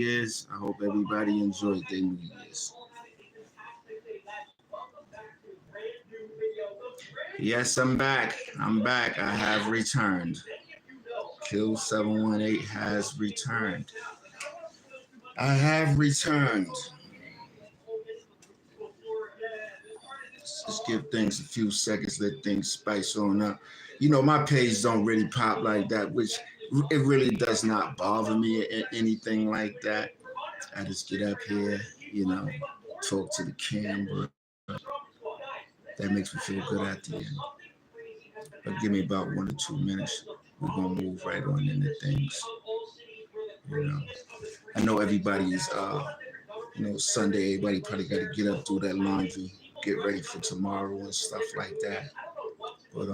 Year's. I hope everybody enjoyed their New Year's. Yes, I'm back. I'm back. I have returned. Kill718 has returned. I have returned. Let's just give things a few seconds, let things spice on up. My page don't really pop like that, which it really does not bother me or anything like that. I just get up here, talk to the camera. That makes me feel good at the end. But give me about 1 or 2 minutes. We're gonna move right on into things. You know, I know everybody's Sunday. Everybody probably got to get up, do that laundry, get ready for tomorrow and stuff like that. But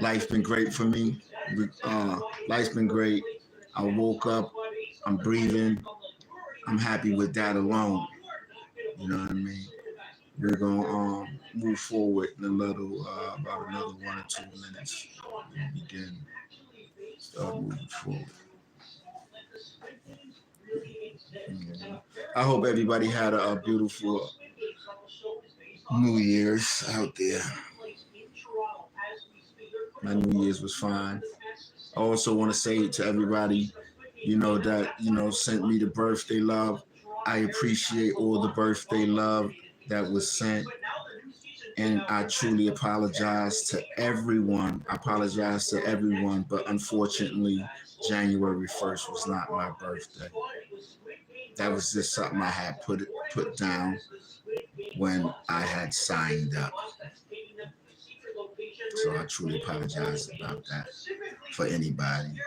life's been great for me. Life's been great. I woke up. I'm breathing. I'm happy with that alone. You know what I mean? We're gonna move forward in a little, about another 1 or 2 minutes. We'll begin, start moving forward. Yeah. I hope everybody had a beautiful New Year's out there. My New Year's was fine. I also want to say to everybody, that sent me the birthday love. I appreciate all the birthday love that was sent, and I truly apologize to everyone. I apologize to everyone, but unfortunately, January 1st was not my birthday. That was just something I had put down when I had signed up. So I truly apologize about that for anybody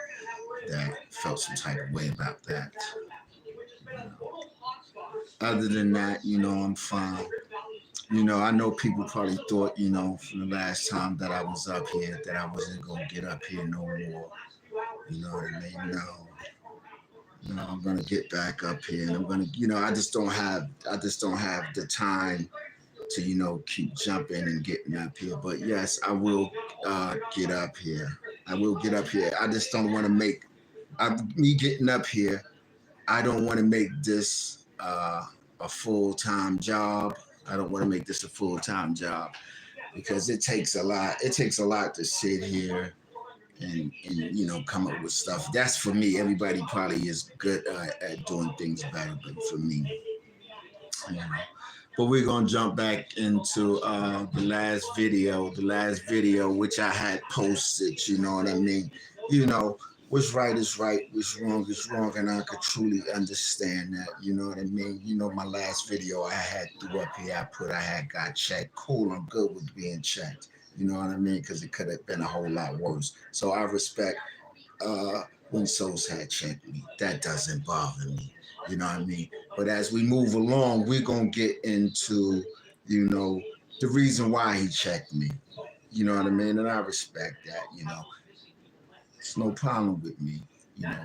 that felt some type of way about that. Other than that, I'm fine. I know people probably thought, from the last time that I was up here that I wasn't gonna get up here no more. You know what I mean? No, I'm gonna get back up here, and I'm gonna, I just don't have the time to, keep jumping and getting up here. But yes, I will get up here. I will get up here. I just don't want to make me getting up here. I don't want to make this a full-time job. I don't want to make this a full-time job because it takes a lot. It takes a lot to sit here and come up with stuff. That's for me. Everybody probably is good at doing things better, but for me, you know. But we're gonna jump back into the last video which I had posted. You know what I mean? You know, what's right is right, what's wrong is wrong, and I could truly understand that. You know what I mean? My last video I had threw up here, I had got checked. Cool, I'm good with being checked. You know what I mean? Because it could have been a whole lot worse. So I respect when souls had checked me. That doesn't bother me. You know what I mean? But as we move along, we're gonna get into, you know, the reason why he checked me. You know what I mean? And I respect that, It's no problem with me,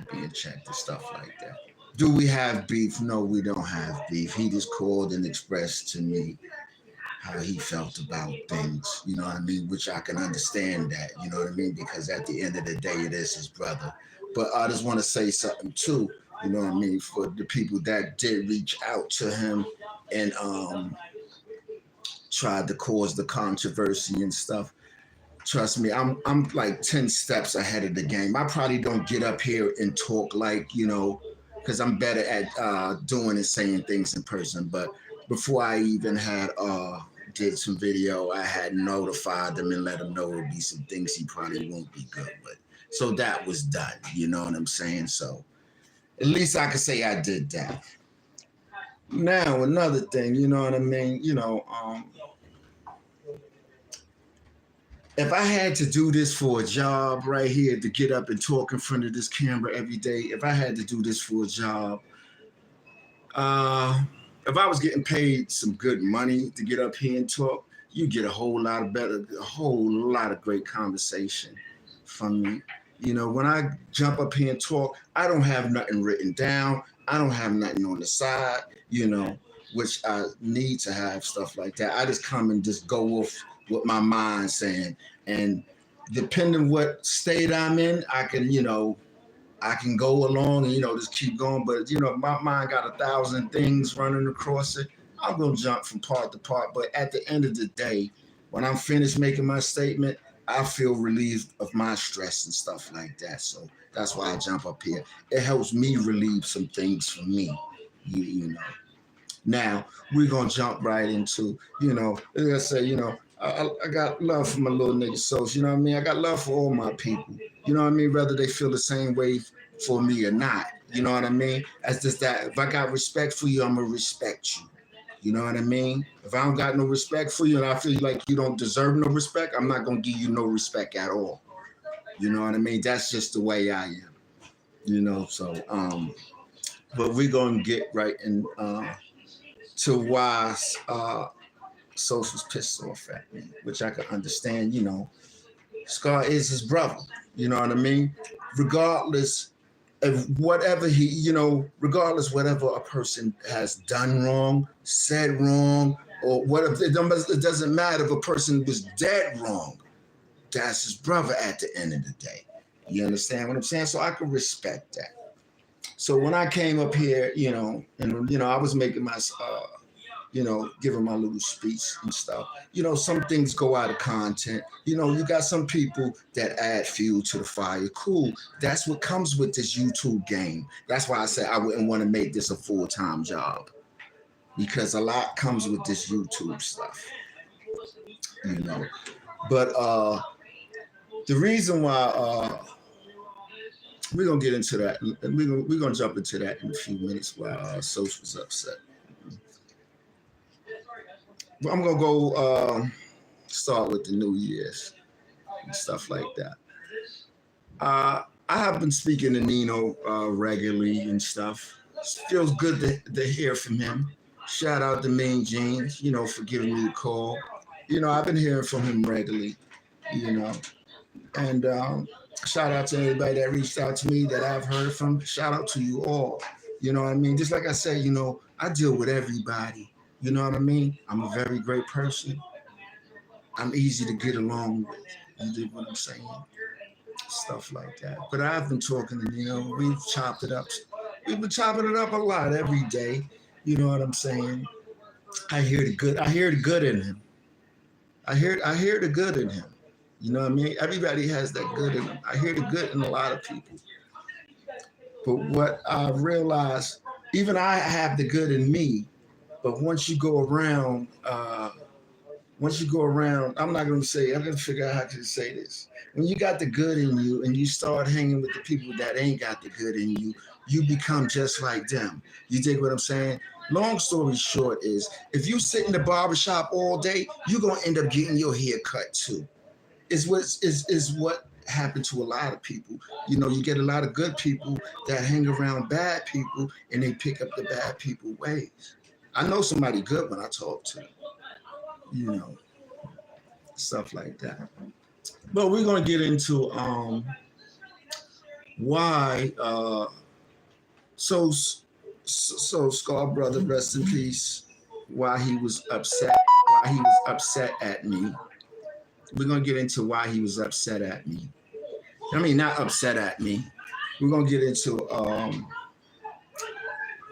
being checked and stuff like that. Do we have beef? No, we don't have beef. He just called and expressed to me how he felt about things, you know what I mean? Which I can understand that, you know what I mean? Because at the end of the day, it is his brother. But I just want to say something too, you know what I mean, for the people that did reach out to him and tried to cause the controversy and stuff. Trust me, I'm like 10 steps ahead of the game. I probably don't get up here and talk like, because I'm better at doing and saying things in person. But before I even had did some video, I had notified them and let them know there'd be some things he probably won't be good with. So that was done, you know what I'm saying? So at least I could say I did that. Now another thing, you know what I mean? If I had to do this for a job right here, to get up and talk in front of this camera every day, if I had to do this for a job, if I was getting paid some good money to get up here and talk, you get a whole lot of great conversation from me. When I jump up here and talk, I don't have nothing written down. I don't have nothing on the side, which I need to have stuff like that. I just come and just go off what my mind's saying. And depending what state I'm in, I can, I can go along and, just keep going. But, my mind got 1,000 things running across it. I'm going to jump from part to part. But at the end of the day, when I'm finished making my statement, I feel relieved of my stress and stuff like that. So that's why I jump up here. It helps me relieve some things from me, you know. Now we're gonna jump right into, like I say, I got love for my little nigga souls, you know what I mean? I got love for all my people, you know what I mean? Whether they feel the same way for me or not, you know what I mean? As just that, if I got respect for you, I'm gonna respect you. You know what I mean? If I don't got no respect for you and I feel like you don't deserve no respect, I'm not gonna give you no respect at all. You know what I mean? That's just the way I am. So but we're gonna get right in to why Social's pissed off at me, which I can understand. Scar is his brother. You know what I mean? Regardless of whatever regardless whatever a person has done wrong, said wrong, or whatever, it doesn't matter if a person was dead wrong. That's his brother at the end of the day. You understand what I'm saying? So I can respect that. So when I came up here, and I was making my giving my little speech and stuff. Some things go out of content. You got some people that add fuel to the fire. Cool. That's what comes with this YouTube game. That's why I said I wouldn't want to make this a full-time job, because a lot comes with this YouTube stuff. But the reason why we're gonna get into that, and we're gonna jump into that in a few minutes while Social's upset. But I'm gonna go start with the New Year's and stuff like that. I have been speaking to Nino regularly and stuff. It feels good to hear from him. Shout out to Mean Jeans, for giving me the call. I've been hearing from him regularly, and shout out to anybody that reached out to me that I've heard from. Shout out to you all. You know what I mean? Just like I said, I deal with everybody. You know what I mean? I'm a very great person. I'm easy to get along with. You dig what I'm saying? Stuff like that. But I've been talking to we've chopped it up. We've been chopping it up a lot every day. You know what I'm saying? I hear the good. I hear the good in him. I hear the good in him. You know what I mean? Everybody has that good in them. I hear the good in a lot of people. But what I realized, even I have the good in me. But once you go around, I'm not going to say, I'm going to figure out how to say this. When you got the good in you and you start hanging with the people that ain't got the good in you, you become just like them. You dig what I'm saying? Long story short is, if you sit in the barbershop all day, you're going to end up getting your hair cut too. Is what happened to a lot of people. You get a lot of good people that hang around bad people and they pick up the bad people ways. I know somebody good when I talk to them, stuff like that. But we're gonna get into why so Scar Brother, rest in peace, why he was upset at me. We're gonna get into why he was upset at me. I mean, not upset at me. We're gonna get into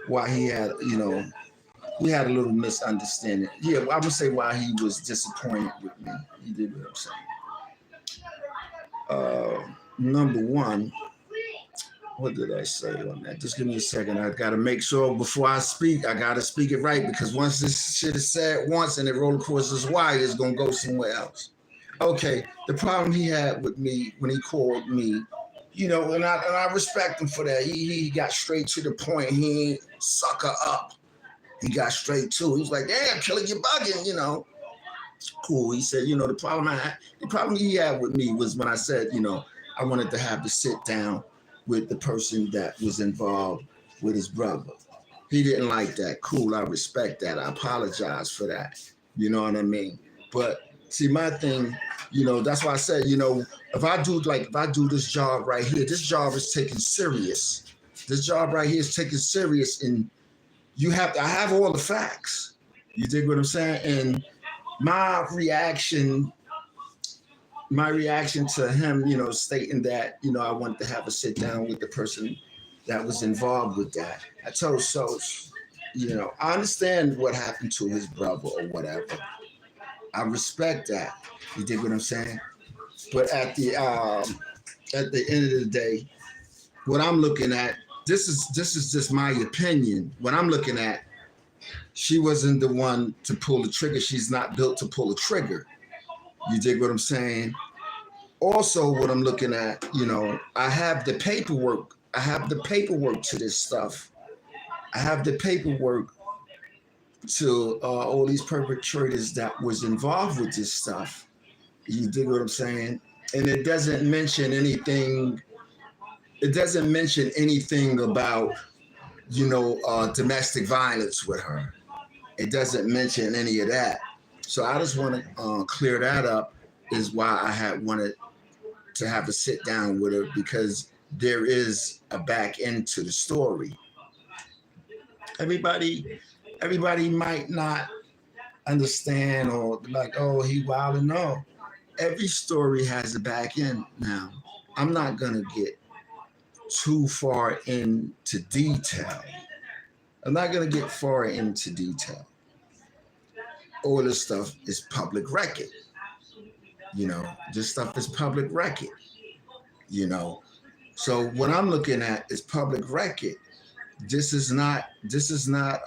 why he had, we had a little misunderstanding. Yeah, I would say why he was disappointed with me. You did what I'm saying. Number one, what did I say on that? Just give me a second. I got to make sure before I speak, I got to speak it right, because once this shit is said once and it roll across this wire, it's going to go somewhere else. Okay, the problem he had with me when he called me, and I respect him for that. He got straight to the point. He ain't sucker up. He got straight to it. He was like, "Damn, Killer, you're bugging," Cool. He said, the problem he had with me was when I said, I wanted to have to sit down with the person that was involved with his brother. He didn't like that. Cool, I respect that. I apologize for that. You know what I mean? But see, my thing, that's why I said, if I do this job right here, this job is taken serious. This job right here is taken serious, and I have all the facts. You dig what I'm saying? And my reaction my reaction to him, you know, stating that, you know, I wanted to have a sit down with the person that was involved with that. I told Sos, you know, I understand what happened to his brother or whatever. I respect that. You dig what I'm saying? But at the end of the day, what I'm looking at, this is just my opinion. What I'm looking at, she wasn't the one to pull the trigger. She's not built to pull a trigger. You dig what I'm saying? Also, what I'm looking at, you know, I have the paperwork. I have the paperwork to this stuff. I have the paperwork to all these perpetrators that was involved with this stuff. You dig what I'm saying? And it doesn't mention anything. It doesn't mention anything about, you know, domestic violence with her. It doesn't mention any of that. So I just want to clear that up. Is why I had wanted to have a sit down with her, because there is a back end to the story. Everybody might not understand or be like, oh, he wild. No, every story has a back end. Now, I'm not gonna get too far into detail. I'm not gonna get far into detail. All this stuff is public record. You know, this stuff is public record. You know, so what I'm looking at is public record. This is not. This is not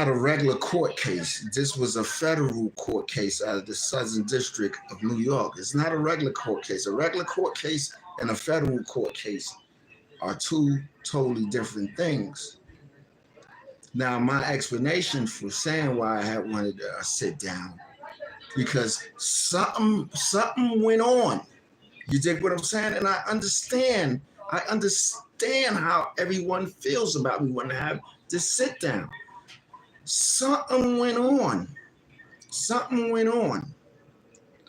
a regular court case. This was a federal court case out of the Southern District of New York. It's not a regular court case. A regular court case and a federal court case are two totally different things. Now, my explanation for saying why I had wanted to sit down, because something went on. You dig what I'm saying? And I understand. I understand how everyone feels about me when I have this sit down. Something went on. Something went on.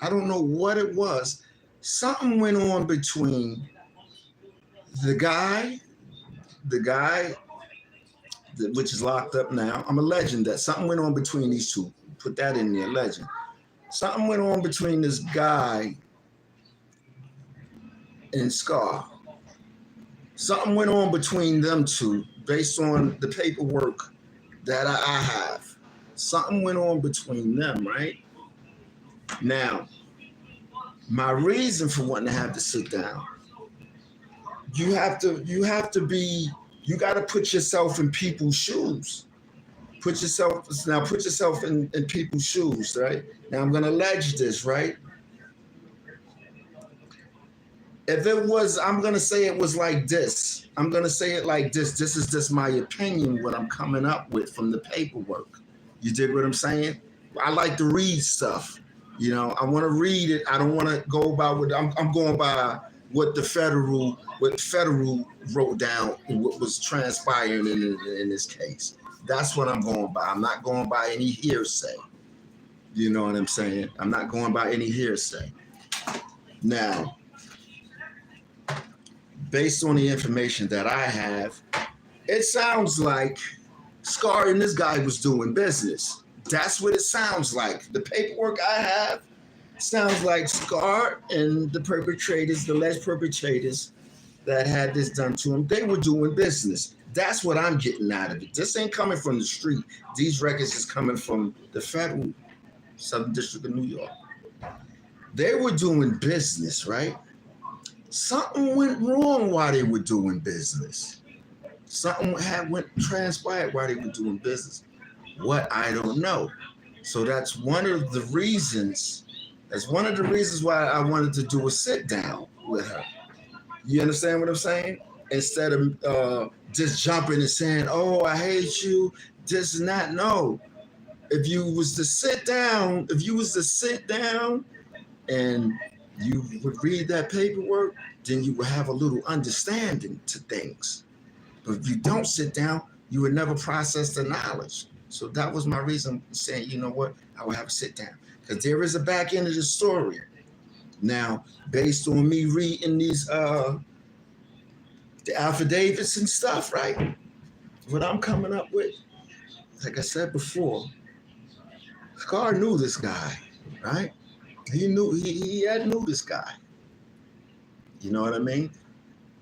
I don't know what it was. Something went on between the guy, which is locked up now. I'm a legend that something went on between these two. Put that in there, legend. Something went on between this guy and Scar. Something went on between them two based on the paperwork that I have. Something went on between them, right? Now, my reason for wanting to have to sit down, you gotta put yourself in people's shoes. Put yourself in people's shoes, right? Now I'm gonna allege this, right? If it was, I'm gonna say it was like this. I'm gonna say it like this. This is just my opinion, what I'm coming up with from the paperwork. You dig what I'm saying? I like to read stuff. You know, I want to read it. I don't want to go by what I'm going by what federal wrote down and what was transpiring in this case. That's what I'm going by. I'm not going by any hearsay. You know what I'm saying? I'm not going by any hearsay. Now, based on the information that I have, it sounds like Scar and this guy was doing business. That's what it sounds like. The paperwork I have sounds like Scar and the perpetrators, the alleged perpetrators that had this done to him, they were doing business. That's what I'm getting out of it. This ain't coming from the street. These records is coming from the federal Southern District of New York. They were doing business, right? Something went wrong while they were doing business. Something transpired while they were doing business. What, I don't know. So that's one of the reasons. That's one of the reasons why I wanted to do a sit down with her. You understand what I'm saying? Instead of just jumping and saying, "Oh, I hate you," this and that. No. If you was to sit down and you would read that paperwork, then you would have a little understanding to things. But if you don't sit down, you would never process the knowledge. So that was my reason for saying, you know what, I would have to sit down. Because there is a back end of the story. Now, based on me reading these the affidavits and stuff, right? What I'm coming up with, like I said before, Scar knew this guy. right? He he had knew this guy. You know what I mean?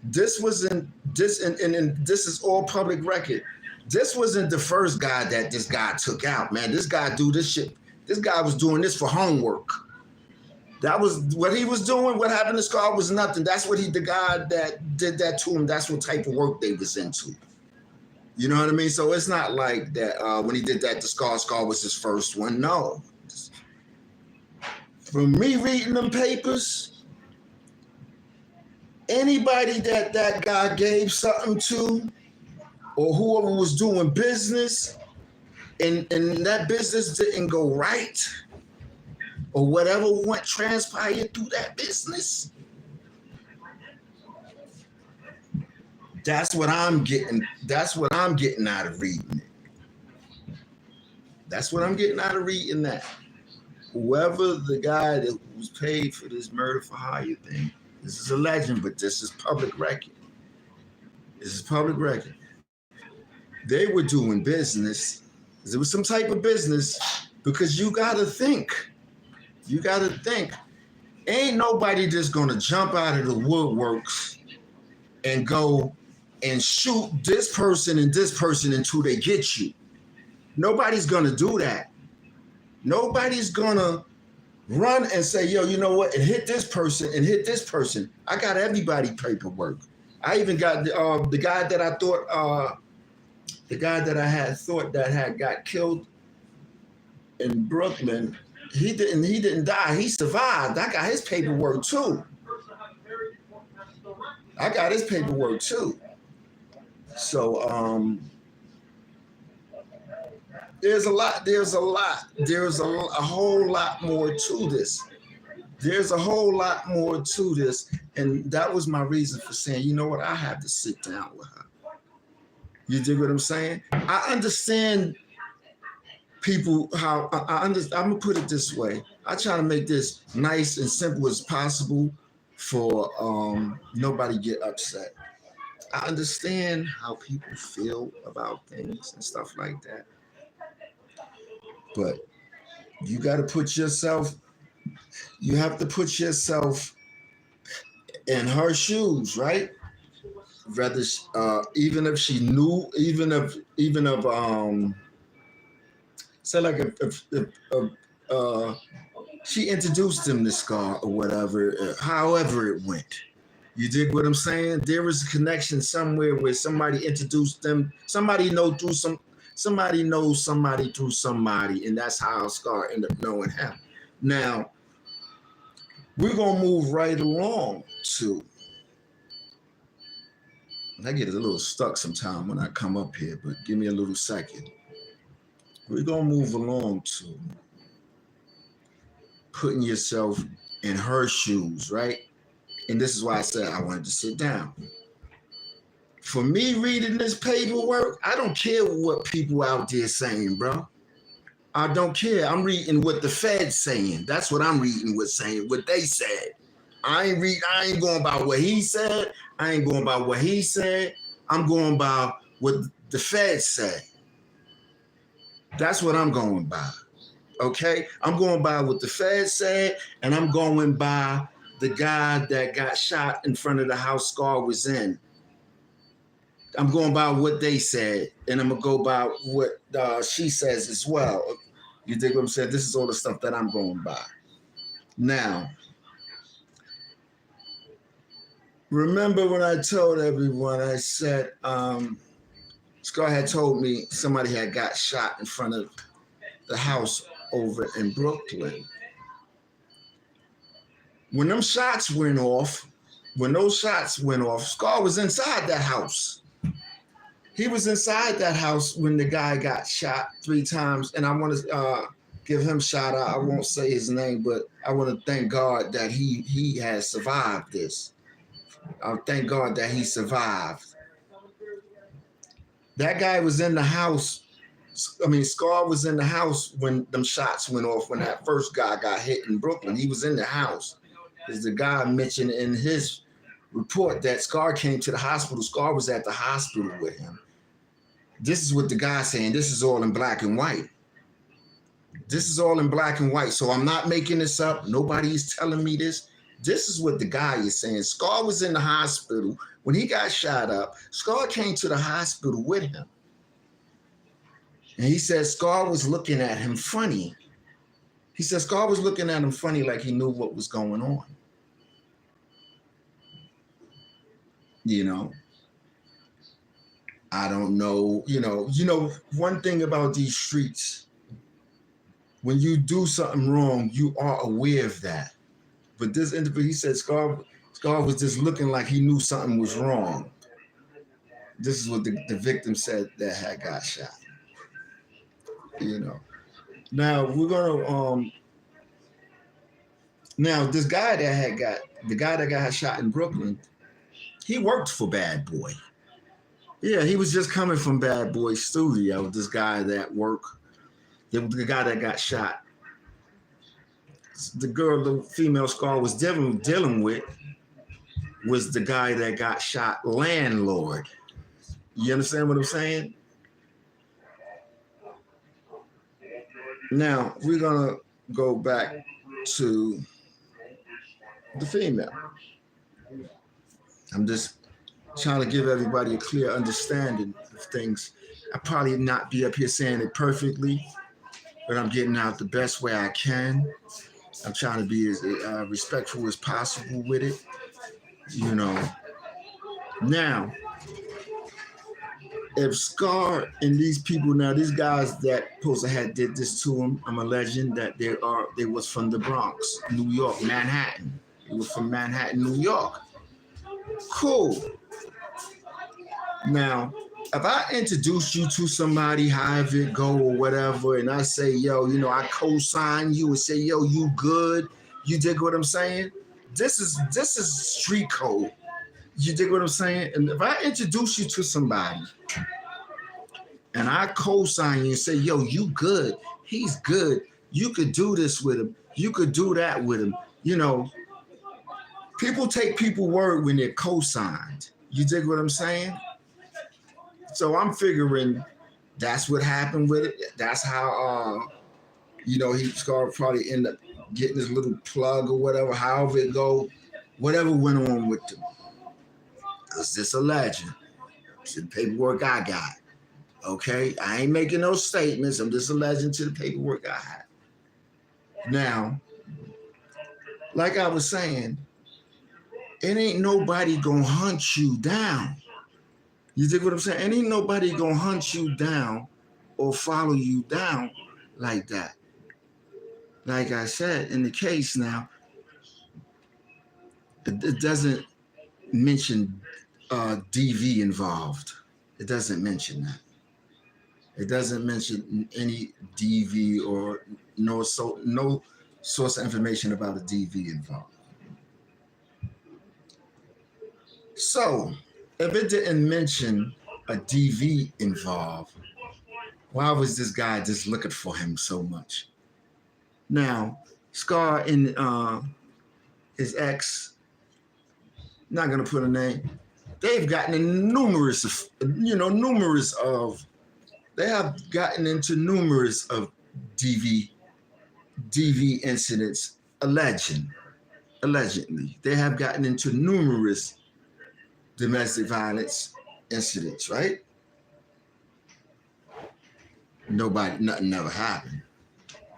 This wasn't this and this is all public record. This wasn't the first guy that this guy took out, man. This guy do this shit. This guy was doing this for homework. That was what he was doing. What happened to Scar was nothing. That's what the guy that did that to him, that's what type of work they was into. You know what I mean? So it's not like that when he did that to Scar was his first one. No. From me reading them papers, anybody that guy gave something to, or whoever was doing business, and that business didn't go right, or whatever went transpired through that business, that's what I'm getting. That's what I'm getting out of reading it. That's what I'm getting out of reading that. Whoever the guy that was paid for this murder for hire thing, this is a legend, but this is public record. This is public record. They were doing business. There was some type of business, because you got to think. You got to think. Ain't nobody just going to jump out of the woodworks and go and shoot this person and this person until they get you. Nobody's going to do that. Nobody's going to run and say, yo, you know what, and hit this person and hit this person. I got everybody paperwork. I even got the guy that I thought, the guy that I had thought that had got killed in Brooklyn. He didn't die. He survived. I got his paperwork too. I got his paperwork too. So there's a whole lot more to this. There's a whole lot more to this. And that was my reason for saying, you know what, I have to sit down with her. You dig what I'm saying? I understand people, how I'm gonna put it this way. I try to make this nice and simple as possible for nobody get upset. I understand how people feel about things and stuff like that. But you got to put yourself, you have to put yourself in her shoes, right? Rather, even if she knew, even if say like if she introduced him to Scar or whatever, however it went. You dig what I'm saying? There was a connection somewhere where somebody introduced them. Somebody knows somebody through somebody, and that's how Scar ended up knowing him. Now, we're gonna move right along to. I get a little stuck sometime when I come up here, but give me a little second. We're gonna move along to putting yourself in her shoes, right? And this is why I said I wanted to sit down. For me reading this paperwork, I don't care what people out there saying, bro. I don't care. I'm reading what the Fed's saying. That's what I'm reading what they said. I ain't going by what he said. I ain't going by what he said. I'm going by what the Fed said. That's what I'm going by. Okay? I'm going by what the Fed said, and I'm going by the guy that got shot in front of the house Scar was in. I'm going by what they said, and I'm going to go by what she says as well. You dig what I'm saying? This is all the stuff that I'm going by. Now, remember when I told everyone, I said, Scar had told me somebody had got shot in front of the house over in Brooklyn. When those shots went off, Scar was inside that house. He was inside that house when the guy got shot 3 times. And I want to give him a shout out. I won't say his name, but I want to thank God that he has survived this. I thank God that he survived. That guy was in the house. I mean, Scar was in the house when them shots went off, when that first guy got hit in Brooklyn. He was in the house. There's the guy mentioned in his report that Scar came to the hospital. Scar was at the hospital with him. This is what the guy's saying. This is all in black and white. This is all in black and white, so I'm not making this up. Nobody's telling me this. This is what the guy is saying. Scar was in the hospital when he got shot up. Scar came to the hospital with him. And he said Scar was looking at him funny. He said Scar was looking at him funny like he knew what was going on. You know, I don't know, one thing about these streets, when you do something wrong, you are aware of that. But this individual, he said Scar was just looking like he knew something was wrong. This is what the victim said that had got shot. Now we're gonna now this guy that got shot in Brooklyn, he worked for Bad Boy. Yeah, he was just coming from Bad Boy studio. This guy that worked, the guy that got shot. The female Scar was dealing with was the guy that got shot, Landlord. You understand what I'm saying? Now, we're going to go back to the female. I'm just trying to give everybody a clear understanding of things. I'll probably not be up here saying it perfectly, but I'm getting out the best way I can. I'm trying to be as respectful as possible with it. Now, if Scar and these people, now these guys that supposed to have did this to him, I'm alleging that they was from the Bronx, New York, Manhattan. They were from Manhattan, New York. Cool. Now, if I introduce you to somebody, however it go or whatever, and I say, yo, I co-sign you and say, yo, you good? You dig what I'm saying? This is street code. You dig what I'm saying? And if I introduce you to somebody and I co-sign you and say, yo, you good, he's good, you could do this with him, you could do that with him, people take people's word when they're co-signed. You dig what I'm saying? So I'm figuring that's what happened with it. That's how, he's going to probably end up getting his little plug or whatever, however it go, whatever went on with them. It's just a legend. It's the paperwork I got. Okay? I ain't making no statements. I'm just a legend to the paperwork I have. Now, like I was saying, it ain't nobody gonna hunt you down. You dig what I'm saying? It ain't nobody gonna hunt you down or follow you down like that. Like I said, in the case now, it doesn't mention DV involved. It doesn't mention that. It doesn't mention any DV or no source of information about a DV involved. So, if it didn't mention a DV involved, why was this guy just looking for him so much? Now, Scar and his ex, not gonna put a name, they've gotten in numerous of DV incidents, allegedly. They have gotten into numerous domestic violence incidents, right? Nothing never happened.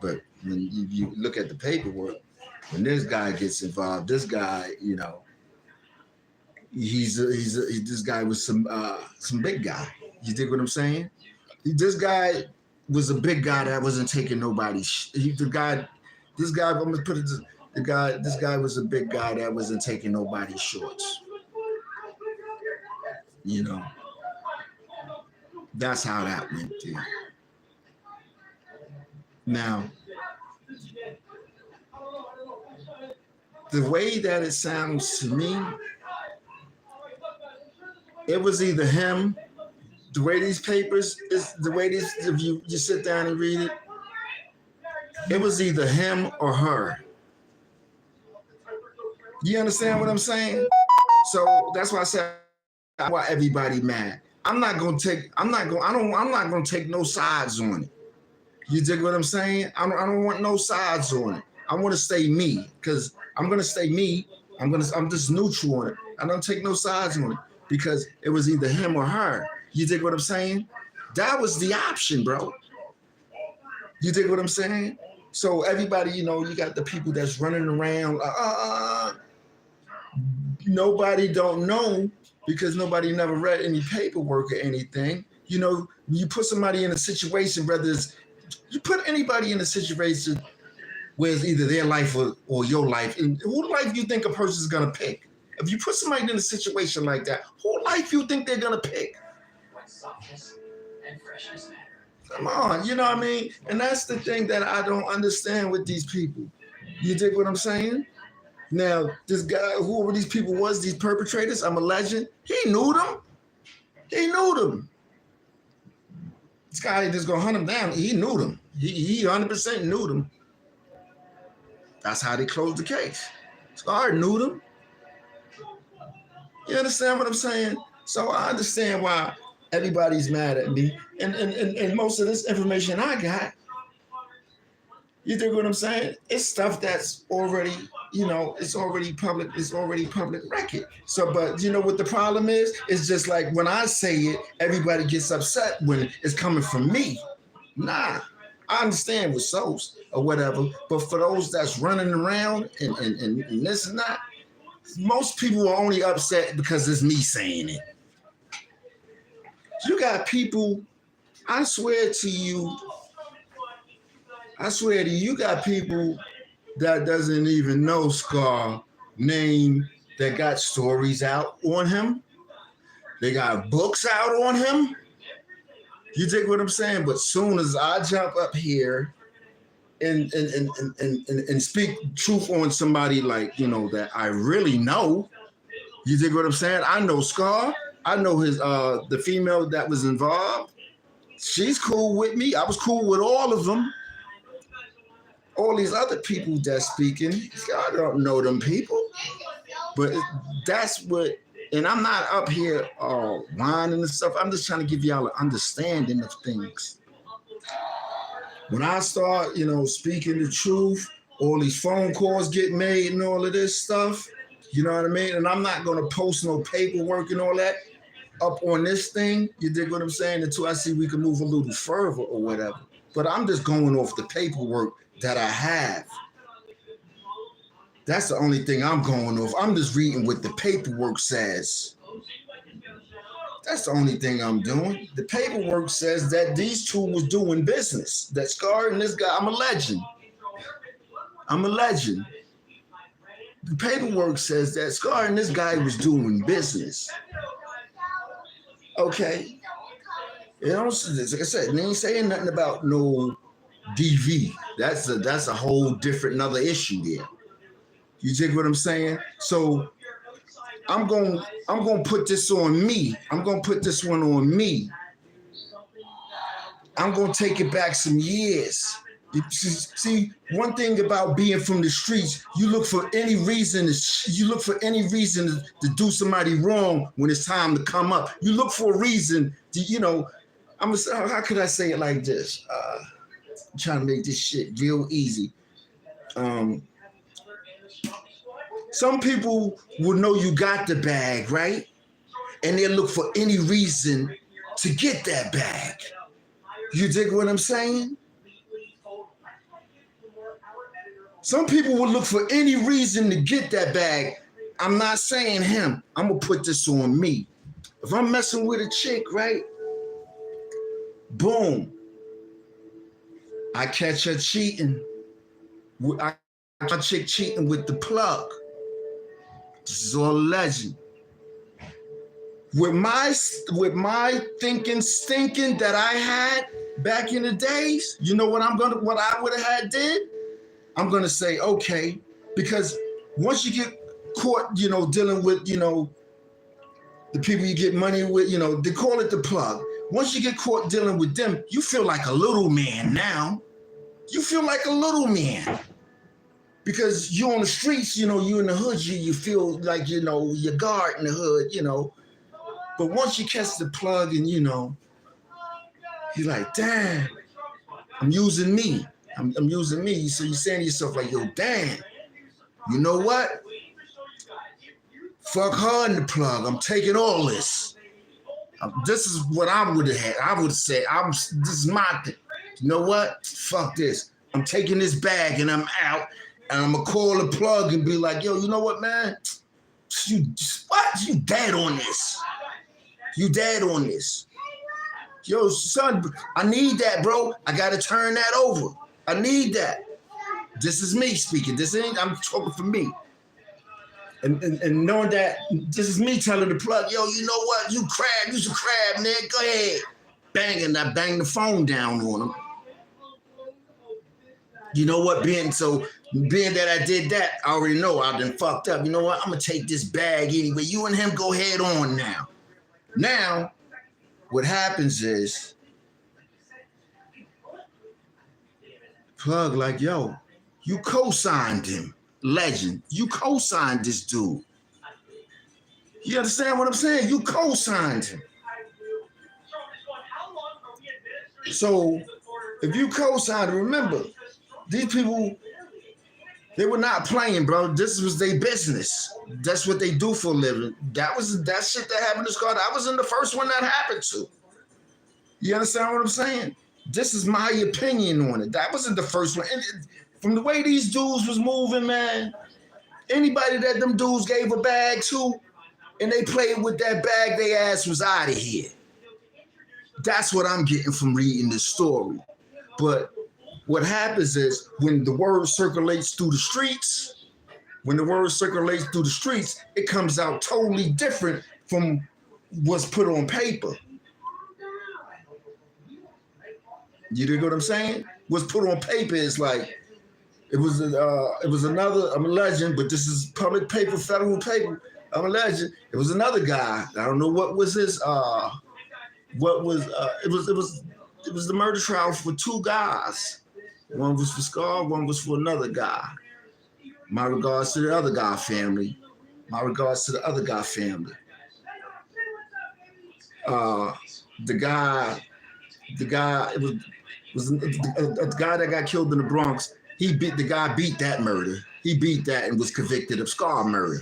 But when you look at the paperwork, when this guy gets involved, this guy, this guy was some big guy. You dig what I'm saying? This guy was a big guy that wasn't taking nobody's. This guy was a big guy that wasn't taking nobody's shorts. That's how that went there. Now, the way that it sounds to me, it was either him. The way these papers is if you sit down and read it, it was either him or her. You understand what I'm saying? So that's why I said why everybody mad. I'm not gonna take no sides on it. You dig what I'm saying? I don't want no sides on it. I want to stay me because I'm gonna stay me. I'm just neutral on it. I don't take no sides on it because it was either him or her. You dig what I'm saying? That was the option, bro. You dig what I'm saying? So everybody, you got the people that's running around. Nobody don't know because nobody never read any paperwork or anything. You put somebody in a situation, whether it's you put anybody in a situation where it's either their life or your life, and who life do you think a person's gonna pick? If you put somebody in a situation like that, who life you think they're gonna pick? Come on, you know what I mean? And that's the thing that I don't understand with these people. You dig what I'm saying? Now, this guy, whoever these people was, these perpetrators, I'm a legend. He knew them. He knew them. This guy just gonna hunt him down. He knew them. He 100% knew them. That's how they closed the case. Scar knew them. You understand what I'm saying? So I understand why everybody's mad at me. And most of this information I got, you dig what I'm saying? It's stuff that's already, it's already public record. So, but you know what the problem is? It's just like when I say it, everybody gets upset when it's coming from me. Nah, I understand with souls or whatever, but for those that's running around and this and that, most people are only upset because it's me saying it. You got people, I swear to you, you got people that doesn't even know Scar name that got stories out on him. They got books out on him. You dig what I'm saying? But soon as I jump up here and speak truth on somebody like, that I really know, you dig what I'm saying? I know Scar. I know his the female that was involved. She's cool with me. I was cool with all of them. All these other people that's speaking, I don't know them people. But that's what, and I'm not up here whining and stuff. I'm just trying to give y'all an understanding of things. When I start, speaking the truth, all these phone calls get made and all of this stuff, you know what I mean? And I'm not going to post no paperwork and all that up on this thing, you dig what I'm saying, until I see we can move a little further or whatever. But I'm just going off the paperwork that I have. That's the only thing I'm going off. I'm just reading what the paperwork says. That's the only thing I'm doing. The paperwork says that these two was doing business. That Scar and this guy, I'm a legend. The paperwork says that Scar and this guy was doing business. Okay. Like I said, they ain't saying nothing about no DV. That's a whole different another issue there. You dig what I'm saying? So I'm gonna put this on me. I'm gonna put this one on me. I'm gonna take it back some years. See, one thing about being from the streets, you look for any reason to do somebody wrong when it's time to come up. You look for a reason to, how could I say it like this? I'm trying to make this shit real easy. Some people will know you got the bag, right? And they'll look for any reason to get that bag. You dig what I'm saying? Some people will look for any reason to get that bag. I'm not saying him. I'm going to put this on me. If I'm messing with a chick, right? Boom. I catch her cheating. I catch a chick cheating with the plug. This is all a legend. With my thinking stinking that I had back in the days, you know what I would have had did? I'm gonna say, okay, because once you get caught, dealing with, the people you get money with, they call it the plug. Once you get caught dealing with them, you feel like a little man now. You feel like a little man. Because you're on the streets, you in the hood, you feel like, your guard in the hood, But once you catch the plug and, you're like, damn, I'm using me. I'm using me. So you're saying to yourself like, yo, damn, you know what? Fuck her in the plug. I'm taking all this. This is what I would have had. I would say, this is my thing. You know what? Fuck this. I'm taking this bag and I'm out. And I'm going to call the plug and be like, yo, you know what, man? You dead on this. You dead on this. Yo, son, I need that, bro. I got to turn that over. I need that. This is me speaking. I'm talking for me. And knowing that this is me telling the plug, yo, you know what? You's a crab, nigga. Go ahead. Banging, I bang the phone down on him. You know what? Being that I did that, I already know I done fucked up. You know what? I'm going to take this bag anyway. You and him go head on now. Now, what happens is, plug like, yo, you co-signed him. Legend. You co-signed this dude. You understand what I'm saying? You co-signed him. So, if you co-signed, remember, these people, they were not playing, bro. This was their business. That's what they do for a living. That shit that happened to Scar. I wasn't the first one that happened to. You understand what I'm saying? This is my opinion on it. That wasn't the first one. And from the way these dudes was moving, man, anybody that them dudes gave a bag to and they played with that bag, their ass was out of here. That's what I'm getting from reading this story. But what happens is when the word circulates through the streets, it comes out totally different from what's put on paper. You dig what I'm saying? What's put on paper is like, it was another, I'm a legend, but this is public paper, federal paper. I'm a legend. It was another guy. I don't know what was his, it was the murder trial for two guys. One was for Scar, one was for another guy. My regards to the other guy family. The guy, it was a guy that got killed in the Bronx. The guy beat that murder. He beat that and was convicted of Scar murder.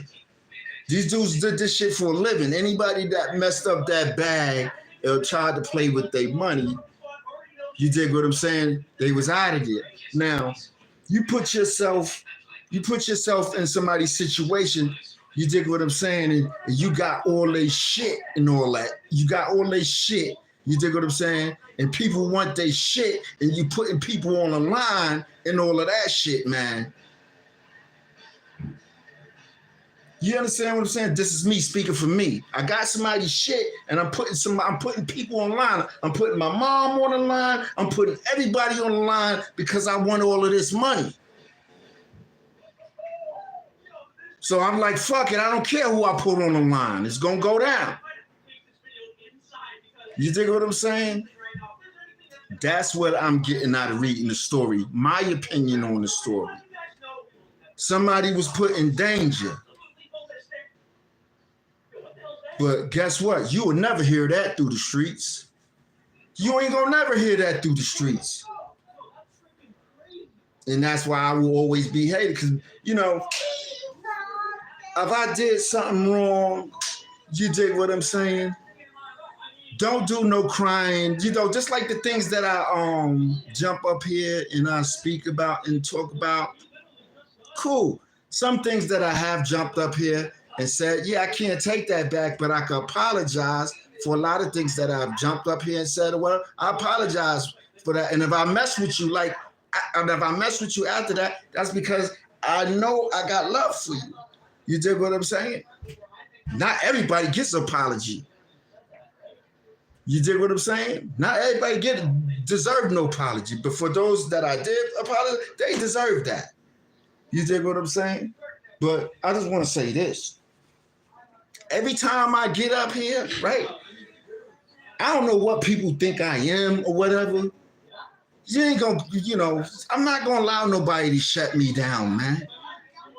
These dudes did this shit for a living. Anybody that messed up that bag or tried to play with their money, you dig what I'm saying? They was out of there. Now, you put yourself in somebody's situation, you dig what I'm saying? And you got all their shit and all that. You got all their shit. You dig what I'm saying? And people want their shit, and you putting people on the line and all of that shit, man. You understand what I'm saying? This is me speaking for me. I got somebody's shit, and I'm putting people on the line. I'm putting my mom on the line. I'm putting everybody on the line because I want all of this money. So I'm like, fuck it. I don't care who I put on the line. It's gonna go down. You dig what I'm saying? That's what I'm getting out of reading the story. My opinion on the story. Somebody was put in danger. But guess what? You will never hear that through the streets. You ain't gonna never hear that through the streets. And that's why I will always be hated. Because, you know, if I did something wrong, you dig what I'm saying? Don't do no crying. You know, just like the things that I jump up here and I speak about and talk about. Cool. Some things that I have jumped up here and said, yeah, I can't take that back, but I can apologize for a lot of things that I've jumped up here and said, well, I apologize for that. And if I mess with you, after that, that's because I know I got love for you. You dig what I'm saying? Not everybody gets an apology. You dig what I'm saying? Not everybody deserve no apology, but for those that I did apologize, they deserve that. You dig what I'm saying? But I just want to say this. Every time I get up here, right, I don't know what people think I am or whatever. You ain't gonna, you know, I'm not gonna allow nobody to shut me down, man.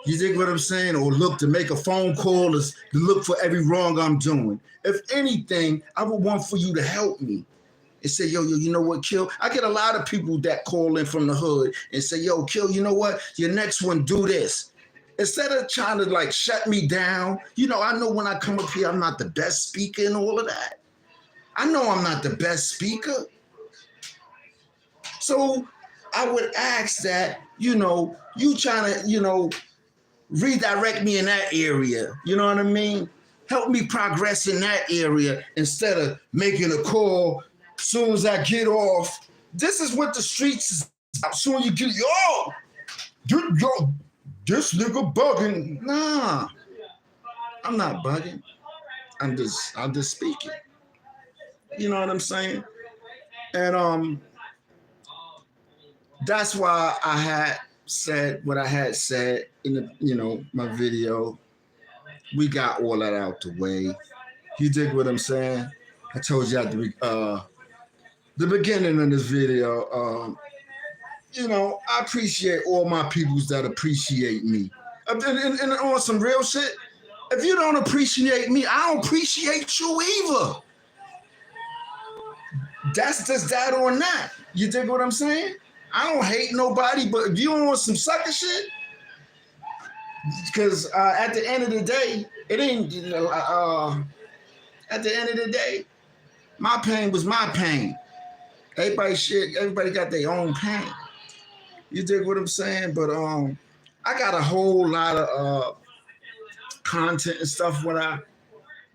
You dig what I'm saying? Or look to make a phone call or to look for every wrong I'm doing. If anything, I would want for you to help me and say, yo, you know what, Kill? I get a lot of people that call in from the hood and say, yo, Kill, you know what? Your next one, do this. Instead of trying to like shut me down, I know when I come up here, I'm not the best speaker and all of that. I know I'm not the best speaker. So I would ask that, you trying to, redirect me in that area. You know what I mean? Help me progress in that area instead of making a call as soon as I get off. This is what the streets is about. Soon you get, this nigga bugging. Nah, I'm not bugging. I'm just speaking. You know what I'm saying? And that's why I had said what I had said in the my video. We got all that out the way. You dig what I'm saying? I told you at the beginning of this video. I appreciate all my peoples that appreciate me. And on some real shit, if you don't appreciate me, I don't appreciate you either. That's just that on that. You dig what I'm saying? I don't hate nobody, but if you don't want some sucker shit, because at the end of the day, it ain't, at the end of the day, my pain was my pain. Everybody got their own pain. You dig what I'm saying? But I got a whole lot of content and stuff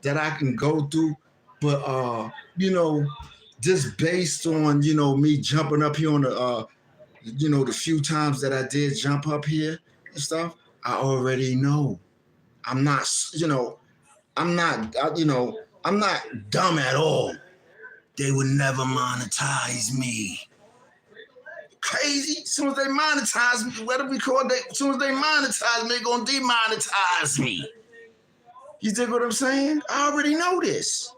that I can go through. But just based on me jumping up here on the few times that I did jump up here and stuff, I already know I'm not I'm not dumb at all. They would never monetize me. Crazy. As soon as they monetize me, what do we call that? As soon as they monetize me, they're gonna demonetize me. You dig what I'm saying? I already know this.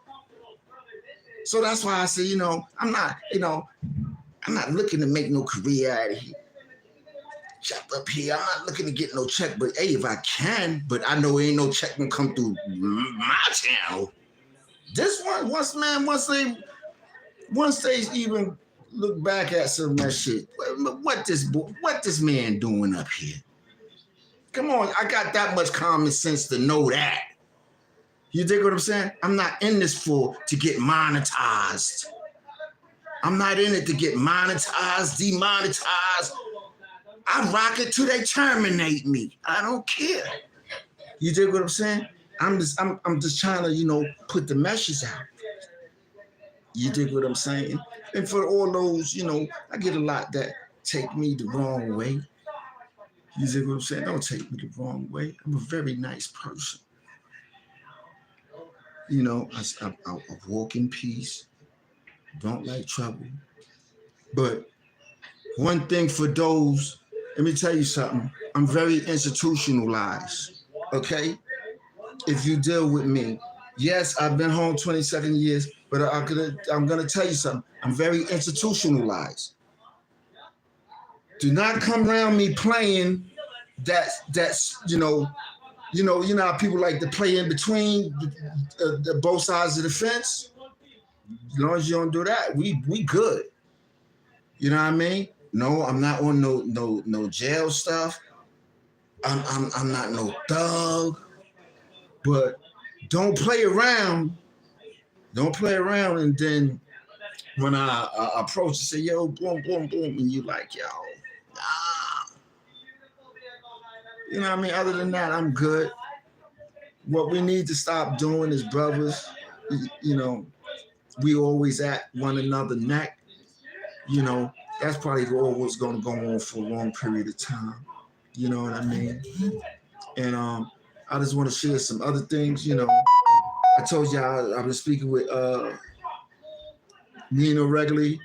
So that's why I say, I'm not looking to make no career out of here. Jump up here. I'm not looking to get no check, but hey, if I can, but I know ain't no check gonna come through my channel. This one, once they even look back at some of that shit, what this man doing up here? Come on, I got that much common sense to know that. You dig what I'm saying? I'm not in this to get monetized. I'm not in it to get monetized, demonetized. I rock it till they terminate me. I don't care. You dig what I'm saying? I'm just trying to, put the message out. You dig what I'm saying? And for all those, I get a lot that take me the wrong way. You dig what I'm saying? Don't take me the wrong way. I'm a very nice person. I walk in peace. Don't like trouble. But one thing for those, let me tell you something. I'm very institutionalized, okay? If you deal with me, yes, I've been home 27 years, but I'm gonna tell you something. I'm very institutionalized. Do not come around me playing that's how people like to play in between the both sides of the fence. As long as you don't do that, we good. You know what I mean? No, I'm not on no jail stuff. I'm not no thug. But don't play around. Don't play around, and then when I approach and say, yo, boom, boom, boom, and you like, yo, nah. You know what I mean? Other than that, I'm good. What we need to stop doing is, brothers, we always at one another neck. That's probably always going to go on for a long period of time. You know what I mean? And I just want to share some other things. I told y'all I've been speaking with Nino regularly.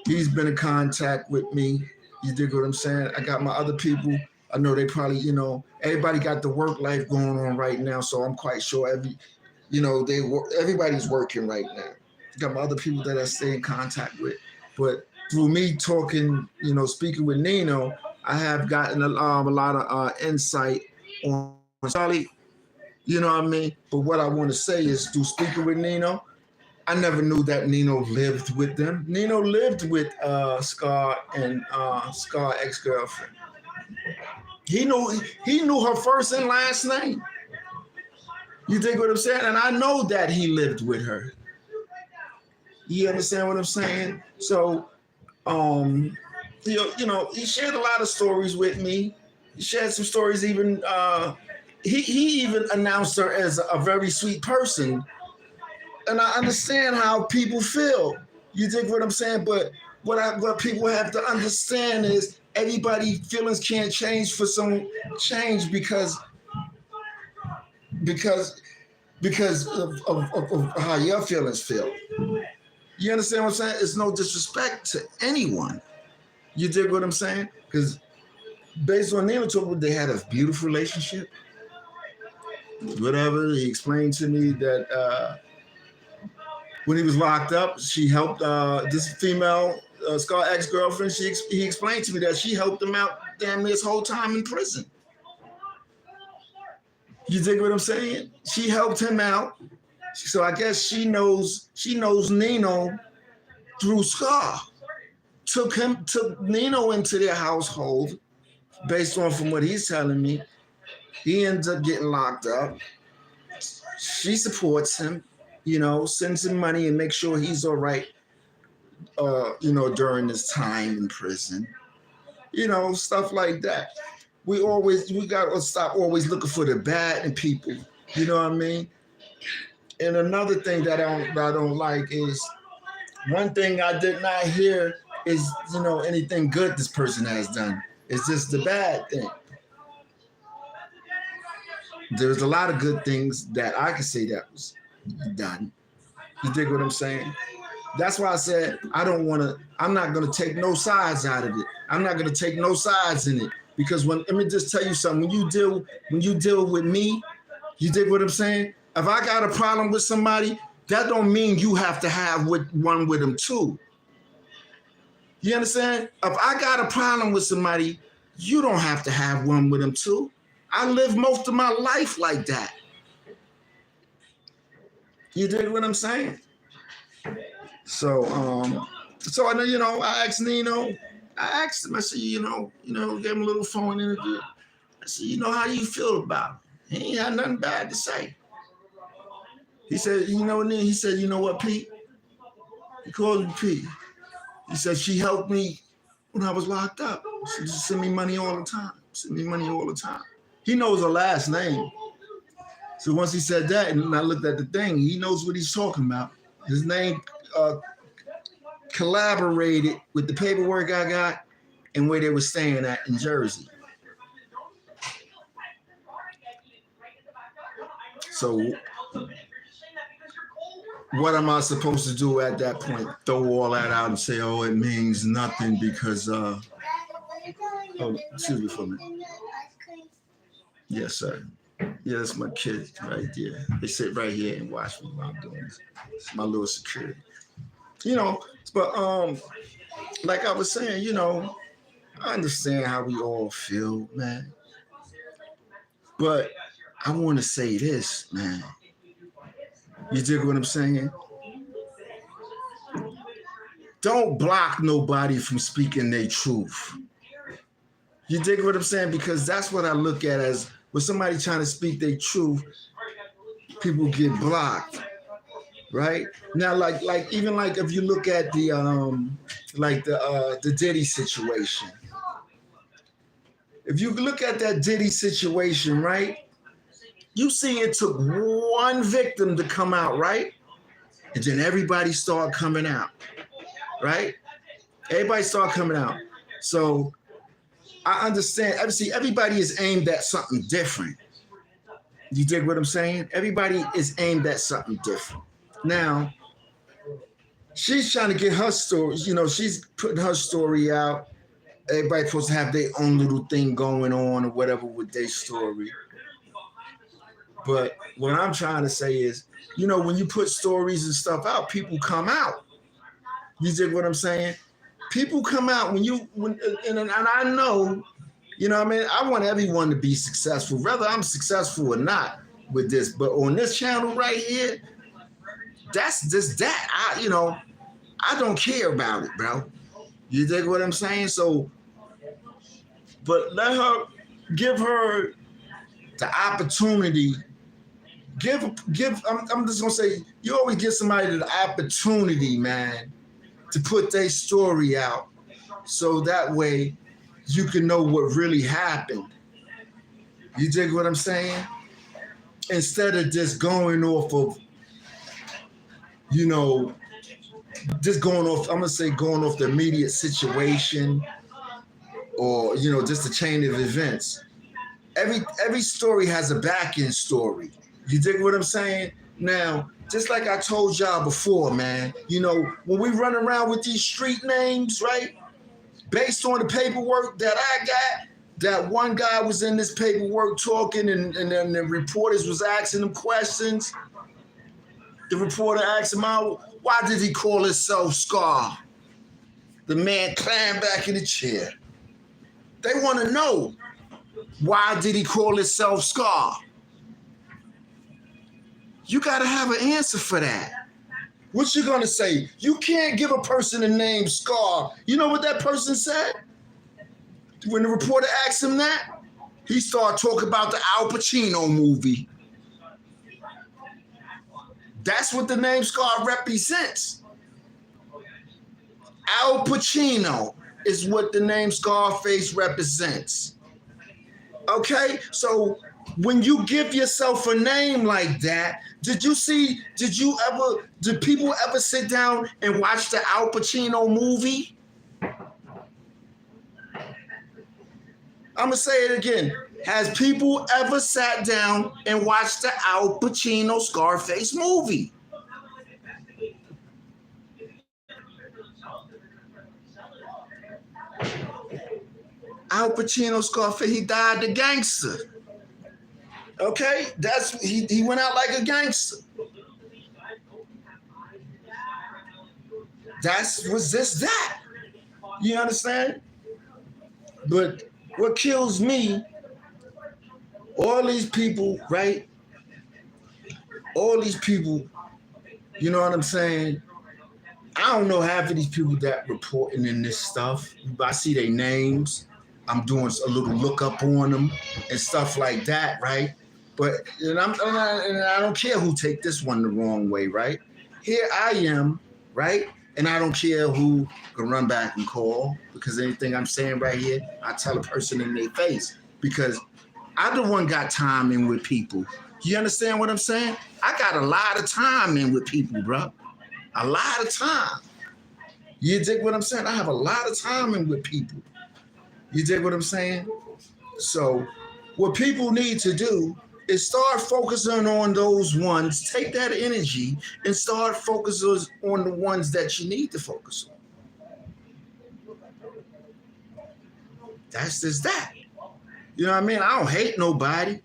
He's been in contact with me. You dig what I'm saying? I got my other people. I know they probably, everybody got the work life going on right now. So I'm quite sure everybody's working right now. Got my other people that I stay in contact with. But through me talking, speaking with Nino, I have gotten a lot of insight on Charlie. You know what I mean? But what I want to say is, through speaking with Nino, I never knew that Nino lived with them. Nino lived with Scar and Scar ex-girlfriend. He knew her first and last name. You dig what I'm saying? And I know that he lived with her. You understand what I'm saying? So, he shared a lot of stories with me. He shared some stories. Even he even announced her as a very sweet person, and I understand how people feel. You dig what I'm saying? But what people have to understand is everybody feelings can't change for some change because of how your feelings feel. You understand what I'm saying? It's no disrespect to anyone. You dig what I'm saying? Because based on Nino told me they had a beautiful relationship. Whatever, he explained to me that when he was locked up, she helped this female Scar ex-girlfriend. He explained to me that she helped him out damn near his whole time in prison. You dig what I'm saying? She helped him out. So I guess she knows Nino through Scar. Took Nino into their household, based on from what he's telling me. He ends up getting locked up. She supports him, sends him money and makes sure he's all right, during his time in prison. Stuff like that. We got to stop always looking for the bad in people. You know what I mean? And another thing that I don't like is, one thing I did not hear is, anything good this person has done. It's just the bad thing. There's a lot of good things that I can say that was done. You dig what I'm saying? That's why I said I'm not gonna take no sides out of it. I'm not gonna take no sides in it. Because let me just tell you something, when you deal with me, you dig what I'm saying? If I got a problem with somebody, that don't mean you have to have one with them too. You understand? If I got a problem with somebody, you don't have to have one with them too. I lived most of my life like that. You dig what I'm saying? So I know, I asked Nino, I asked him, I said, gave him a little phone interview. I said, how do you feel about it? He ain't had nothing bad to say. He said, he said, you know what, Pete? He called me Pete. He said, she helped me when I was locked up. She just sent me money all the time. He knows her last name. So once he said that, and I looked at the thing, he knows what he's talking about. His name collaborated with the paperwork I got and where they were staying at in Jersey. So what am I supposed to do at that point? Throw all that out and say, oh, it means nothing because, excuse me for a minute. Yes, sir. Yeah, that's my kid right there. They sit right here and watch me while I'm doing this. It's my little security. But like I was saying, I understand how we all feel, man. But I want to say this, man. You dig what I'm saying? Don't block nobody from speaking their truth. You dig what I'm saying? Because that's what I look at as when somebody trying to speak their truth, people get blocked, right? Now, like even like if you look at the Diddy situation. If you look at that Diddy situation, right? You see it took one victim to come out, right? And then everybody started coming out, right? Everybody started coming out. So I understand. See, everybody is aimed at something different. You dig what I'm saying? Everybody is aimed at something different. Now, she's trying to get her story. She's putting her story out. Everybody's supposed to have their own little thing going on or whatever with their story. But what I'm trying to say is, when you put stories and stuff out, people come out. You dig what I'm saying? People come out and I know, I want everyone to be successful, whether I'm successful or not with this. But on this channel right here, That's just that. I don't care about it, bro. You dig what I'm saying? So, but give her the opportunity. I'm just gonna say, you always give somebody the opportunity, man, to put their story out, so that way you can know what really happened. You dig what I'm saying? Instead of just going off of, just going off the immediate situation, or just a chain of events. Every story has a back end story. You dig what I'm saying? Now, just like I told y'all before, man, when we run around with these street names, right? Based on the paperwork that I got, that one guy was in this paperwork talking, and then the reporters was asking him questions. The reporter asked him out, why did he call himself Scar? The man climbed back in the chair. They want to know, why did he call himself Scar? You got to have an answer for that. What you going to say? You can't give a person the name Scar. You know what that person said? When the reporter asked him that, he started talking about the Al Pacino movie. That's what the name Scar represents. Al Pacino is what the name Scarface represents. Okay? So when you give yourself a name like that, did people ever sit down and watch the Al Pacino movie? I'm gonna say it again. Has people ever sat down and watched the Al Pacino Scarface movie? Al Pacino Scarface, he died a gangster. Okay, he went out like a gangster. Was just that. You understand? But what kills me, all these people, right? All these people, you know what I'm saying? I don't know half of these people that reporting in this stuff. I see their names. I'm doing a little look up on them and stuff like that, right? But and I don't care who take this one the wrong way, right? Here I am, right? And I don't care who can run back and call, because anything I'm saying right here, I tell a person in their face, because I the one got time in with people. You understand what I'm saying? I got a lot of time in with people, bro. A lot of time. You dig what I'm saying? I have a lot of time in with people. You dig what I'm saying? So what people need to do is start focusing on those ones. Take that energy and start focusing on the ones that you need to focus on. That's just that. You know what I mean? I don't hate nobody.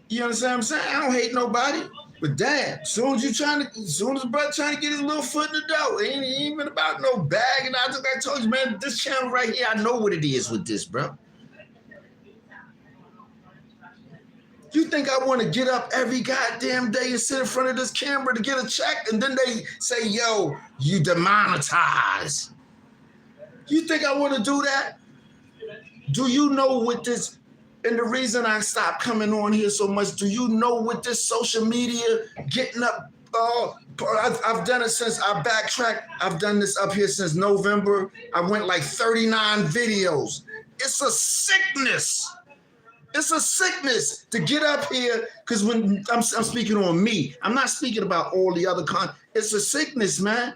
You understand what I'm saying? I don't hate nobody. But damn, as soon as the brother trying to get his little foot in the door, it ain't even about no bag. And I told you, man, this channel right here, I know what it is with this, bro. You think I want to get up every goddamn day and sit in front of this camera to get a check, and then they say, yo, you demonetized? You think I want to do that? Do you know what this, and the reason I stopped coming on here so much, do you know what this social media getting up? I've done it since I backtracked. I've done this up here since November. I went like 39 videos. It's a sickness. It's a sickness to get up here, because when I'm speaking on me, I'm not speaking about all the other content. It's a sickness, man.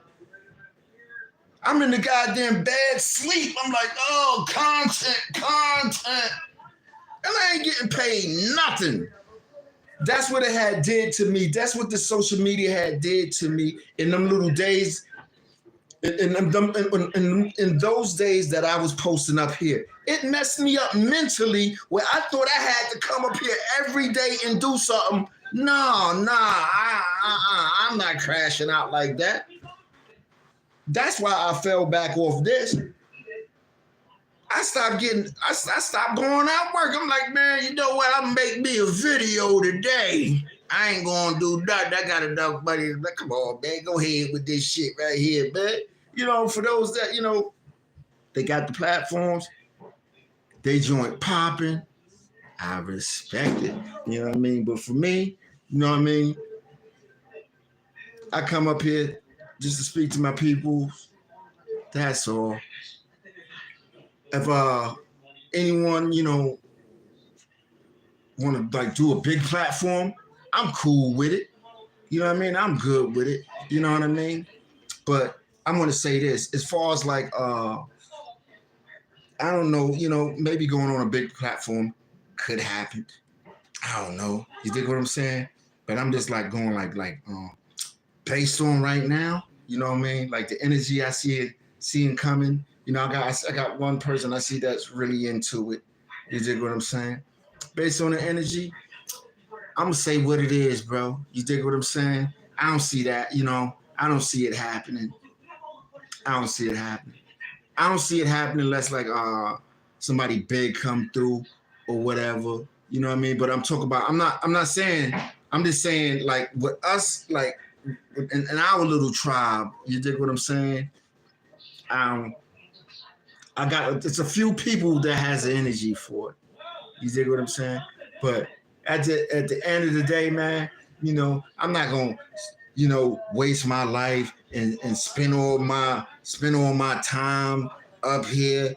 I'm in the goddamn bed sleep. I'm like, oh, content. And I ain't getting paid nothing. That's what it had did to me. That's what the social media had did to me in them little days. In those days that I was posting up here, it messed me up mentally, where I thought I had to come up here every day and do something. I'm not crashing out like that. That's why I fell back off this. I stopped going out work. I'm like, man, you know what? I'll make me a video today. I ain't gonna do nothing. I got enough money. Like, come on, man, go ahead with this shit right here, man. You know, for those that, you know, they got the platforms, they joint popping. I respect it. You know what I mean? But for me, you know what I mean? I come up here just to speak to my people. That's all. If anyone, you know, want to like do a big platform, I'm cool with it. You know what I mean? I'm good with it. You know what I mean? But I'm gonna say this: as far as like, I don't know, you know, maybe going on a big platform could happen. I don't know. You dig what I'm saying? But I'm just like going like based on right now. You know what I mean? Like the energy I seeing coming. You know, I got one person I see that's really into it. You dig what I'm saying? Based on the energy, I'm gonna say what it is, bro. You dig what I'm saying? I don't see that. You know, I don't see it happening. I don't see it happening. I don't see it happening unless like somebody big come through or whatever. You know what I mean? But I'm talking about. I'm not saying. I'm just saying like with us like in our little tribe. You dig what I'm saying? I got it's a few people that has the energy for it. You dig what I'm saying? But at the end of the day, man, you know, I'm not gonna, you know, waste my life and spend all my time up here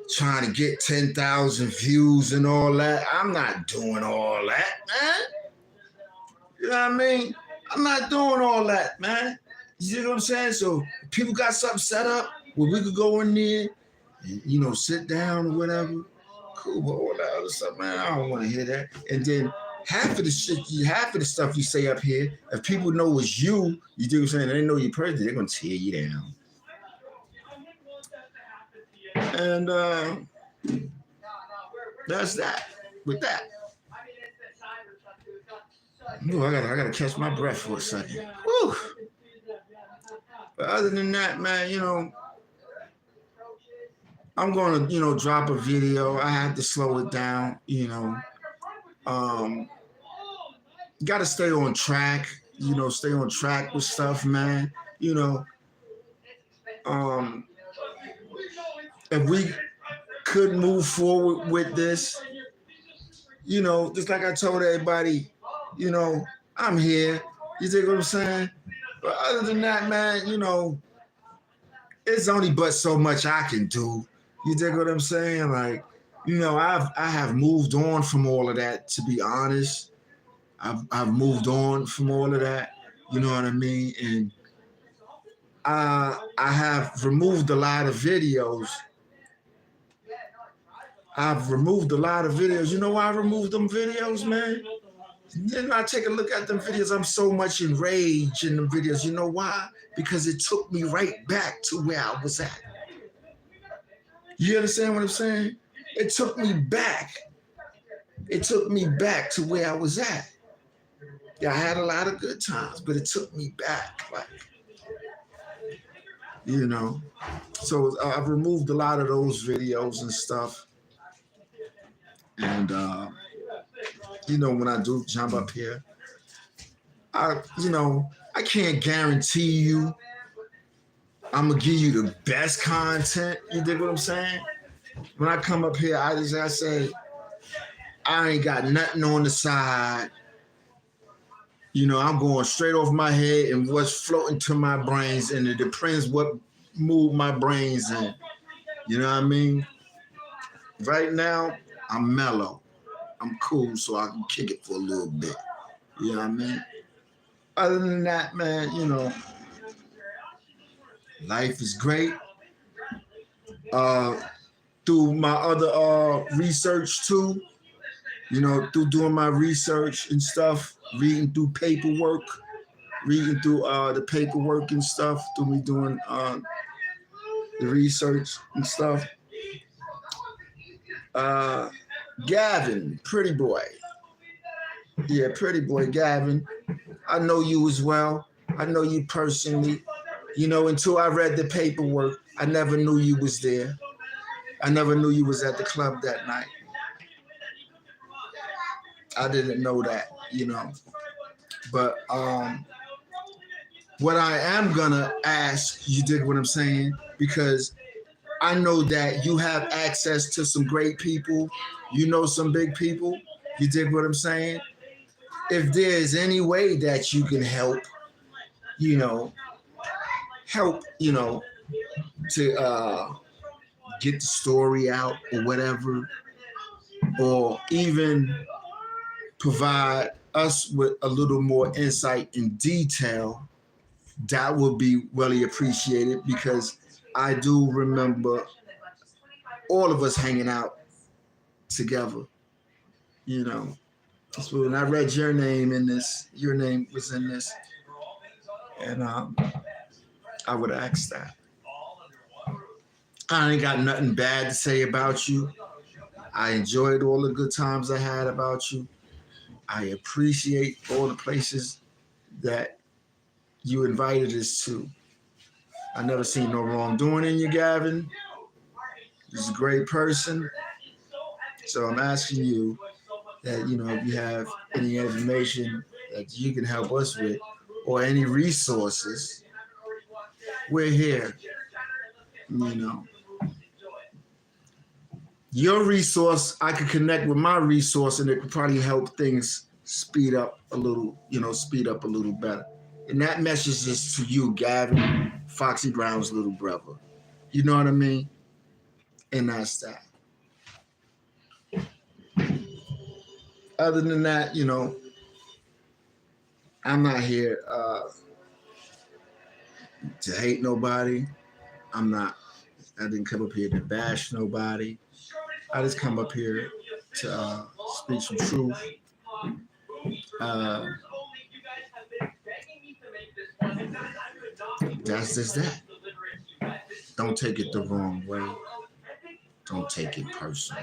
trying to get 10,000 views and all that. I'm not doing all that, man. You know what I mean? I'm not doing all that, man. You see what I'm saying? So people got something set up where we could go in there and, you know, sit down or whatever. Cool, but all that other stuff, man, I don't want to hear that. And then half of the stuff you say up here, if people know it's you do what I'm saying, they know you personally, they're gonna tear you down. And that's that. With that. Ooh, I gotta catch my breath for a second. Woo. But other than that, man, you know, I'm gonna, you know, drop a video. I have to slow it down, you know. Gotta stay on track, you know, stay on track with stuff, man. You know, if we could move forward with this, you know, just like I told everybody, you know, I'm here. You dig what I'm saying? But other than that, man, you know, it's only but so much I can do. You dig what I'm saying? Like, you know, I have moved on from all of that, to be honest. I've moved on from all of that. You know what I mean? And I have removed a lot of videos. I've removed a lot of videos. You know why I removed them videos, man? Then I take a look at them videos. I'm so much enraged in the videos. You know why? Because it took me right back to where I was at. You understand what I'm saying? It took me back. It took me back to where I was at. Yeah, I had a lot of good times, but it took me back, like, you know. So I've removed a lot of those videos and stuff. And you know, when I do jump up here, you know, I can't guarantee you I'm gonna give you the best content. You dig what I'm saying? When I come up here, I say, I ain't got nothing on the side. You know, I'm going straight off my head and what's floating to my brains, and it depends what mood my brains in. You know what I mean? Right now, I'm mellow. I'm cool, so I can kick it for a little bit. You know what I mean? Other than that, man, you know, life is great. Through my other research too, you know, through doing my research and stuff, reading through paperwork, the paperwork and stuff, through me doing the research and stuff. Gavin, pretty boy. Yeah, pretty boy, Gavin. I know you as well. I know you personally. You know, until I read the paperwork, I never knew you was there. I never knew you was at the club that night. I didn't know that, But what I am gonna ask, you dig what I'm saying? Because I know that you have access to some great people. You know some big people. You dig what I'm saying? If there's any way that you can help, you know, help, to get the story out or whatever, or even provide us with a little more insight and detail, that would be really appreciated because I do remember all of us hanging out together, you know. So when I read your name in this, your name was in this, and I would ask that. I ain't got nothing bad to say about you. I enjoyed all the good times I had about you. I appreciate all the places that you invited us to. I never seen no wrongdoing in you, Gavin. You're a great person. So I'm asking you that, if you have any information that you can help us with or any resources, we're here. Your resource, I could connect with my resource and it could probably help things speed up a little better. And that message is to you, Gavin, Foxy Brown's little brother. You know what I mean? And that's that. Other than that, I'm not here to hate nobody. I didn't come up here to bash nobody. I just come up here to speak some truth. That's just that. Don't take it the wrong way. Don't take it personal.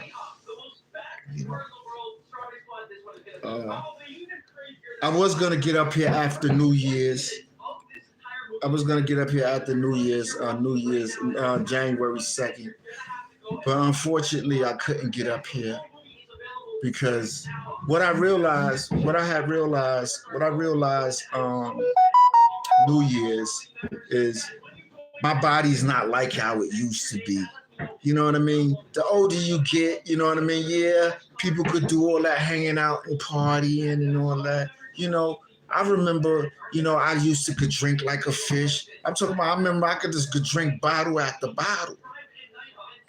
I was gonna get up here after New Year's. January 2nd. But unfortunately, I couldn't get up here because what I realized New Year's is my body's not like how it used to be. You know what I mean? The older you get, you know what I mean? Yeah, people could do all that hanging out and partying and all that. I remember, I used to could drink like a fish. I remember I could just could drink bottle after bottle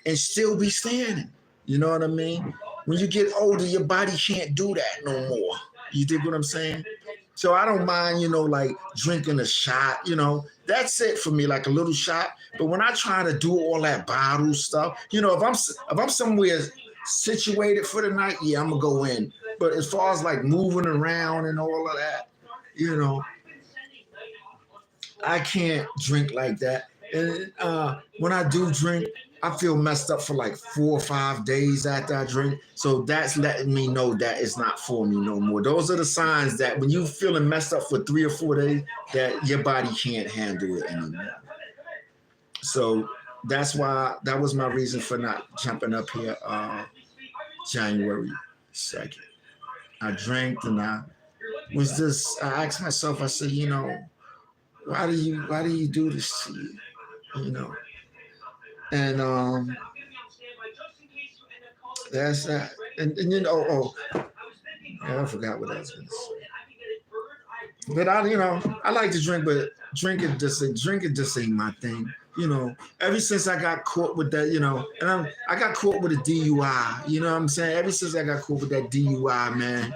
and still be standing. You know what I mean? When you get older, your body can't do that no more. You dig what I'm saying? So I don't mind, like drinking a shot, that's it for me, like a little shot. But when I try to do all that bottle stuff, if I'm somewhere situated for the night, yeah, I'm gonna go in. But as far as like moving around and all of that, I can't drink like that. And when I do drink, I feel messed up for like 4 or 5 days after I drink. So that's letting me know that it's not for me no more. Those are the signs that when you're feeling messed up for 3 or 4 days, that your body can't handle it anymore. So that was my reason for not jumping up here January 2nd. I drank and I asked myself, I said, why do you do this to you? And that's that. And I forgot what I was going to say. But I like to drink, but drinking just ain't my thing. Ever since I got caught with that, and I got caught with a DUI. You know what I'm saying? Ever since I got caught with that DUI, man,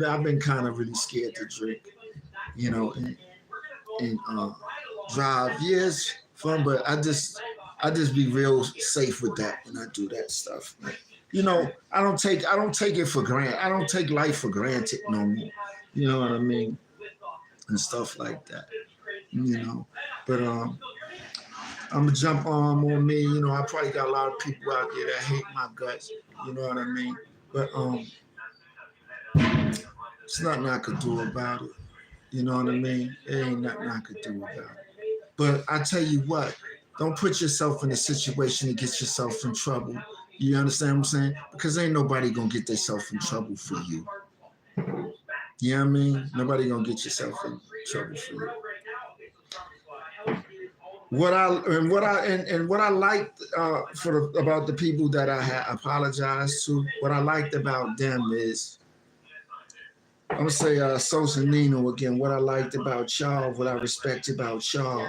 I've been kind of really scared to drink. And drive. Yes, fun, but I just be real safe with that when I do that stuff. I don't take it for granted. I don't take life for granted no more. You know what I mean? And stuff like that. But I'm gonna jump on me. I probably got a lot of people out there that hate my guts. You know what I mean? But it's nothing I could do about it. You know what I mean? There ain't nothing I could do about it. But I tell you what, Don't put yourself in a situation to get yourself in trouble. You understand what I'm saying? Because ain't nobody gonna get themselves in trouble for you. You know what I mean? Nobody gonna get yourself in trouble for you. What I liked about the people that I had apologized to, what I liked about them is, I'm gonna say Sosa Nino again. What I liked about y'all, what I respect about y'all,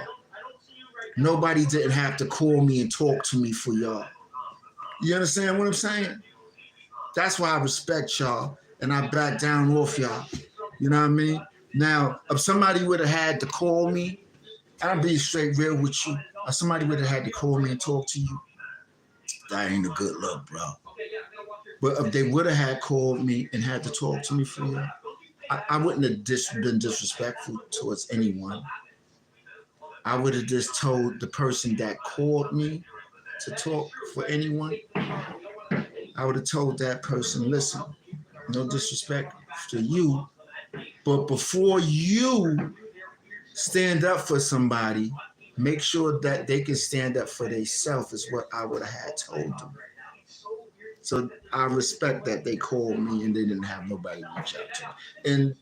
nobody didn't have to call me and talk to me for y'all. You understand what I'm saying? That's why I respect y'all and I back down off y'all. You know what I mean? Now, if somebody would have had to call me, I'll be straight real with you. If somebody would have had to call me and talk to you, that ain't a good look, bro. But if they would have had called me and had to talk to me for you, I wouldn't have been disrespectful towards anyone. I would have just told the person that called me to talk for anyone, I would have told that person, listen, no disrespect to you, but before you stand up for somebody, make sure that they can stand up for themselves is what I would have had told them. So I respect that they called me and they didn't have nobody reach out to me. And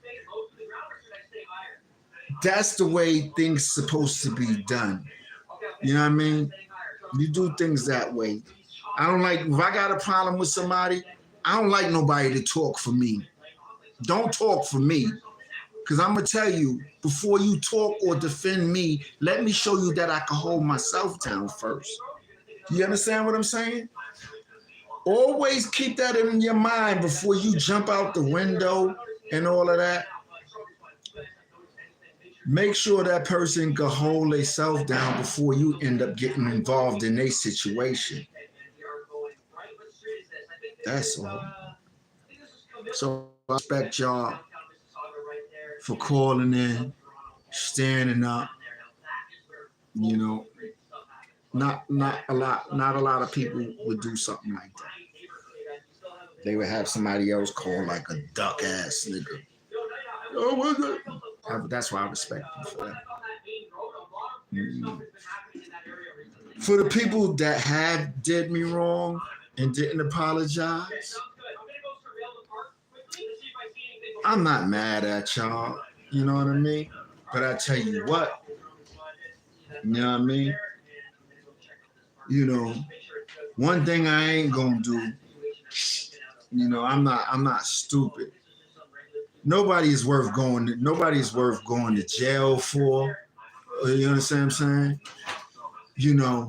that's the way things supposed to be done. You know what I mean? You do things that way. I don't like, if I got a problem with somebody, I don't like nobody to talk for me. Don't talk for me. Because I'm going to tell you, before you talk or defend me, let me show you that I can hold myself down first. You understand what I'm saying? Always keep that in your mind before you jump out the window and all of that. Make sure that person can hold themselves down before you end up getting involved in their situation. That's all. So I respect y'all for calling in, standing up. You know, not a lot of people would do something like that. They would have somebody else call like a duck ass nigga. Oh, what's that? That's why I respect you for that. For the people that have did me wrong and didn't apologize, I'm not mad at y'all. You know what I mean? But I tell you what, you know what I mean? You know, one thing I ain't gonna do, you know, I'm not stupid. Nobody's worth going to jail for. You understand what I'm saying? You know,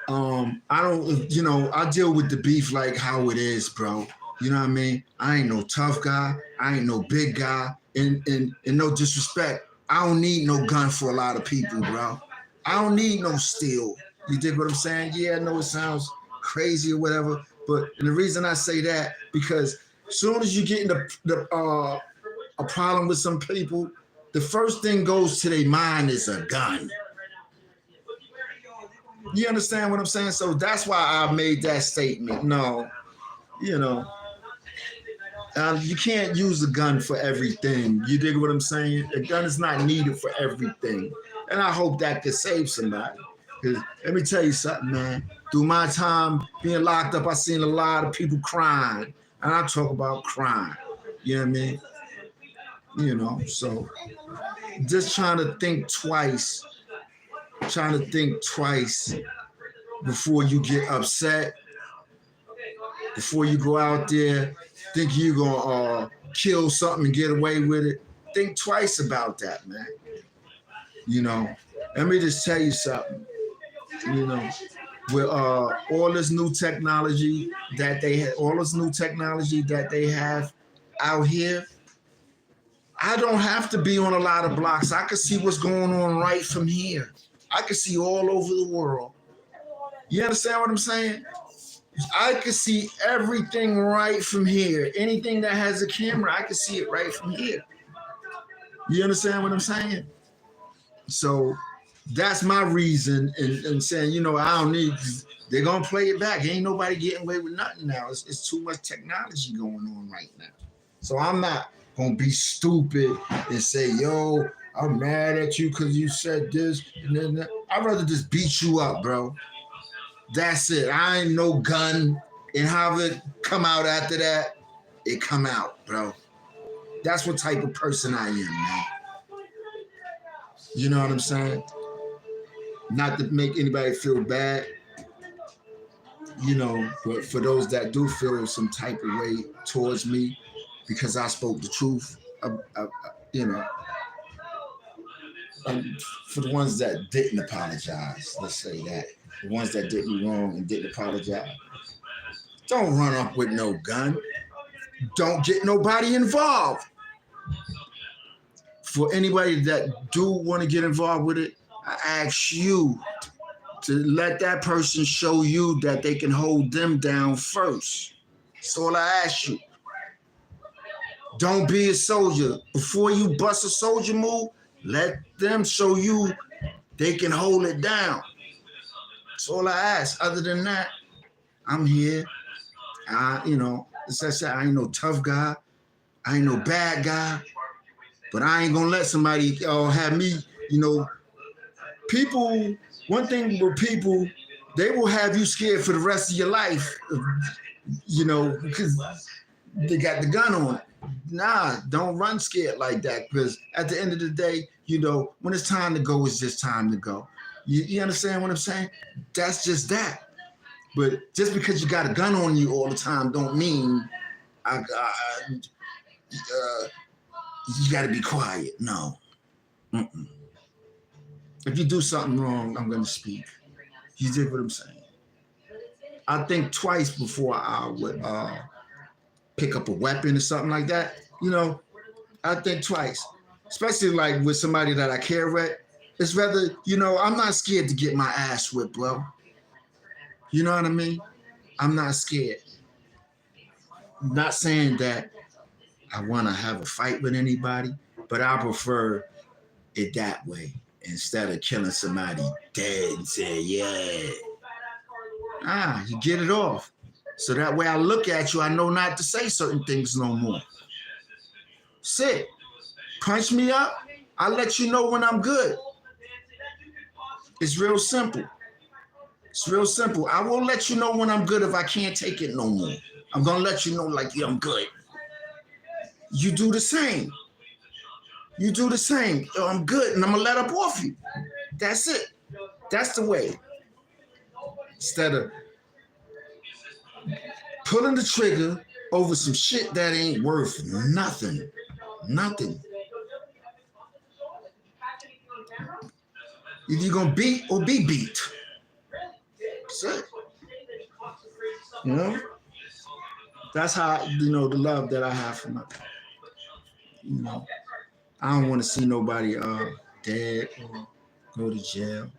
I don't, you know, I deal with the beef like how it is, bro. You know what I mean? I ain't no tough guy. I ain't no big guy. And no disrespect, I don't need no gun for a lot of people, bro. I don't need no steel. You dig what I'm saying? Yeah, I know it sounds crazy or whatever, but the reason I say that, because as soon as you get in a problem with some people, the first thing goes to their mind is a gun. You understand what I'm saying? So that's why I made that statement. No, you know, you can't use a gun for everything. You dig what I'm saying? A gun is not needed for everything. And I hope that could save somebody. Because let me tell you something, man. Through my time being locked up, I've seen a lot of people crying. And I talk about crying. You know what I mean? You know, so just trying to think twice before you get upset, before you go out there, think you're going to kill something and get away with it. Think twice about that, man. You know, let me just tell you something. You know, with all this new technology that they have out here, I don't have to be on a lot of blocks. I can see what's going on right from here. I can see all over the world. You understand what I'm saying? I can see everything right from here. Anything that has a camera, I can see it right from here. You understand what I'm saying? So that's my reason in saying, you know, I don't need, they're going to play it back. Ain't nobody getting away with nothing now. It's too much technology going on right now. So I'm not going to be stupid and say, yo, I'm mad at you because you said this and then that. I'd rather just beat you up, bro. That's it. I ain't no gun. And have it come out after that, it come out, bro. That's what type of person I am, man. You know what I'm saying? Not to make anybody feel bad, you know, but for those that do feel some type of way towards me because I spoke the truth, you know, for the ones that didn't apologize, let's say that, the ones that did me wrong and didn't apologize, don't run up with no gun. Don't get nobody involved. For anybody that do want to get involved with it, I ask you to let that person show you that they can hold them down first. That's all I ask you. Don't be a soldier. Before you bust a soldier move, let them show you they can hold it down. That's all I ask. Other than that, I'm here. You know, as I said, I ain't no tough guy. I ain't no bad guy. But I ain't gonna let somebody have me, you know. People, one thing with people, they will have you scared for the rest of your life, you know, because they got the gun on it. Nah, don't run scared like that, because at the end of the day, you know, when it's time to go, it's just time to go. You understand what I'm saying? That's just that. But just because you got a gun on you all the time don't mean you got to be quiet. No. Mm-mm. If you do something wrong, I'm going to speak. You dig what I'm saying? I think twice before I would pick up a weapon or something like that. You know, I think twice. Especially like with somebody that I care with. It's rather, you know, I'm not scared to get my ass whipped, bro. You know what I mean? I'm not scared. I'm not saying that I want to have a fight with anybody, but I prefer it that way instead of killing somebody dead and say, yeah. You get it off. So that way I look at you, I know not to say certain things no more. Sit. Punch me up. I'll let you know when I'm good. It's real simple. It's real simple. I will let you know when I'm good if I can't take it no more. I'm going to let you know like, yeah, I'm good. You do the same. You do the same. Yo, I'm good, and I'm going to let up off you. That's it. That's the way. Instead of pulling the trigger over some shit that ain't worth nothing. Nothing. Either you're going to beat or be beat. That's it. You know? That's how, you know, the love that I have for my, you know, I don't want to see nobody dead or go to jail.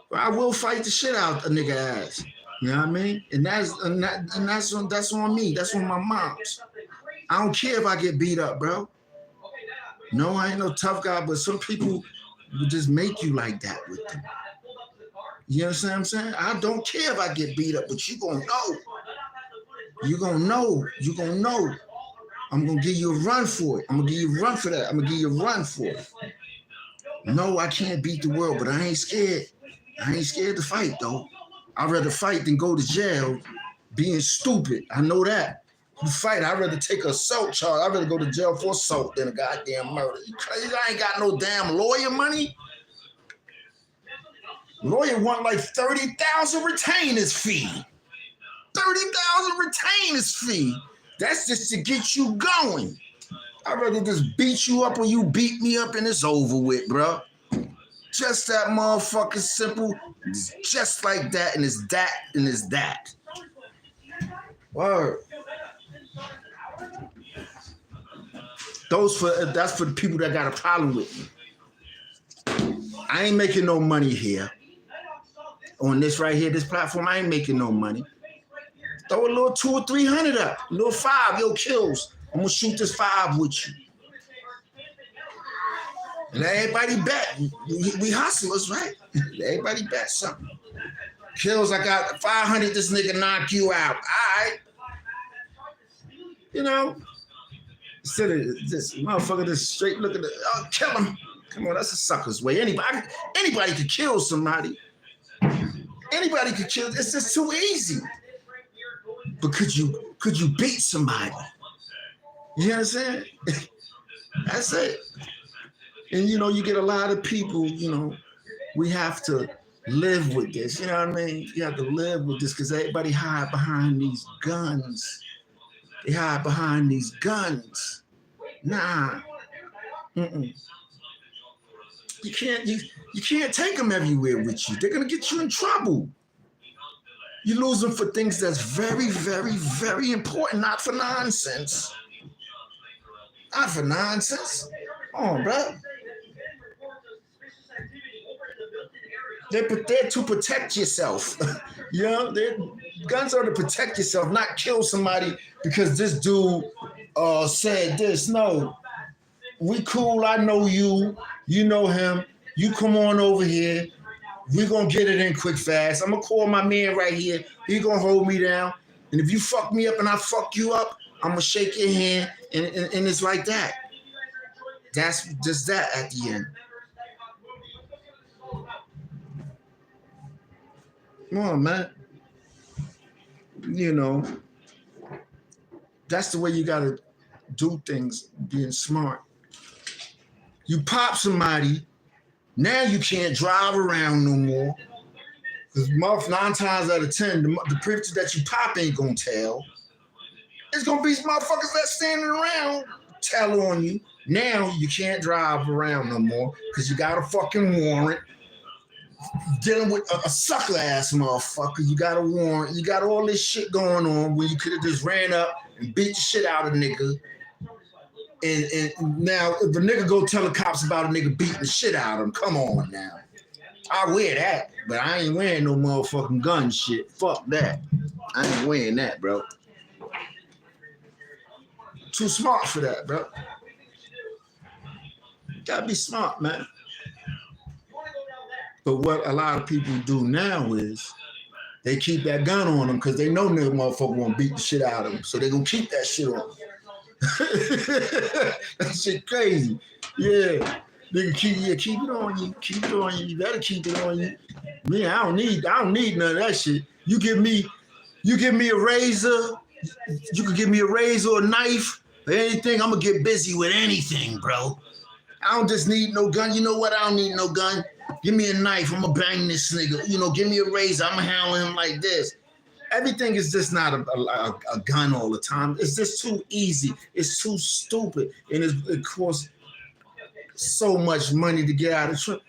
But I will fight the shit out a nigga ass. You know what I mean? And that's on me. That's on my mom's. I don't care if I get beat up, bro. No, I ain't no tough guy, but some people will just make you like that with them. You understand what I'm saying? I don't care if I get beat up, but you gonna know. You gonna know. You gonna know. I'm gonna give you a run for it. I'm gonna give you a run for that. I'm gonna give you a run for it. No, I can't beat the world, but I ain't scared. I ain't scared to fight, though. I'd rather fight than go to jail being stupid. I know that. You fight, I'd rather take an assault charge. I'd rather go to jail for assault than a goddamn murder. You crazy? I ain't got no damn lawyer money. Lawyer want like 30,000 retainers fee. 30,000 retainers fee. That's just to get you going. I'd rather just beat you up or you beat me up and it's over with, bro. Just that motherfucking simple. It's just like that, and it's that, and it's that. Word. That's for the people that got a problem with me. I ain't making no money here. On this right here, this platform, I ain't making no money. Throw a little 200 or 300 up, a little 5, yo, kills. I'm gonna shoot this 5 with you. And everybody bet. We hustlers, right? Everybody bet something. Kills, I got 500, this nigga knock you out. All right. You know, instead of this motherfucker just straight looking at, kill him. Come on, that's a sucker's way. Anybody could kill somebody. Anybody could kill. It's just too easy. But could you beat somebody? You know what I'm saying? That's it. And you know, you get a lot of people, you know, we have to live with this. You know what I mean? You have to live with this because everybody hide behind these guns. They hide behind these guns. Nah. Mm-mm. You can't take them everywhere with you. They're gonna get you in trouble. You lose them for things that's very, very, very important, not for nonsense. Not for nonsense. Oh, bro. They're to protect yourself. You know, guns are to protect yourself, not kill somebody because this dude said this. No, we cool. I know you. You know him. You come on over here. We're going to get it in quick fast. I'm going to call my man right here. He going to hold me down. And if you fuck me up and I fuck you up, I'm going to shake your hand. And it's like that. That's just that at the end. Come on, man. You know, that's the way you got to do things, being smart. You pop somebody, now you can't drive around no more. Because 9 times out of 10, the picture that you pop ain't going to tell. It's going to be motherfuckers that's standing around tell on you. Now you can't drive around no more because you got a fucking warrant. Dealing with a sucker ass motherfucker. You got a warrant. You got all this shit going on where you could have just ran up and beat the shit out of a nigga. And now if the nigga go tell the cops about a nigga beating the shit out of him, come on now. I wear that, but I ain't wearing no motherfucking gun shit. Fuck that. I ain't wearing that, bro. Too smart for that, bro. Gotta be smart, man. But what a lot of people do now is they keep that gun on them because they know no motherfucker won't beat the shit out of them. So they gonna keep that shit on. That shit crazy. Yeah. Nigga keep it on you. Keep it on you. You better keep it on you. Man, I don't need none of that shit. You give me a razor, you can give me a razor or a knife or anything, I'm gonna get busy with anything, bro. I don't just need no gun. You know what? I don't need no gun. Give me a knife. I'm going to bang this nigga. You know, give me a razor. I'm going to handle him like this. Everything is just not a gun all the time. It's just too easy. It's too stupid. And it costs so much money to get out of trouble.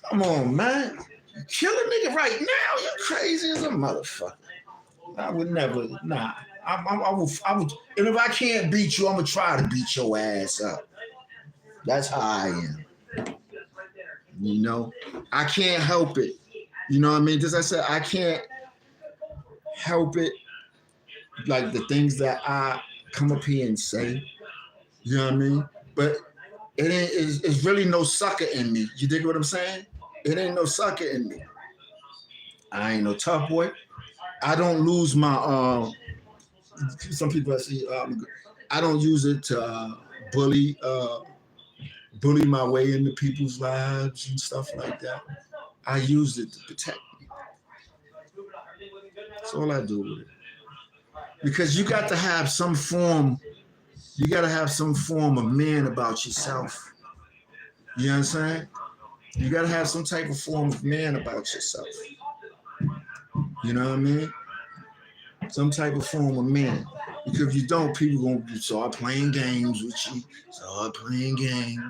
Come on, man. You kill a nigga right now? You're crazy as a motherfucker. I would never. Nah. I would. And if I can't beat you, I'm going to try to beat your ass up. That's how I am. You know, I can't help it. You know what I mean? Just as I said, I can't help it. Like the things that I come up here and say. You know what I mean? But it's really no sucker in me. You dig what I'm saying? It ain't no sucker in me. I ain't no tough boy. I don't lose my some people say I don't use it to bully my way into people's lives and stuff like that. I use it to protect me. That's all I do with it. Because you got to have some form of man about yourself. You know what I'm saying? You got to have some type of form of man about yourself. You know what I mean? Some type of form of man. Because if you don't, people going to start playing games with you. Start playing games.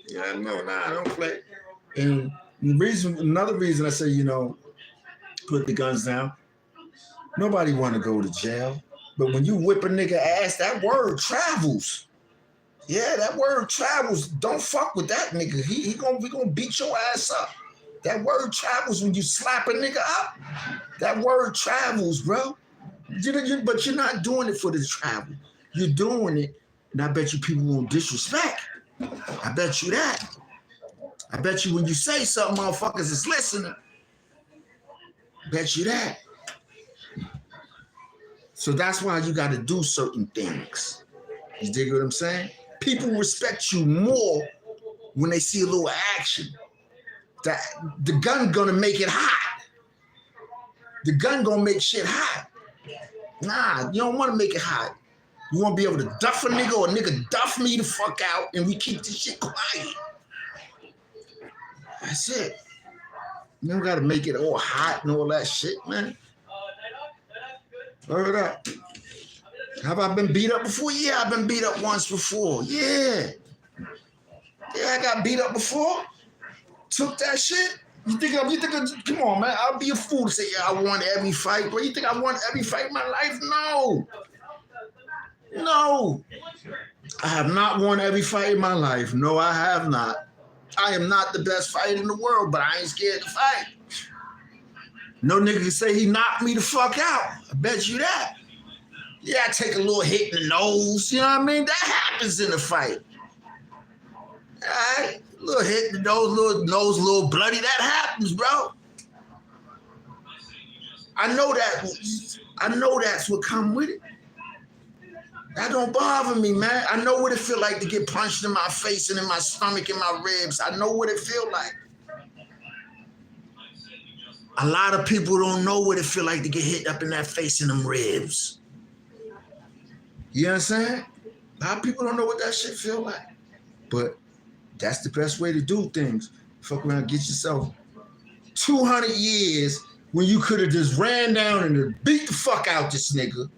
Yeah, no, I don't play. And another reason I say, you know, put the guns down. Nobody want to go to jail. But when you whip a nigga ass, that word travels. Yeah, that word travels. Don't fuck with that nigga. We gonna beat your ass up. That word travels when you slap a nigga up. That word travels, bro. But you're not doing it for the travel. You're doing it, and I bet you people won't disrespect. I bet you that. I bet you when you say something, motherfuckers is listening. Bet you that. So that's why you got to do certain things. You dig what I'm saying? People respect you more when they see a little action. That the gun gonna make it hot. The gun gonna make shit hot. Nah, you don't want to make it hot. You want to be able to duff a nigga or a nigga duff me the fuck out and we keep this shit quiet. That's it. You don't got to make it all hot and all that shit, man. Word up. Have I been beat up before? Yeah, I've been beat up once before. Yeah. Yeah, I got beat up before. Took that shit. You think, come on, man. I'll be a fool to say, yeah, I won every fight. Bro, you think I won every fight in my life? No. No. I have not won every fight in my life. No, I have not. I am not the best fighter in the world, but I ain't scared to fight. No nigga can say he knocked me the fuck out. I bet you that. Yeah, I take a little hit in the nose. You know what I mean? That happens in a fight. All right? A little hit in the nose, little nose, little bloody. That happens, bro. I know that. I know that's what come with it. That don't bother me, man. I know what it feel like to get punched in my face and in my stomach and my ribs. I know what it feel like. A lot of people don't know what it feel like to get hit up in that face and them ribs. You know what I'm saying? A lot of people don't know what that shit feel like. But that's the best way to do things. Fuck around, get yourself 200 years when you could have just ran down and beat the fuck out this nigga.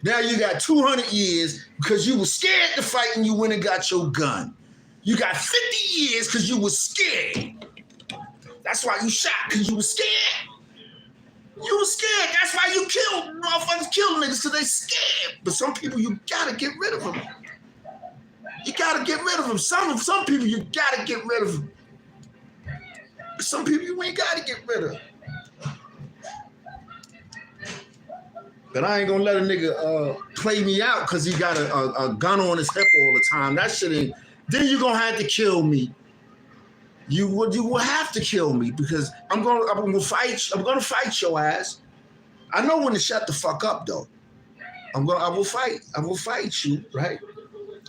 Now you got 200 years because you were scared to fight and you went and got your gun. You got 50 years because you were scared. That's why you shot, because you were scared. You were scared. That's why you killed motherfuckers, kill niggas because they scared. But some people, you gotta get rid of them. You gotta get rid of them. Some people, you gotta get rid of them. Some people, you ain't gotta get rid of. But I ain't gonna let a nigga play me out because he got a gun on his hip all the time. That shit ain't. Then you gonna have to kill me. You will have to kill me because I'm gonna fight. I'm gonna fight your ass. I know when to shut the fuck up though. I will fight. I will fight you, right?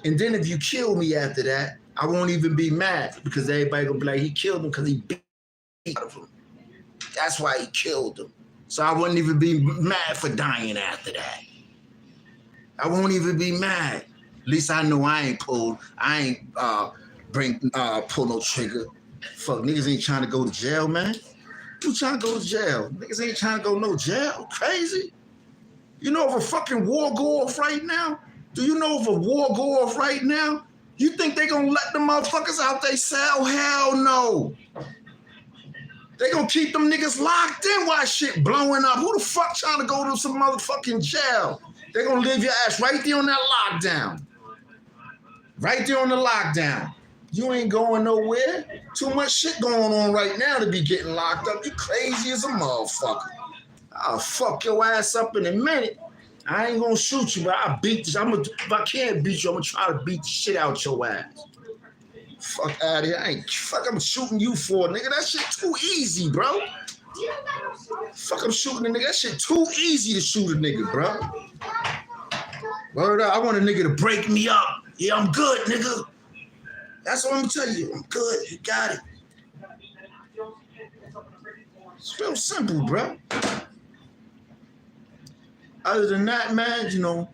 And then if you kill me after that, I won't even be mad because everybody gonna be like, he killed him because he beat out of him. That's why he killed him. So I wouldn't even be mad for dying after that. I won't even be mad. At least I know I ain't pull no trigger. Fuck, niggas ain't trying to go to jail, man. Who trying to go to jail? Niggas ain't trying to go no jail. Crazy? You know if a fucking war go off right now? Do you know if a war go off right now? You think they gonna let them motherfuckers out they cell? Hell no. They gonna keep them niggas locked in while shit blowing up. Who the fuck trying to go to some motherfucking jail? They gonna leave your ass right there on that lockdown. Right there on the lockdown. You ain't going nowhere. Too much shit going on right now to be getting locked up. You crazy as a motherfucker. I'll fuck your ass up in a minute. I ain't gonna shoot you, but I'll beat this. If I can't beat you, I'm gonna try to beat the shit out your ass. Fuck out of here. I'm shooting you for, nigga. That shit too easy, bro. Fuck, I'm shooting a nigga. That shit too easy to shoot a nigga, bro. Word up, I want a nigga to break me up. Yeah, I'm good, nigga. That's what I'm gonna tell you. I'm good. You got it. It's real simple, bro. Other than that, man, you know,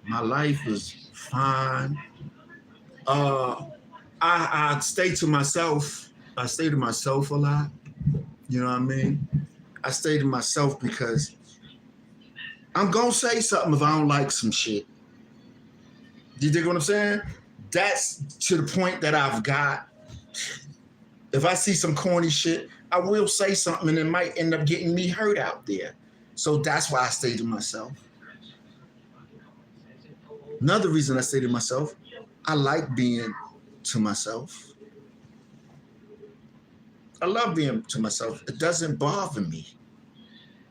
my life is fine. I stay to myself. I stay to myself a lot. You know what I mean? I stay to myself because I'm gonna say something if I don't like some shit. You dig what I'm saying? That's to the point that I've got. If I see some corny shit, I will say something and it might end up getting me hurt out there. So that's why I stay to myself. Another reason I stay to myself, I like being to myself. I love being to myself. It doesn't bother me.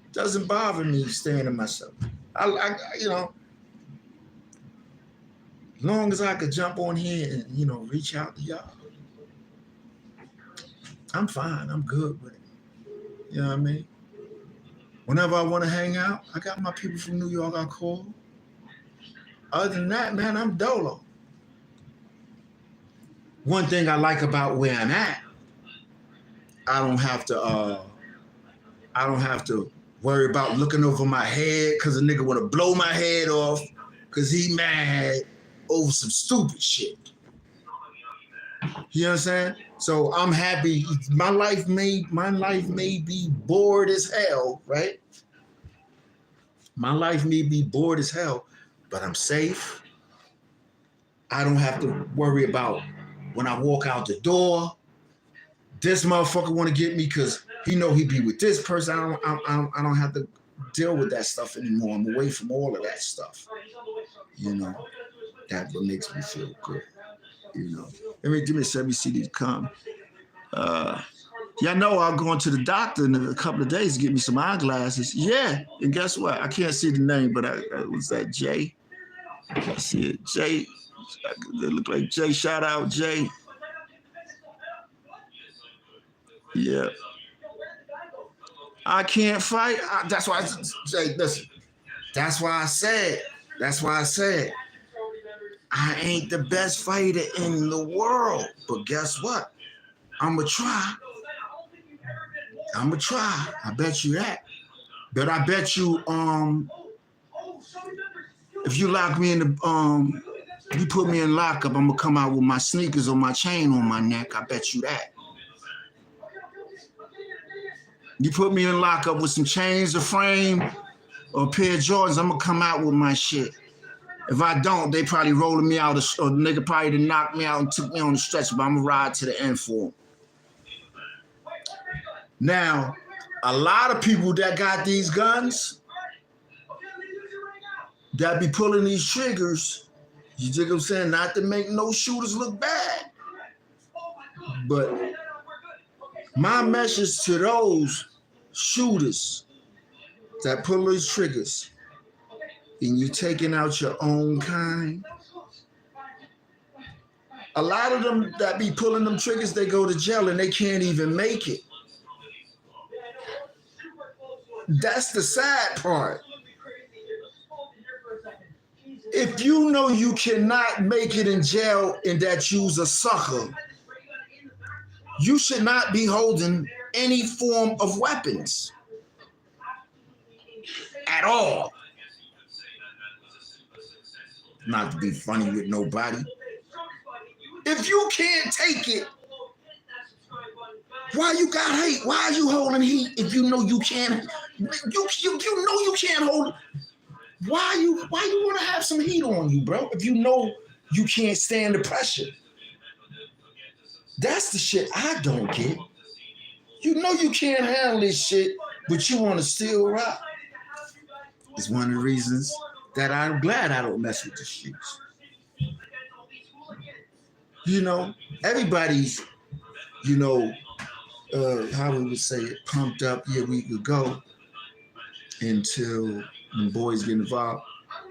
It doesn't bother me staying to myself. I you know, as long as I could jump on here and, you know, reach out to y'all, I'm fine. I'm good with it. You know what I mean? Whenever I want to hang out, I got my people from New York I call. Other than that, man, I'm dolo. one thing I like about where I'm at, I don't have to worry about looking over my head because a nigga want to blow my head off because he mad over some stupid shit. You know what I'm saying? So I'm happy. My life may be bored as hell, right? My life may be bored as hell, but I'm safe. I don't have to worry about when I walk out the door, this motherfucker want to get me because he know he be with this person. I don't have to deal with that stuff anymore. I'm away from all of that stuff. You know, that what makes me feel good. You know, let me see these come. Y'all know I'm going to the doctor in a couple of days to get me some eyeglasses. Yeah, and guess what? I can't see the name, but was that Jay? I see it, Jay. They look like Jay. Shout out Jay. Yeah. I can't fight. That's why Jay, listen. That's why I said I ain't the best fighter in the world. But guess what? I'ma try. I bet you that. But I bet you if you lock me in the if you put me in lockup, I'm gonna come out with my sneakers or my chain on my neck. I bet you that. You put me in lockup with some chains, a frame, or a pair of Jordans, I'm gonna come out with my shit. If I don't, they probably rolling me out, or the nigga probably done knocked me out and took me on the stretcher, but I'm gonna ride to the end for him. Now, a lot of people that got these guns, that be pulling these triggers, you dig what I'm saying? Not to make no shooters look bad. But my message to those shooters that pull these triggers and you taking out your own kind, a lot of them that be pulling them triggers, they go to jail and they can't even make it. That's the sad part. If you know you cannot make it in jail and that you's a sucker, you should not be holding any form of weapons at all. Not to be funny with nobody. If you can't take it, why you got hate? Why are you holding heat if you know you can't? You know you can't hold it. Why you want to have some heat on you, bro? If you know you can't stand the pressure. That's the shit I don't get. You know you can't handle this shit, but you want to still rock. It's one of the reasons that I'm glad I don't mess with the streets. You know, everybody's, how we would say it, pumped up. Yeah, we could go until the boys get involved.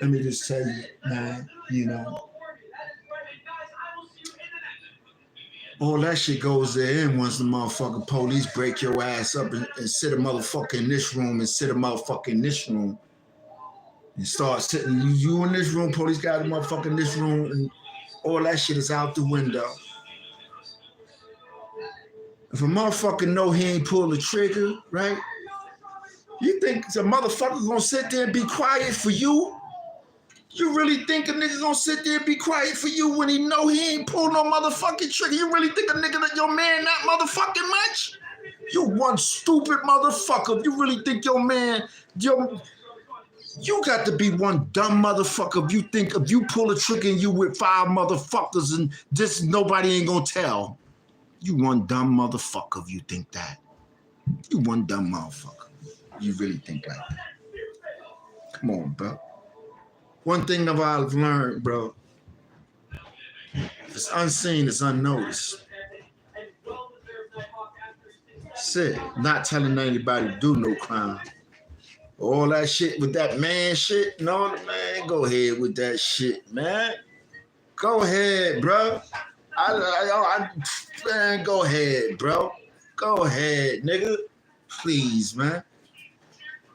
Let me just tell you, man, all that shit goes there in once the motherfucking police break your ass up and sit a motherfucker in this room and sit a motherfucker in this room and start sitting, you in this room, police got a motherfucker in this room, and all that shit is out the window. If a motherfucker know he ain't pull the trigger, right? You think the motherfucker gonna sit there and be quiet for you? You really think a nigga gonna sit there and be quiet for you when he know he ain't pulled no motherfucking trigger? You really think a nigga that your man that motherfucking much? You one stupid motherfucker. You really think your man, you got to be one dumb motherfucker if you think if you pull a trigger and you with 5 motherfuckers and this nobody ain't gonna tell. You one dumb motherfucker if you think that. You one dumb motherfucker. You really think like that. Come on, bro. One thing that I've learned, bro, it's unseen, it's unnoticed. Shit, not telling anybody to do no crime. All that shit with that man shit, no, man, go ahead with that shit, man. Go ahead, bro. Man, go ahead, bro. Go ahead, nigga. Please, man.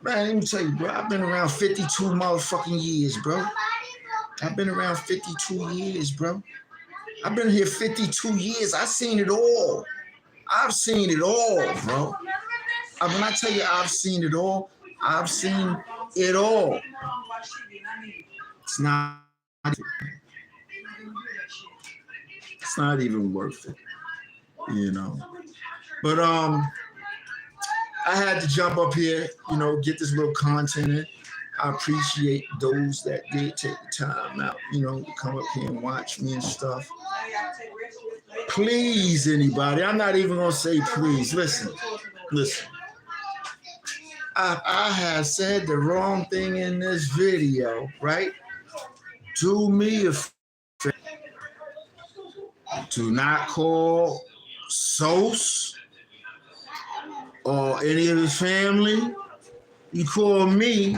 Man, let me tell you, bro, I've been around 52 motherfucking years, bro. I've been around 52 years, bro. I've been here 52 years. I've seen it all. I've seen it all, bro. When I tell you I've seen it all, I've seen it all. It's not. It's not even worth it, you know. But I had to jump up here, get this little content in. I appreciate those that did take the time out, to come up here and watch me and stuff. Please, anybody, I'm not even gonna say please. Listen. I have said the wrong thing in this video, right? Do me a favor. Do not call Sos or any of his family. You call me,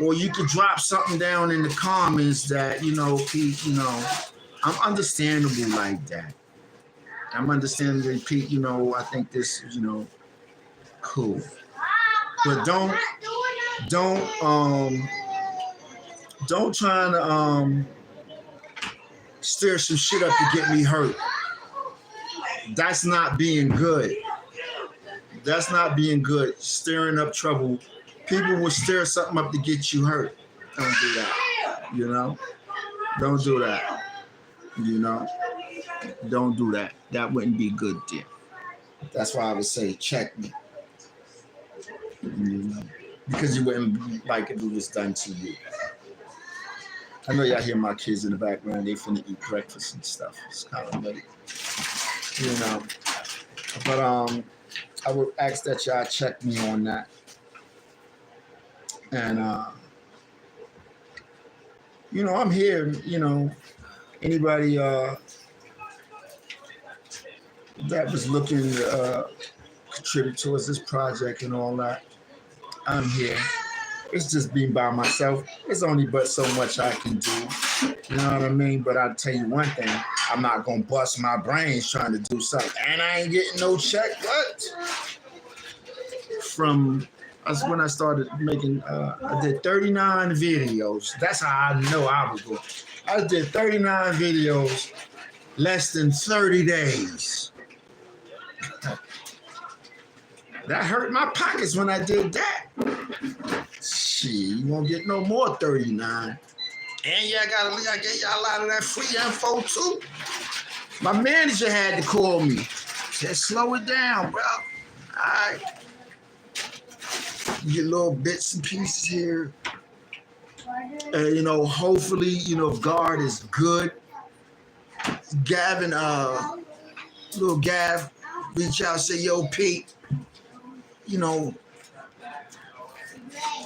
or you could drop something down in the comments that, Pete, I'm understandable like that. I'm understandable, Pete, I think this is, cool. But don't try to stir some shit up to get me hurt. That's not being good. That's not being good. Stirring up trouble. People will stir something up to get you hurt. Don't do that. Don't do that. Don't do that. That wouldn't be good, dear. That's why I would say check me. Because you wouldn't like if it was done to you. I know y'all hear my kids in the background. They finna eat breakfast and stuff. It's kind of late. But I would ask that y'all check me on that. And I'm here, anybody that was looking to contribute towards this project and all that, I'm here. It's just being by myself. It's only but so much I can do. You know what I mean? But I'll tell you one thing. I'm not going to bust my brains trying to do something. And I ain't getting no check. What? That's when I started making, I did 39 videos. That's how I know I was going. I did 39 videos, less than 30 days. That hurt my pockets when I did that. Shit, you won't get no more 39. And I gave y'all a lot of that free info too. My manager had to call me. Said, slow it down, bro. All right. You get little bits and pieces here. And, hopefully, if God is good. Gavin, little Gav, reach out, say, yo, Pete,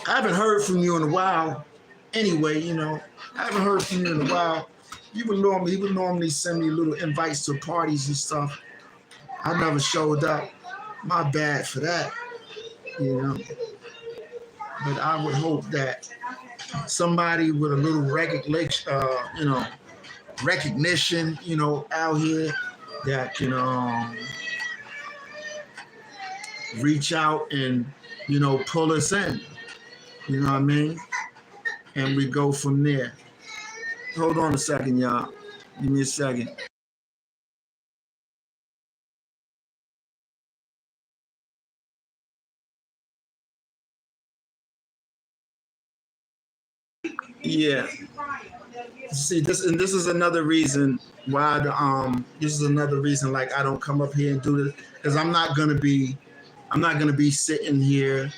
I haven't heard from you in a while. Anyway, I haven't heard from you in a while. He would normally send me little invites to parties and stuff. I never showed up. My bad for that, But I would hope that somebody with a little recognition, out here that can reach out and, pull us in. You know what I mean? And we go from there. Hold on a second, y'all. Give me a second. Yeah. See, this is another reason why like I don't come up here and do this, because I'm not gonna be sitting here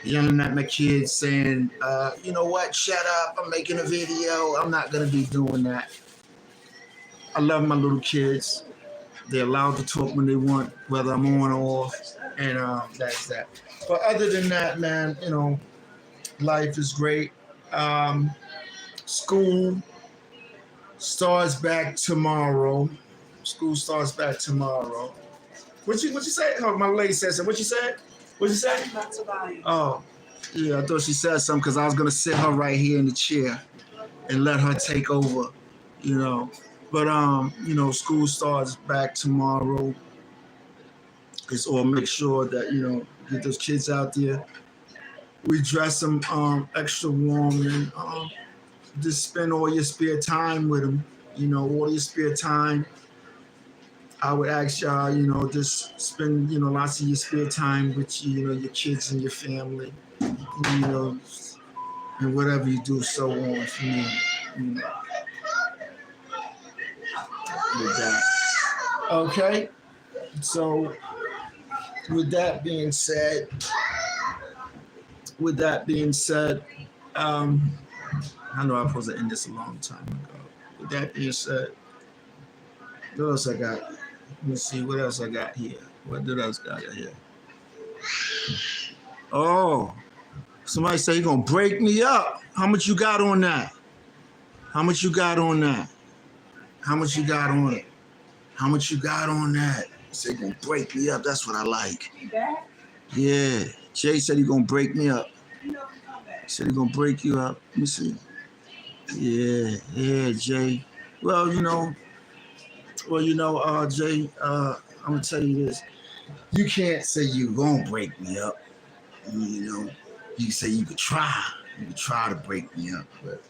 yelling at my kids saying, you know what, shut up, I'm making a video. I'm not gonna be doing that. I love my little kids. They're allowed to talk when they want, whether I'm on or off, and that's that. But other than that, man, life is great. School starts back tomorrow. What you say? Oh, my lady said something. What you said? Oh, yeah, I thought she said something because I was going to sit her right here in the chair and let her take over, But, school starts back tomorrow. It's all make sure that, get those kids out there. We dress them extra warm and just spend all your spare time with them. You know, all your spare time, I would ask y'all, you know, just spend, you know, lots of your spare time with you know, your kids and your family, you know, and whatever you do, so on from there, you know, with that. Okay, so with that being said, with that being said, um, I know I was supposed to end this a long time ago. With that being said, what else I got? Let me see what else I got here. What else got here? Oh, somebody say you're gonna break me up. How much you got on that? How much you got on that? How much you got on it? How much you got on that? Say you're gonna break me up. That's what I like. You back? Yeah. Jay said he's gonna break me up. He said he's gonna break you up. Let me see. Yeah, Jay. Well, you know, Jay, I'm gonna tell you this. You can't say you gonna break me up. You know, you say you could try. You could try to break me up, but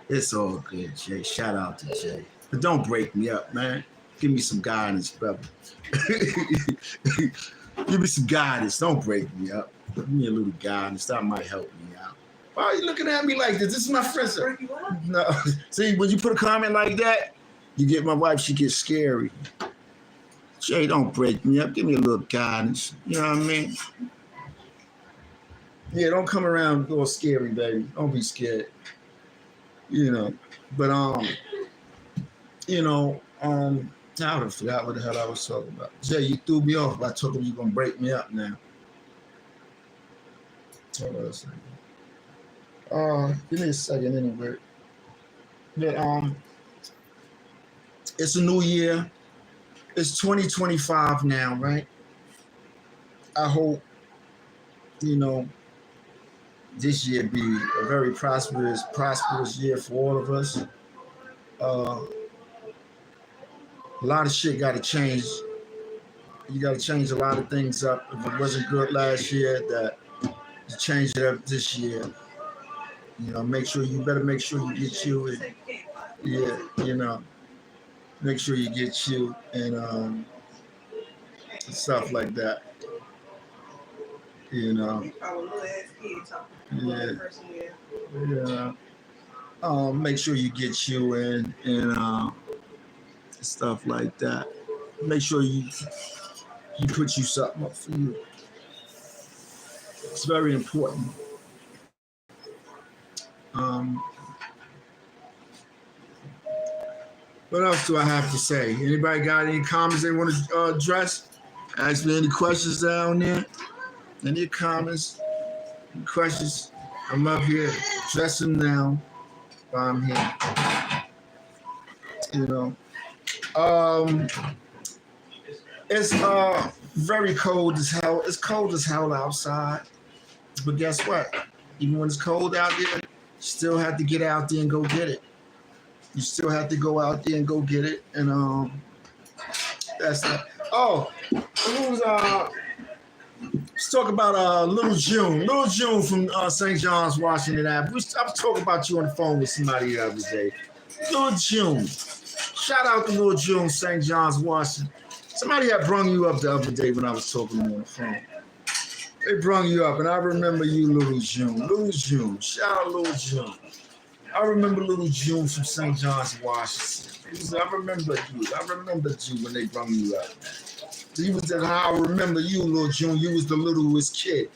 it's all good, Jay. Shout out to Jay. But don't break me up, man. Give me some guidance, brother. Give me some guidance. Don't break me up. Give me a little guidance. That might help me out. Why are you looking at me like this? This is my friend. No. See, when you put a comment like that, you get my wife, she gets scary. Jay, don't break me up. Give me a little guidance. You know what I mean? Yeah, don't come around all scary, baby. Don't be scared. You know. But I would have forgot what the hell I was talking about. Jay, you threw me off by talking you're gonna break me up now. Hold on a second. Give me a second anyway. But it's a new year. It's 2025 now, right? I hope, you know, this year be a very prosperous year for all of us. A lot of shit got to change. You got to change a lot of things up. If it wasn't good last year, that you change it up this year. You know, you better make sure you get you and make sure you get you and stuff like that. You know. Yeah. Make sure you get you in and stuff like that. Make sure you put you something up for you. It's very important. What else do I have to say? Anybody got any comments they want to address? Ask me any questions down there. Any comments? Any questions? I'm up here. Address them now while I'm here. You know. It's very cold as hell. It's cold as hell outside. But guess what? Even when it's cold out there, you still have to get out there and go get it. You still have to go out there and go get it. And that's that. Oh, let's talk about Little June. Little June from St. John's, Washington. I was talking about you on the phone with somebody the other day. Little June. Shout out to Little June, St. John's, Washington. Somebody had brung you up the other day when I was talking to you on the phone. They brung you up, and I remember you, Little June. Little June. Shout out Little June. I remember Little June from St. John's, Washington. I remember you. I remembered you when they brung you up. You was how I remember you, Little June. You was the littlest kid.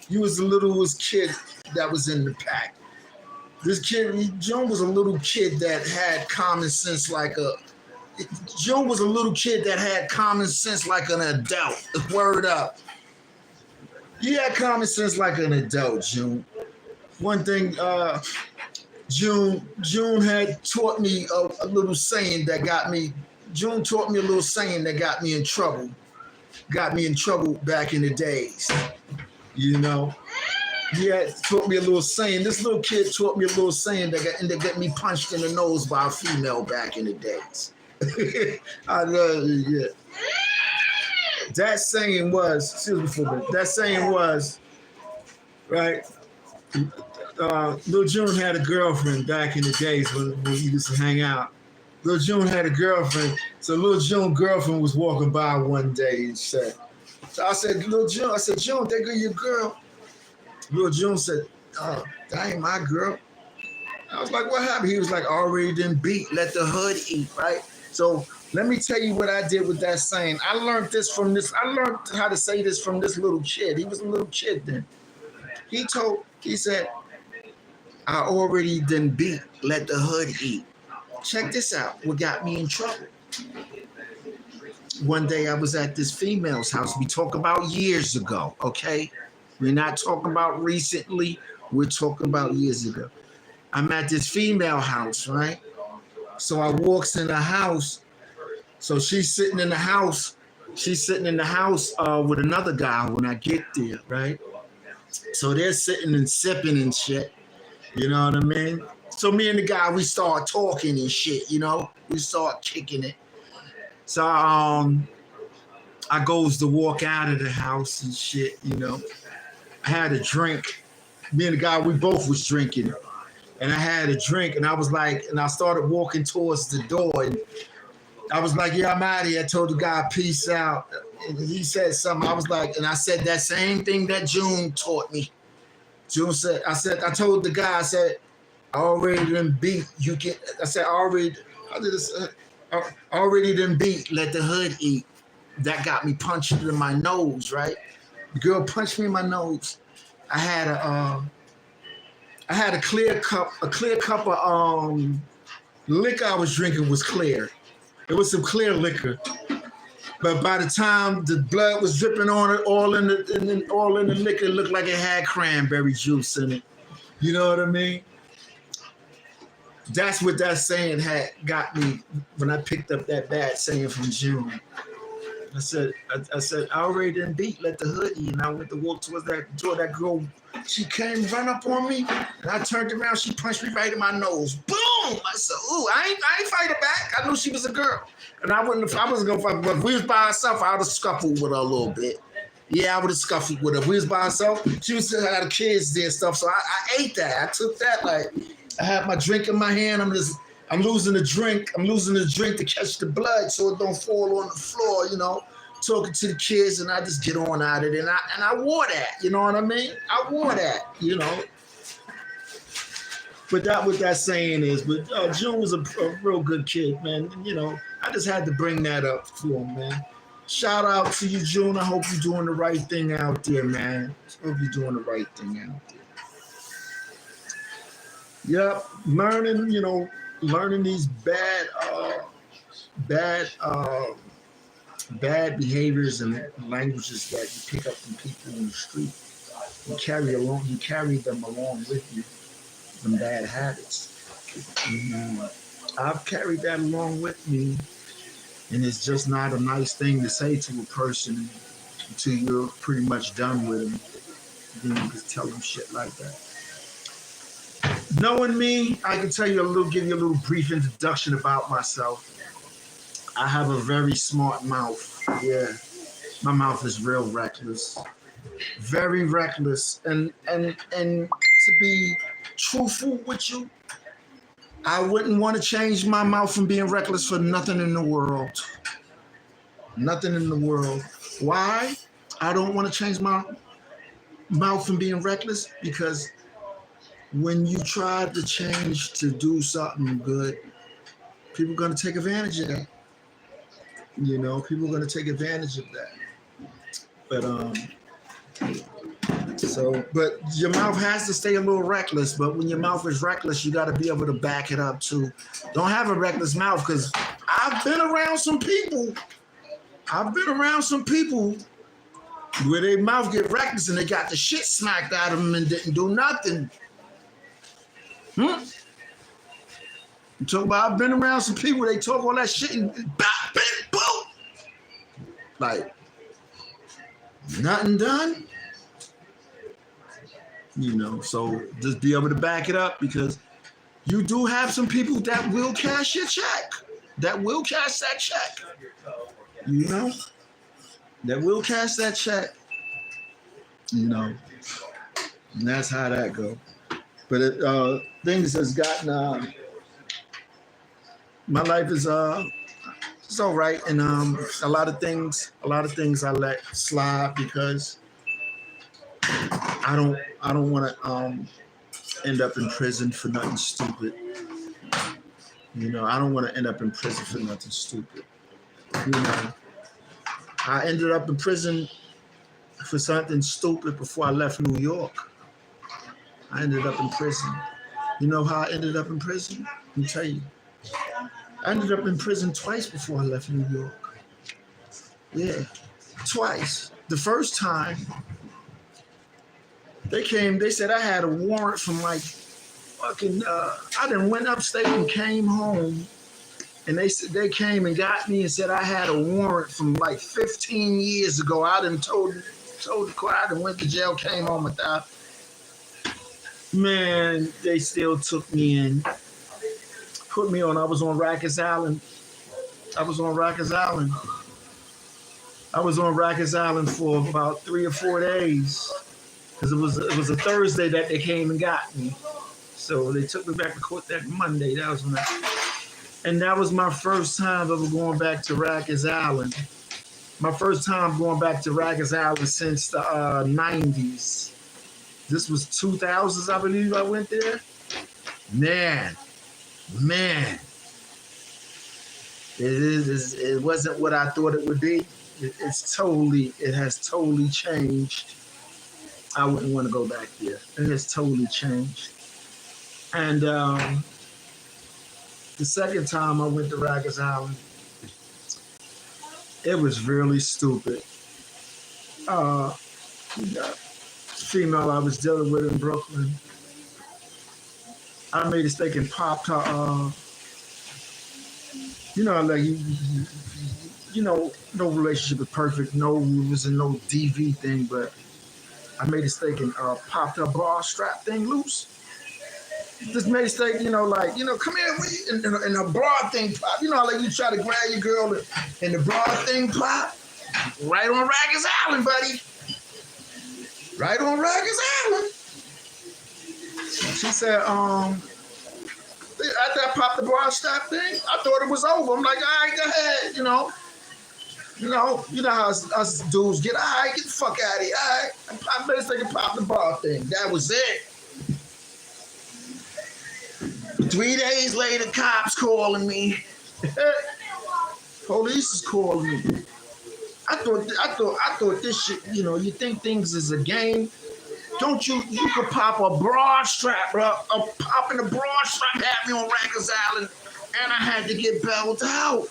You was the littlest kid that was in the pack. This kid, June was a little kid that had common sense like a... June was a little kid that had common sense like an adult. Word up. You had common sense like an adult, June. One thing, June had taught me a little saying that got me. June taught me a little saying that got me in trouble. Got me in trouble back in the days. You know, he had taught me a little saying. This little kid taught me a little saying that got me punched in the nose by a female back in the days. I love it. Yeah. That saying was, excuse me for a minute. That saying was, right? Lil June had a girlfriend back in the days when we used to hang out. Lil June had a girlfriend. So Lil June girlfriend was walking by one day and said, so I said, Lil June, I said, June, that girl your girl. Lil June said, oh, that ain't my girl. I was like, what happened? He was like, already done beat, let the hood eat, right? So let me tell you what I did with that saying. I learned how to say this from this little kid. He was a little kid then. He said, I already done beat, let the hood eat. Check this out, what got me in trouble. One day I was at this female's house. We talk about years ago, okay? We're not talking about recently. We're talking about years ago. I'm at this female house, right? So I walks in the house. So she's sitting in the house. She's sitting in the house with another guy when I get there, right? So they're sitting and sipping and shit. You know what I mean? So me and the guy, we start talking and shit, you know? We start kicking it. So I goes to walk out of the house and shit, you know? I had a drink. Me and the guy, we both was drinking. And I had a drink, and I was like, and I started walking towards the door, and I was like, yeah, I'm out of here. I told the guy, peace out. And he said something. I was like, and I said that same thing that June taught me. June said, I told the guy, I said, I already done beat. Already done beat, let the hood eat. That got me punched in my nose, right? The girl punched me in my nose. I had a clear cup of liquor I was drinking was clear. It was some clear liquor. But by the time the blood was dripping on it, all in the liquor, it looked like it had cranberry juice in it. You know what I mean? That's what that saying had got me when I picked up that bad saying from June. I said, I already done beat, let the hood eat. And I went to walk towards that door. That girl, she came run up on me, and I turned around. She punched me right in my nose. Boom! I said, ooh, I ain't fight her back. I knew she was a girl. And I wasn't gonna fight, but if we was by herself, I would have scuffled with her a little bit. Yeah, I would have scuffled with her. If we was by herself, she was still had the kids there and stuff. So I ate that. I took that, like, I had my drink in my hand. I'm losing the drink. I'm losing the drink to catch the blood so it don't fall on the floor, you know, talking to the kids, and I just get on out of it. And I wore that, you know what I mean? I wore that, you know. But that what that saying is. But June was a real good kid, man. You know, I just had to bring that up to him, man. Shout out to you, June. I hope you're doing the right thing out there, man. I hope you're doing the right thing out there. Yep, learning these bad behaviors and languages that you pick up from people in the street. You carry them along with you, them bad habits. I've carried that along with me, and it's just not a nice thing to say to a person until you're pretty much done with them. Then you just tell them shit like that. Knowing me, I can give you a little brief introduction about myself. I have a very smart mouth. Yeah, my mouth is real reckless, very reckless. And to be truthful with you, I wouldn't want to change my mouth from being reckless for nothing in the world. Nothing in the world. Why? I don't want to change my mouth from being reckless because when you try to change to do something good, people are going to take advantage of that. You know, people are going to take advantage of that. But your mouth has to stay a little reckless. But when your mouth is reckless, you got to be able to back it up too. Don't have a reckless mouth, because I've been around some people where their mouth get reckless and they got the shit smacked out of them and didn't do nothing. You talk about, I've been around some people, they talk all that shit and bop, boom. Like, nothing done. You know, so just be able to back it up, because you do have some people that will cash your check. That will cash that check. You know? That will cash that check. You know? And that's how that goes. But things has gotten, my life is it's all right, and a lot of things I let slide because I don't want to end up in prison for nothing stupid. You know, I don't want to end up in prison for nothing stupid. You know, I ended up in prison for something stupid before I left New York. I ended up in prison. You know how I ended up in prison? Let me tell you. I ended up in prison twice before I left New York. Yeah, twice. The first time they came, they said I had a warrant from like fucking. I done went upstate and came home, and they said they came and got me and said I had a warrant from like 15 years ago. I done told the court I done went to jail, came home without. Man, they still took me in, put me on. I was on Rikers Island. I was on Rikers Island. I was on Rikers Island for about 3 or 4 days because it was a Thursday that they came and got me. So they took me back to court that Monday. That was when and that was my first time ever going back to Rikers Island. My first time going back to Rikers Island since the 90s. This was 2000s, I believe I went there. Man. It wasn't what I thought it would be. It has totally changed. I wouldn't want to go back there. It has totally changed. And the second time I went to Rikers Island, it was really stupid. The female I was dealing with in Brooklyn, I made a mistake and popped her. You know, like you know, no relationship is perfect. No, it was a no DV thing, but I made a mistake and popped her bra strap thing loose. Just made a mistake, you know, like, you know, come here, and the bra thing pop. You know, like you try to grab your girl and the bra thing pop. Right on Rikers Island, buddy. Right on Rikers Island. She said, after I popped the bra strap thing, I thought it was over. I'm like, all right, go ahead, you know how us dudes get, all right, get the fuck out of here, all right. I better take a pop the bra thing. That was it. 3 days later, cops calling me. Police is calling me. I thought this shit, you know, you think things is a game. Don't you could pop a bra strap, bro. A popping a bra strap had me on Rikers Island, and I had to get bailed out.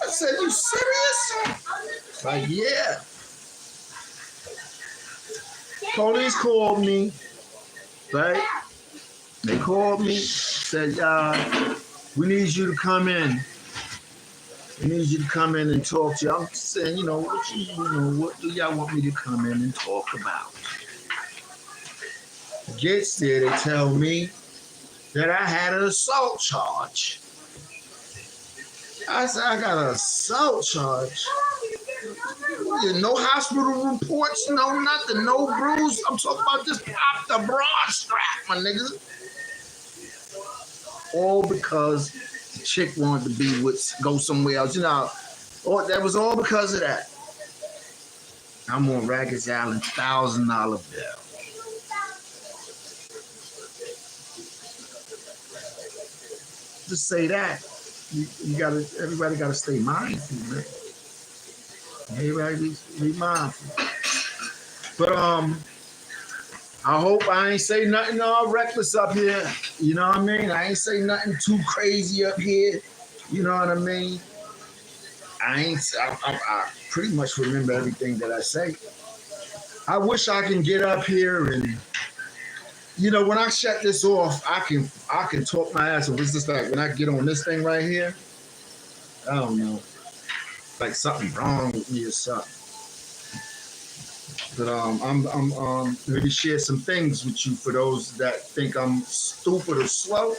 I said, you serious? Like, yeah. Police called me, right? They called me, said, we need you to come in. We need you to come in and talk to you. I'm saying, you know, what do y'all want me to come in and talk about? Gets there, they tell me that I had an assault charge. I said, I got an assault charge. No hospital reports, no nothing, no bruise. I'm talking about just pop the bra strap, my nigga. All because the chick wanted to go somewhere else. You know, that was all because of that. I'm on Rikers Island, $1,000 bill. Just say that. Everybody gotta stay mindful, man. Everybody be mindful. But I hope I ain't say nothing all reckless up here. You know what I mean? I ain't say nothing too crazy up here. You know what I mean? I pretty much remember everything that I say. I wish I can get up here and, you know, when I shut this off, I can talk my ass off. It's just like when I get on this thing right here, I don't know, like something wrong with me or something. But I'm ready to share some things with you for those that think I'm stupid or slow.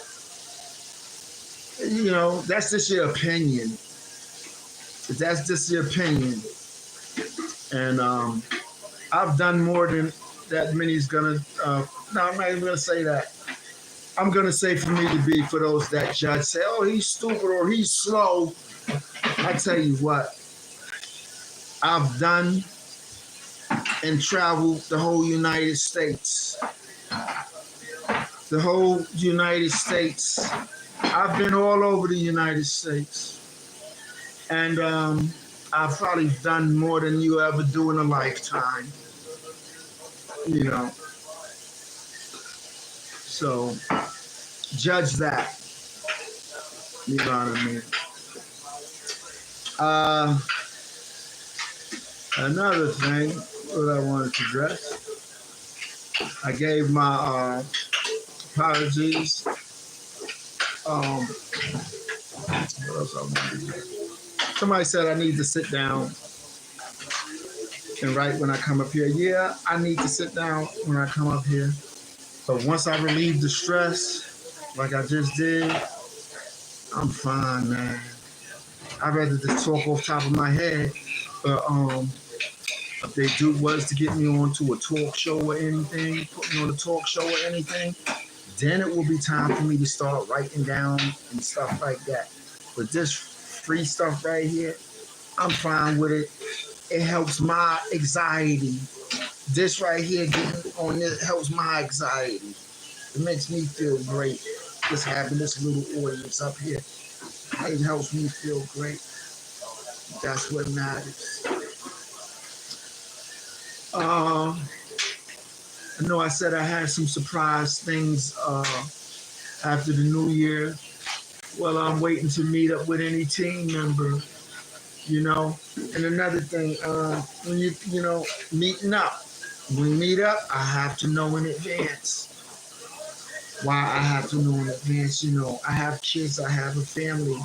You know, that's just your opinion. That's just your opinion. And I've done more than that many's gonna, no, I'm not even gonna say that. I'm gonna say for me to be for those that judge say, oh, he's stupid or he's slow. I tell you what, I've done and traveled the whole United States. The whole United States. I've been all over the United States. And I've probably done more than you ever do in a lifetime. You know. So judge that. You know what I mean? Another thing that I wanted to address, I gave my apologies. What else I want to do? Somebody said I need to sit down and write when I come up here. Yeah, I need to sit down when I come up here. But once I relieve the stress, like I just did, I'm fine, man. I'd rather just talk off the top of my head. But if they do was to get me onto a talk show or anything, put me on a talk show or anything, then it will be time for me to start writing down and stuff like that. But this free stuff right here, I'm fine with it. It helps my anxiety. This right here, getting on this, helps my anxiety. It makes me feel great. Just having this little audience up here, it helps me feel great. That's what matters. I know I said I had some surprise things after the new year. Well, I'm waiting to meet up with any team member, you know. And another thing, when you know, meeting up. When we meet up, I have to know in advance. Why I have to know in advance, you know. I have kids, I have a family.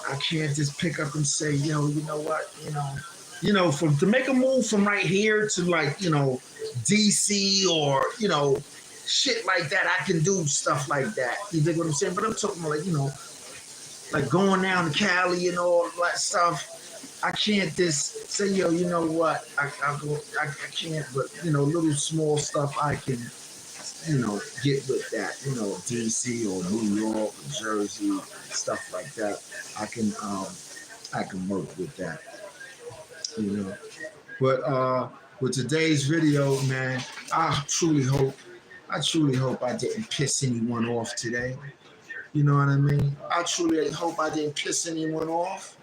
I can't just pick up and say, yo, you know what, from to make a move from right here to like, DC or, shit like that. I can do stuff like that. You dig what I'm saying? But I'm talking about like, like going down to Cali and all that stuff. I can't just say, yo, you know what? I can't, but little small stuff I can, get with that. DC or New York, Jersey, stuff like that. I can work with that. But with today's video, man, I truly hope I didn't piss anyone off today. You know what I mean? I truly hope I didn't piss anyone off.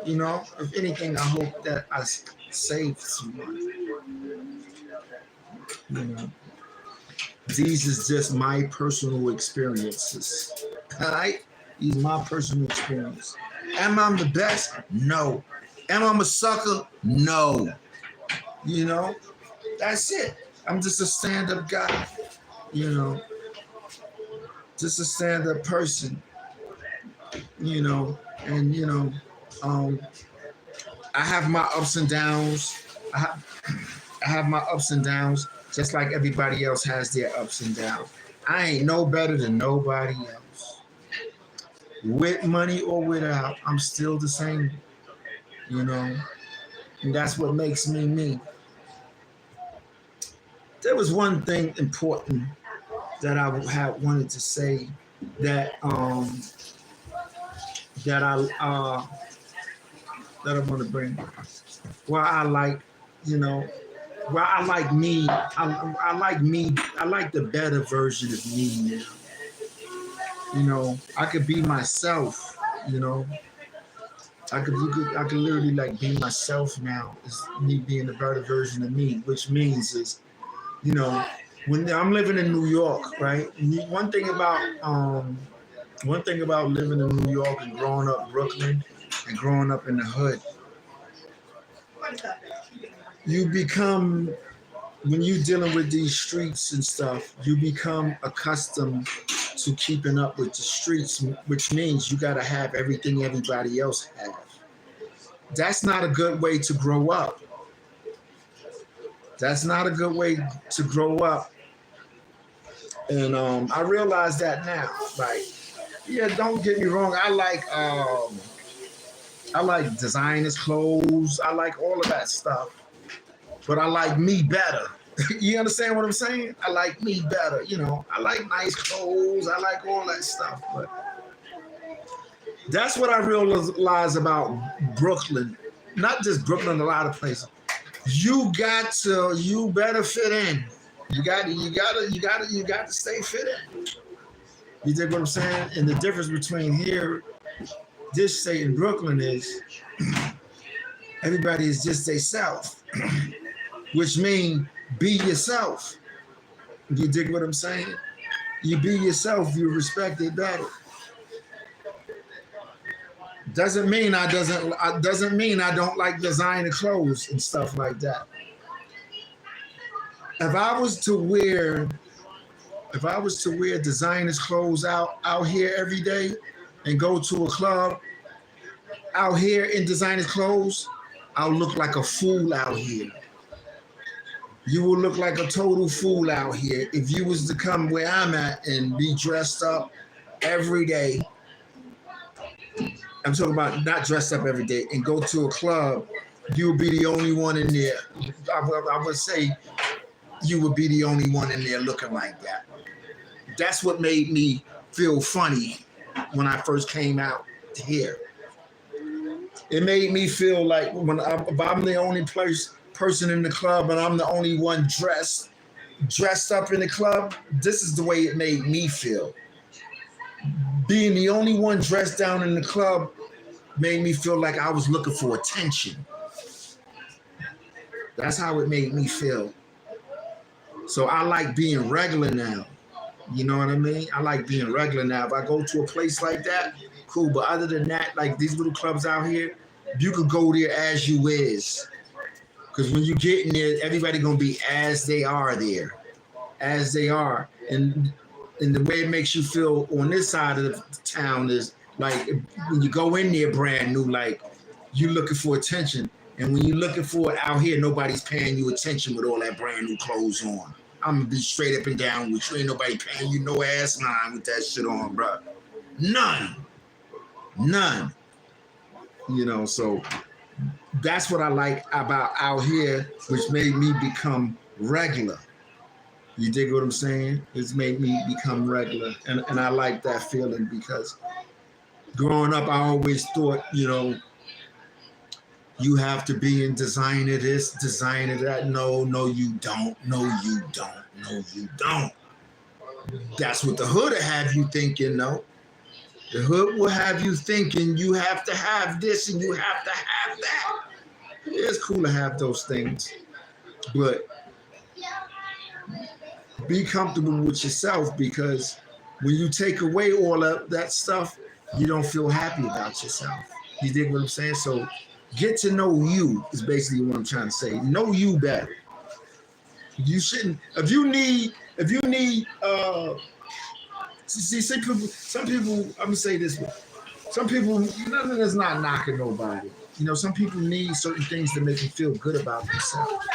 If anything, I hope that I saved someone. These is just my personal experiences. All right? These are my personal experience. Am I the best? No. Am I a sucker? No. That's it. I'm just a stand-up guy. Just a stand-up person. And I have my ups and downs. I have my ups and downs, just like everybody else has their ups and downs. I ain't no better than nobody else. With money or without, I'm still the same. And that's what makes me me. There was one thing important that I had wanted to say that that I want to bring. Well, I like, I like me. I like me. I like the better version of me now. I could be myself. I could literally like be myself now. It's me being the better version of me, which means is, when I'm living in New York, right? One thing about living in New York and growing up in Brooklyn and growing up in the hood, you become, when you're dealing with these streets and stuff, you become accustomed to keeping up with the streets, which means you got to have everything everybody else has. That's not a good way to grow up. That's not a good way to grow up. And I realize that now. Like, yeah, don't get me wrong. I like designers' clothes. I like all of that stuff. But I like me better. You understand what I'm saying? I like me better. You know, I like nice clothes. I like all that stuff. But that's what I realize about Brooklyn. Not just Brooklyn, a lot of places. You better fit in. You got to stay fit in. You dig what I'm saying? And the difference between here, this state in Brooklyn is everybody is just they self, which means be yourself. You dig what I'm saying? You be yourself, you respect it better. Doesn't mean I don't like designer clothes and stuff like that. If I was to wear designers clothes out here every day and go to a club out here in designers clothes, I'll look like a fool out here. You will look like a total fool out here if you was to come where I'm at and be dressed up every day. I'm talking about not dressed up every day and go to a club. You would be the only one in there. I would say you would be the only one in there looking like that. That's what made me feel funny when I first came out here. It made me feel like if I'm the only person in the club and I'm the only one dressed up in the club, this is the way it made me feel. Being the only one dressed down in the club made me feel like I was looking for attention. That's how it made me feel. So I like being regular now. You know what I mean? I like being regular now. If I go to a place like that, cool. But other than that, like these little clubs out here, you could go there as you is. Because when you get in there, everybody gonna be as they are there. As they are. And the way it makes you feel on this side of the town is like when you go in there brand new, like you looking for attention. And when you're looking for it out here, nobody's paying you attention with all that brand new clothes on. I'm gonna be straight up and down with you. Ain't nobody paying you no ass nine with that shit on, bro. None. You know, so that's what I like about out here, which made me become regular. You dig what I'm saying? It's made me become regular. And I like that feeling because growing up, I always thought, you know, you have to be in designer this, designer that. No, you don't. No, you don't. That's what the hood will have you thinking, though. The hood will have you thinking you have to have this and you have to have that. Yeah, it's cool to have those things, but be comfortable with yourself because when you take away all of that stuff, you don't feel happy about yourself. You dig what I'm saying? So get to know you is basically what I'm trying to say. Know you better. You shouldn't. If you need. See, some people. I'm gonna say this way. Some people. Nothing is not knocking nobody. You know, some people need certain things to make them feel good about themselves.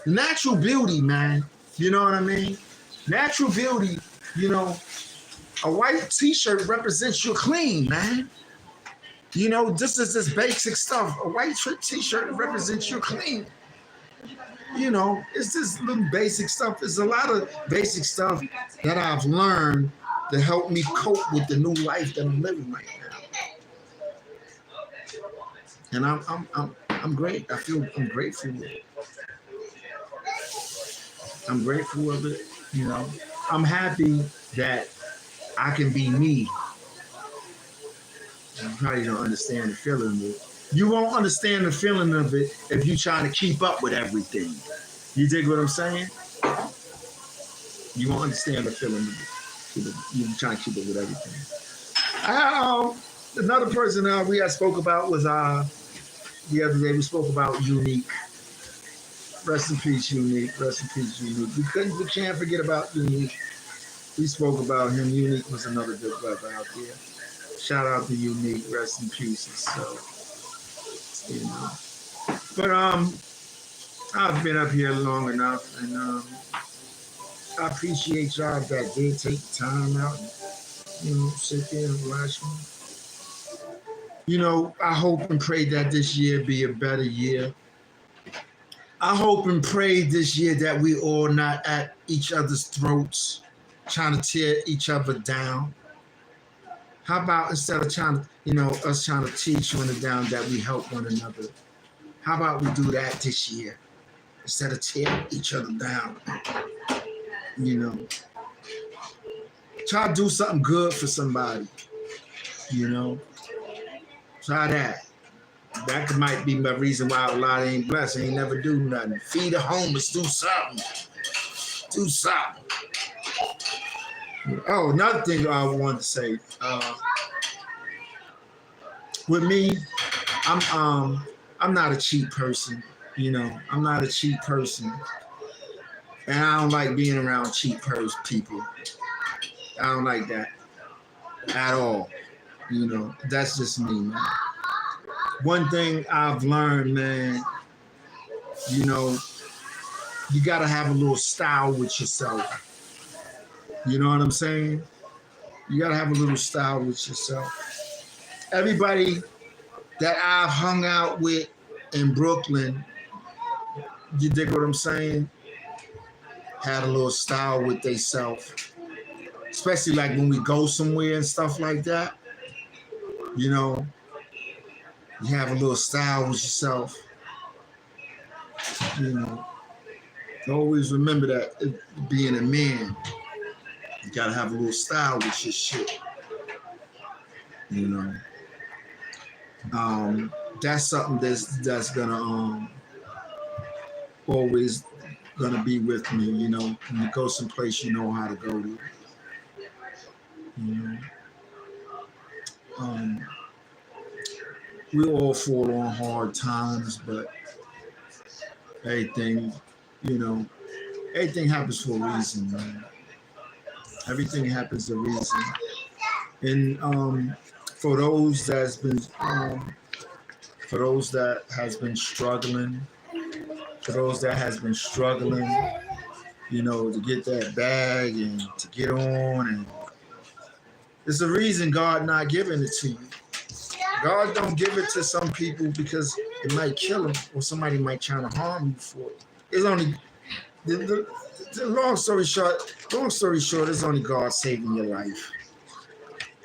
Natural beauty, man. You know what I mean? Natural beauty. You know, a white T-shirt represents you're clean, man. You know, this is this basic stuff. A white T-shirt represents you're clean. You know, it's this little basic stuff. There's a lot of basic stuff that I've learned to help me cope with the new life that I'm living right now. And I'm great. I'm grateful of it. I'm grateful of it. You know, I'm happy that I can be me. You probably don't understand the feeling of it. You won't understand the feeling of it if you're trying to keep up with everything. You dig what I'm saying? You won't understand the feeling of it. You're trying to keep up with everything. Another person we had spoke about was the other day. We spoke about Unique. Rest in peace, Unique. Rest in peace, Unique. We can't forget about Unique. We spoke about him. Unique was another good brother out there. Shout out to Unique. Rest in peace. So, you know. But I've been up here long enough, and I appreciate y'all that did take the time out and, you know, sit there and watch me. You know, I hope and pray that this year be a better year. I hope and pray this year that we all not at each other's throats, trying to tear each other down. How about instead of trying to, us trying to teach one another down, that we help one another? How about we do that this year instead of tear each other down? Try to do something good for somebody. Try that. That might be my reason why a lot ain't blessed. Ain't never do nothing. Feed the homeless. Do something. Do something. Oh, another thing I wanted to say. With me, I'm not a cheap person. I'm not a cheap person, and I don't like being around cheap people. I don't like that at all. That's just me, man. One thing I've learned, man, you gotta have a little style with yourself. You know what I'm saying? You gotta have a little style with yourself. Everybody that I've hung out with in Brooklyn, you dig what I'm saying? Had a little style with theyself. Especially like when we go somewhere and stuff like that. You have a little style with yourself. Always remember that being a man, you gotta have a little style with your shit. That's something that's gonna always gonna be with me. When you go someplace, you know how to go to. We all fall on hard times, but everything, everything happens for a reason, man. Everything happens for a reason. And for those that's been, for those that has been struggling, to get that bag and to get on, and there's a reason God not giving it to you. God don't give it to some people because it might kill them or somebody might try to harm you for it. It's only the long story short, it's only God saving your life.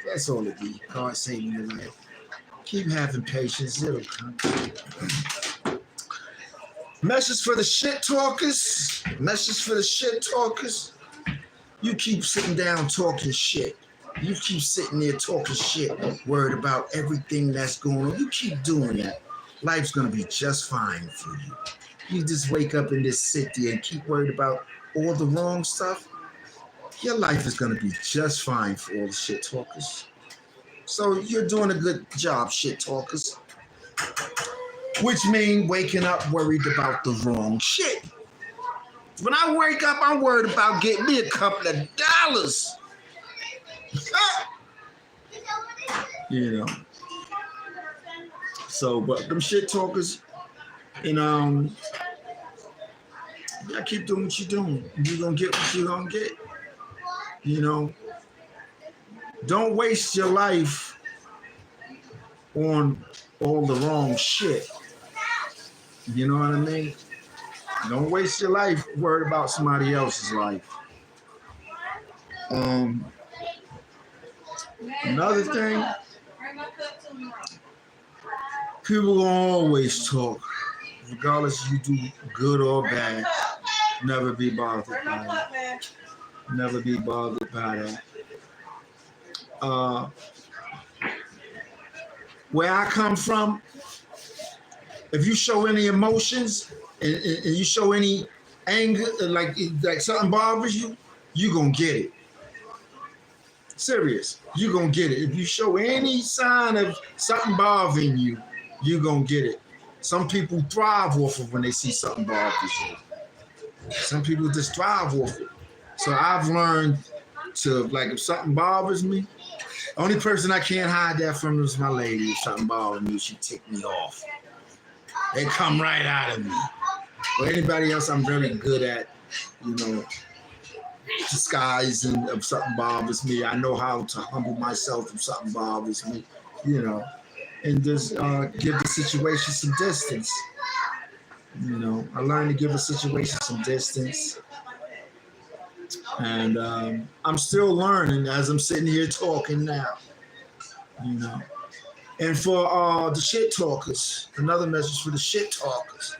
That's all it be. God saving your life. Keep having patience, it'll come. Message for the shit talkers. You keep sitting down talking shit. You keep sitting there talking shit, worried about everything that's going on. You keep doing that. Life's going to be just fine for you. You just wake up and just sit there and keep worried about all the wrong stuff. Your life is going to be just fine for all the shit talkers. So you're doing a good job, shit talkers. Which means waking up worried about the wrong shit. When I wake up, I'm worried about getting me a couple of dollars. So, but them shit talkers, you gotta keep doing what you're doing. You're gonna get what you're gonna get. Don't waste your life on all the wrong shit. You know what I mean? Don't waste your life worried about somebody else's life. Another thing, people gonna always talk, regardless if you do good or bad. Never be bothered by it. Never be bothered by that. Where I come from, if you show any emotions and you show any anger, like something bothers you, you gonna get it. Serious, you gonna get it. If you show any sign of something bothering you, you gonna get it. Some people thrive off of when they see something bothers you. Some people just thrive off it. So I've learned to, like, if something bothers me, only person I can't hide that from is my lady. If something bothers me, she tick me off. They come right out of me. But anybody else, I'm very good at, disguising if something bothers me. I know how to humble myself if something bothers me, and just give the situation some distance. You know, I learned to give a situation some distance, and I'm still learning as I'm sitting here talking now. You know, and for the shit talkers, another message for the shit talkers.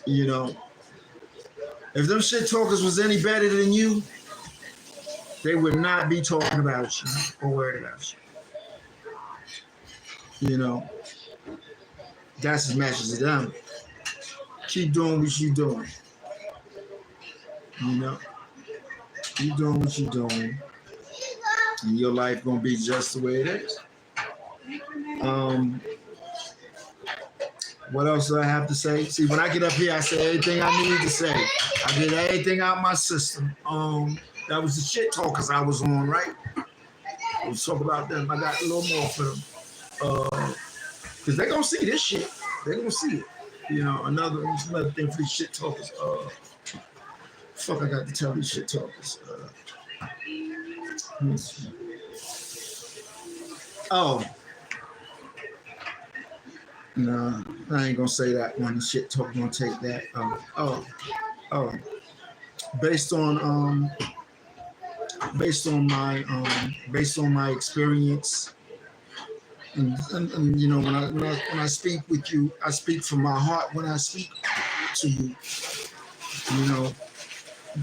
You know, if them shit talkers was any better than you, they would not be talking about you or worried about you. You know, that's his message to them. Keep doing what you doing. You know, keep doing what you doing, and your life gonna be just the way it is. Um, what else do I have to say? See, when I get up here, I say everything I need to say. I get everything out my system. That was the shit talkers I was on, right? Let's talk about them. I got a little more for them. Cause they gonna see this shit. They gonna see it. You know, another thing for these shit talkers. Fuck, I got to tell these shit talkers. Oh, no, I ain't gonna say that one. The shit talk gonna take that. Oh. Based on my experience, and you know, when I speak with you, I speak from my heart when I speak to you. You know,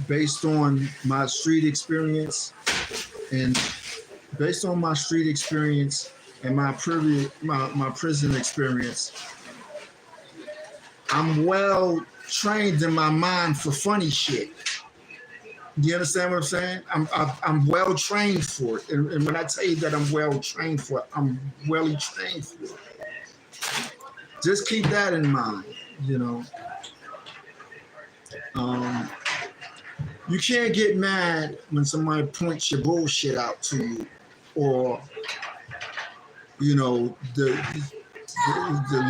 based on my street experience and my prison experience, I'm well trained in my mind for funny shit. Do you understand what I'm saying? I'm well trained for it, and when I tell you that I'm well trained for it, I'm well trained for it. Just keep that in mind. You know, you can't get mad when somebody points your bullshit out to you, or you know the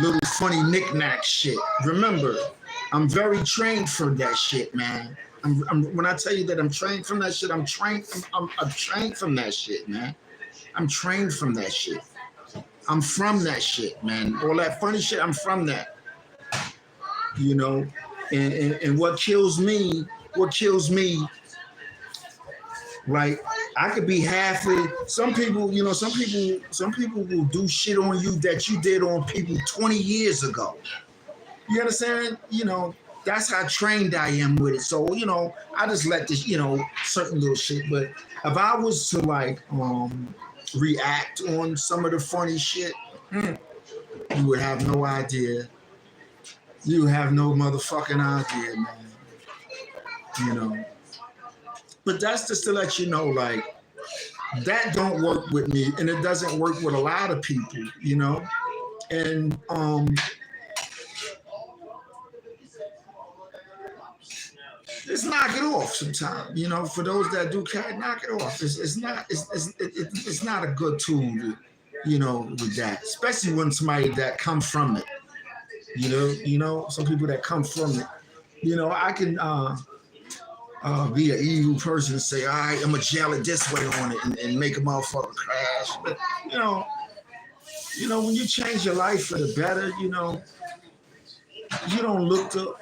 little funny knick-knack shit. Remember, I'm very trained for that shit, man. When I tell you that I'm trained from that shit, I'm trained from that shit, man. I'm trained from that shit. I'm from that shit, man. All that funny shit, I'm from that. You know, and what kills me, like I could be halfway. Some people will do shit on you that you did on people 20 years ago. You understand? You know, that's how trained I am with it. So, you know, I just let this, you know, certain little shit. But if I was to like react on some of the funny shit, you would have no idea. You have no motherfucking idea, man. You know. But that's just to let you know, like, that don't work with me, and it doesn't work with a lot of people, you know. And just knock it off sometime, you know. For those that do carry, knock it off. It's not a good tool, you know, with that, especially when somebody that come from it, you know, some people that come from it, you know. I can be an evil person and say, all right, I'm gonna jail it this way on it and make a motherfucker crash. But you know, when you change your life for the better, you know, you don't look to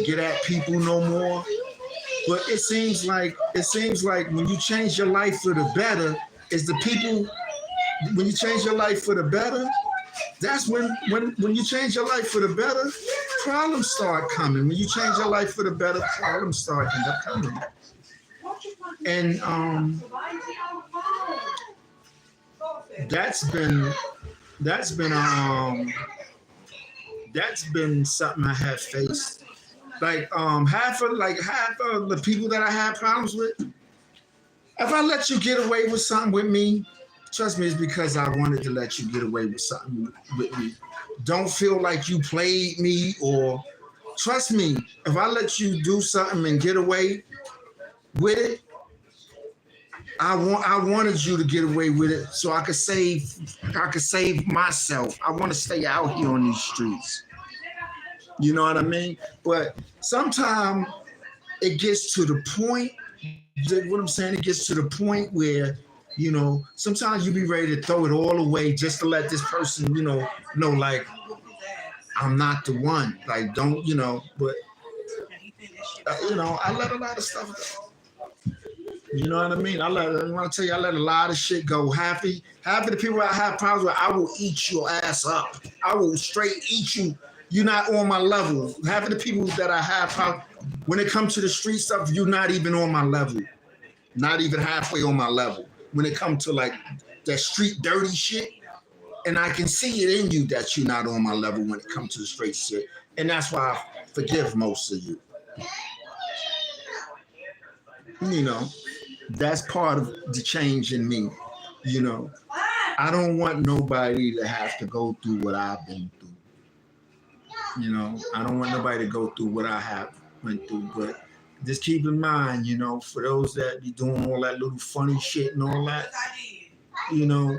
get at people no more. But it seems like when you change your life for the better, is the people. When you change your life for the better, that's when you change your life for the better, problems start coming. When you change your life for the better, problems start end up coming. And that's been something I have faced. Like half of the people that I had problems with, if I let you get away with something with me, trust me, it's because I wanted to let you get away with something with me. Don't feel like you played me, or trust me, if I let you do something and get away with it, I wanted you to get away with it so I could save myself. I want to stay out here on these streets. You know what I mean? But sometimes it gets to the point, what I'm saying, it gets to the point where You know, sometimes you be ready to throw it all away just to let this person, know like I'm not the one. Like, don't, but I let a lot of stuff go. You know what I mean? I want to tell you, I let a lot of shit go. Half of the people I have problems with, I will eat your ass up. I will straight eat you. You're not on my level. Half of the people that I have problems, when it comes to the street stuff, you're not even on my level. Not even halfway on my level. When it comes to like that street dirty shit, and I can see it in you that you're not on my level when it comes to the straight shit. And that's why I forgive most of you. You know, that's part of the change in me. You know, I don't want nobody to have to go through what I've been through. I don't want nobody to go through what I have went through. But just keep in mind, for those that be doing all that little funny shit and all that, you know,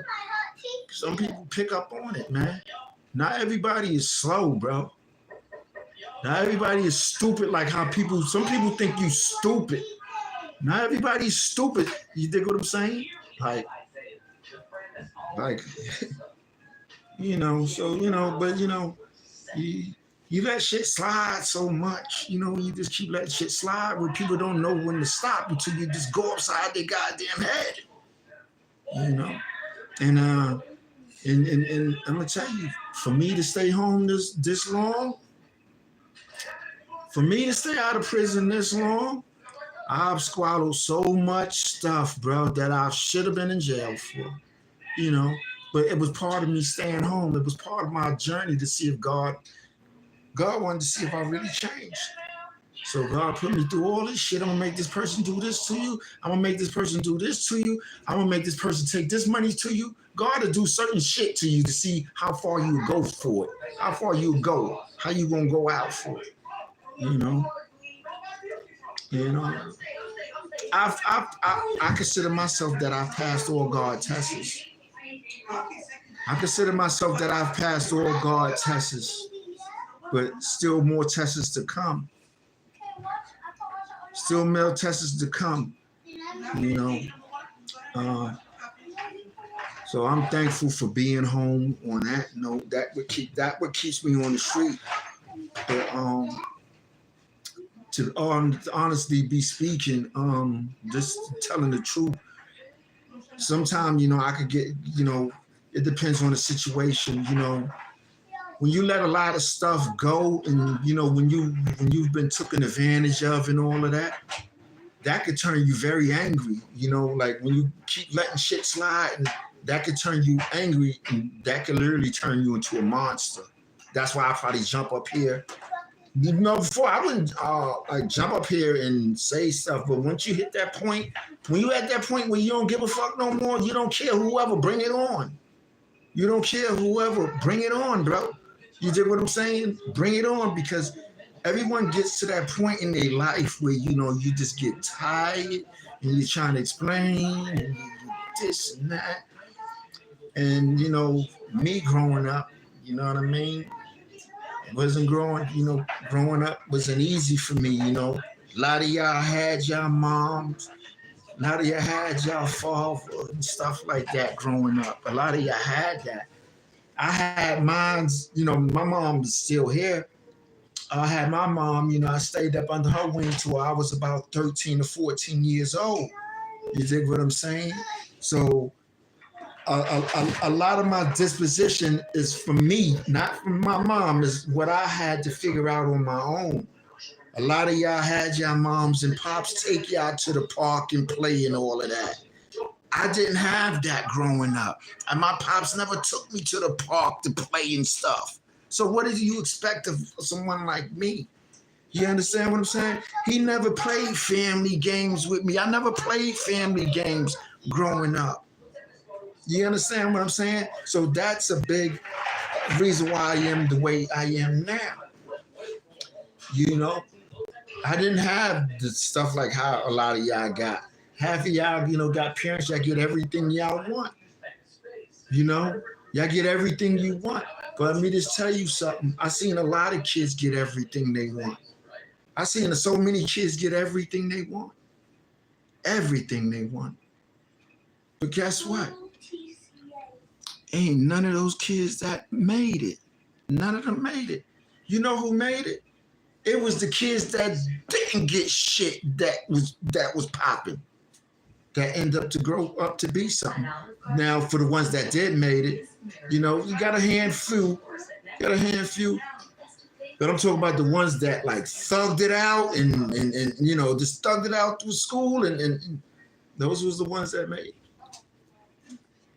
some people pick up on it, man. Not everybody is slow, bro. Not everybody is stupid like how some people think you stupid. Not everybody's stupid. You dig what I'm saying? Like, but you let shit slide so much, you just keep letting shit slide where people don't know when to stop until you just go upside their goddamn head. And I'm gonna tell you, for me to stay home this long, for me to stay out of prison this long, I've swallowed so much stuff, bro, that I should have been in jail for. But it was part of me staying home. It was part of my journey to see if God wanted to see if I really changed. So God put me through all this shit. I'm gonna make this person do this to you. I'm gonna make this person do this to you. I'm gonna make this person take this money to you. God will do certain shit to you to see how far you go for it, how far you go, how you gonna go out for it. I consider myself that I've passed all God tests. I consider myself that I've passed all God tests, but still more tests to come. Still more tests to come. So I'm thankful for being home on that note. That what keeps me on the street. But to honestly be speaking, just telling the truth. Sometimes, I could get, it depends on the situation, when you let a lot of stuff go and, when you've been taken advantage of and all of that, that could turn you very angry, like when you keep letting shit slide, and that could turn you angry and that could literally turn you into a monster. That's why I probably jump up here. Before I wouldn't jump up here and say stuff, but once you hit that point, when you at that point where you don't give a fuck no more, you don't care whoever, bring it on. You don't care whoever, bring it on, bro. You dig what I'm saying? Bring it on, because everyone gets to that point in their life where, you just get tired and you're trying to explain and this and that. And, me growing up, you know what I mean? Growing up wasn't easy for me, A lot of y'all had y'all moms, a lot of y'all had y'all father and stuff like that growing up. A lot of y'all had that. I had mine's, my mom is still here. I had my mom, I stayed up under her wing till I was about 13 to 14 years old. You dig what I'm saying? So a lot of my disposition is for me, not from my mom, is what I had to figure out on my own. A lot of y'all had y'all moms and pops take y'all to the park and play and all of that. I didn't have that growing up. And my pops never took me to the park to play and stuff. So what did you expect of someone like me? You understand what I'm saying? He never played family games with me. I never played family games growing up. You understand what I'm saying? So that's a big reason why I am the way I am now. I didn't have the stuff like how a lot of y'all got. Half of y'all, got parents, y'all get everything y'all want. Y'all get everything you want. But let me just tell you something. I seen a lot of kids get everything they want. I seen so many kids get everything they want. Everything they want. But guess what? Ain't none of those kids that made it. None of them made it. You know who made it? It was the kids that didn't get shit that was popping, that end up to grow up to be something. Now, for the ones that did made it, you know, you got a handful, but I'm talking about the ones that like thugged it out and you know, just thugged it out through school and those was the ones that made it.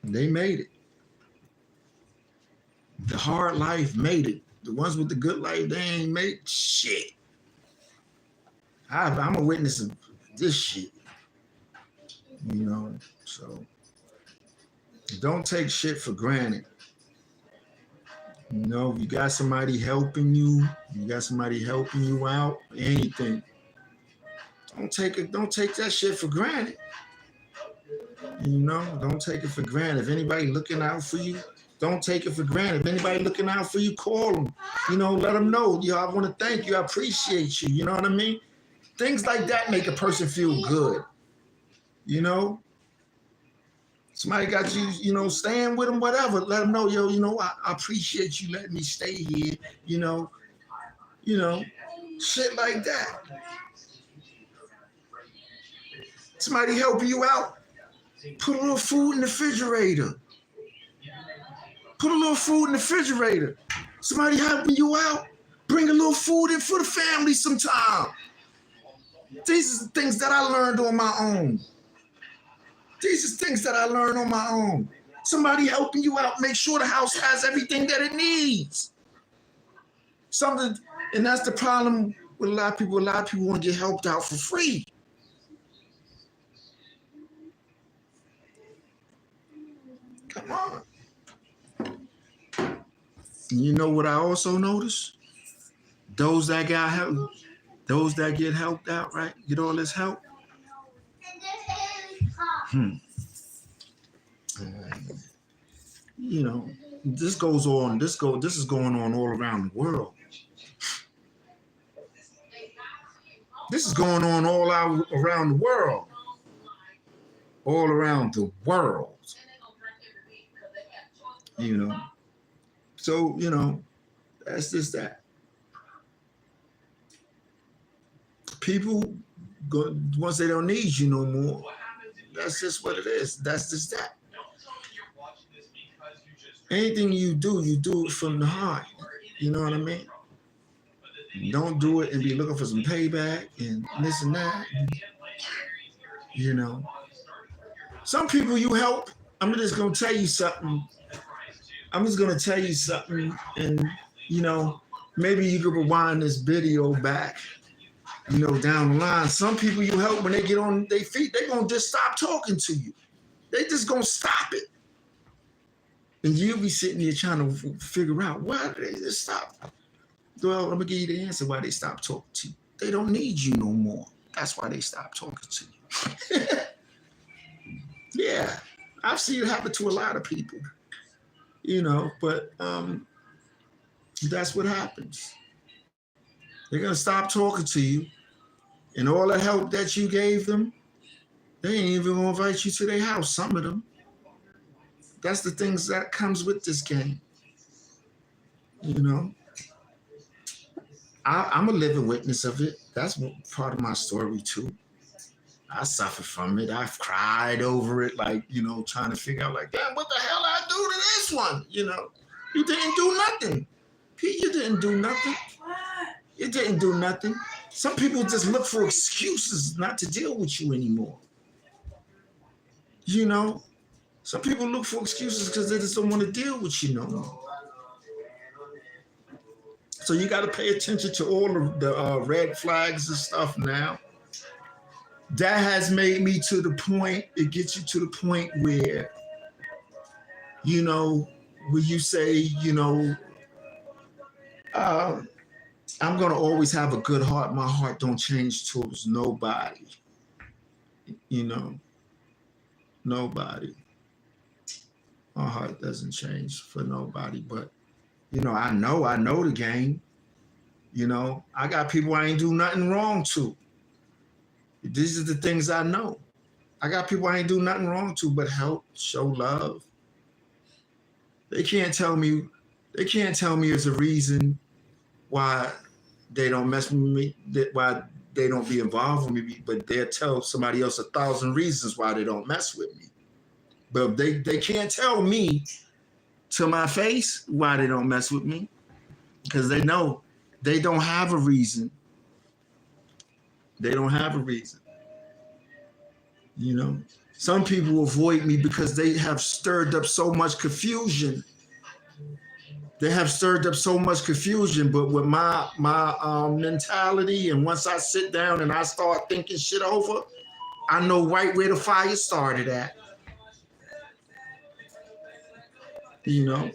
They made it. The hard life made it. The ones with the good life, they ain't made shit. I'm a witness of this shit. You know, so don't take shit for granted. You know, you got somebody helping you, out, anything. Don't take that shit for granted. You know, don't take it for granted. If anybody looking out for you, don't take it for granted. If anybody looking out for you, call them. You know, let them know. Yo, I want to thank you. I appreciate you. You know what I mean? Things like that make a person feel good. You know? Somebody got you, you know, staying with them, whatever. Let them know, yo, you know, I appreciate you letting me stay here. You know, shit like that. Somebody helping you out, put a little food in the refrigerator. Somebody helping you out, bring a little food in for the family sometime. These are the things that I learned on my own. Somebody helping you out, make sure the house has everything that it needs. And that's the problem with a lot of people. A lot of people want to get helped out for free. Come on. You know what I also noticed? Those that got help, those that get helped out, right? Get all this help. You know, this goes on. This is going on all around the world. This is going on all around the world. All around the world. You know. So, you know, that's just that. People go once they don't need you no more. That's just what it is. That's just that. Anything you do it from the heart. You know what I mean? Don't do it and be looking for some payback and this and that. You know. Some people you help, I'm just going to tell you something. And, you know, maybe you could rewind this video back, you know, down the line. Some people you help, when they get on their feet, they're going to just stop talking to you. They just going to stop it. And you'll be sitting there trying to figure out, why did they just stop? Well, I'm going to give you the answer why they stopped talking to you. They don't need you no more. That's why they stopped talking to you. Yeah, I've seen it happen to a lot of people. You know, but that's what happens. They're going to stop talking to you, and all the help that you gave them, they ain't even going to invite you to their house, some of them. That's the things that comes with this game. You know, I'm a living witness of it. That's part of my story, too. I suffered from it. I've cried over it, like, you know, trying to figure out, like, damn, what the hell I do to this one? You know, you didn't do nothing. Pete, you didn't do nothing. You didn't do nothing. Some people just look for excuses not to deal with you anymore. You know, some people look for excuses because they just don't want to deal with you no more. So you got to pay attention to all of the red flags and stuff now. That has made me to the point, it gets you to the point where, you know, where you say, you know, I'm going to always have a good heart. My heart don't change towards nobody. You know, nobody. My heart doesn't change for nobody. But, you know, I know the game. You know, I got people I ain't do nothing wrong to. These are the things I know. I got people I ain't do nothing wrong to but help, show love. They can't tell me it's a reason why they don't mess with me, why they don't be involved with me, but they'll tell somebody else 1,000 reasons why they don't mess with me. But they can't tell me to my face why they don't mess with me, because they know they don't have a reason. They don't have a reason. You know, some people avoid me because they have stirred up so much confusion. They have stirred up so much confusion, but with my mentality, and once I sit down and I start thinking shit over, I know right where the fire started at. You know,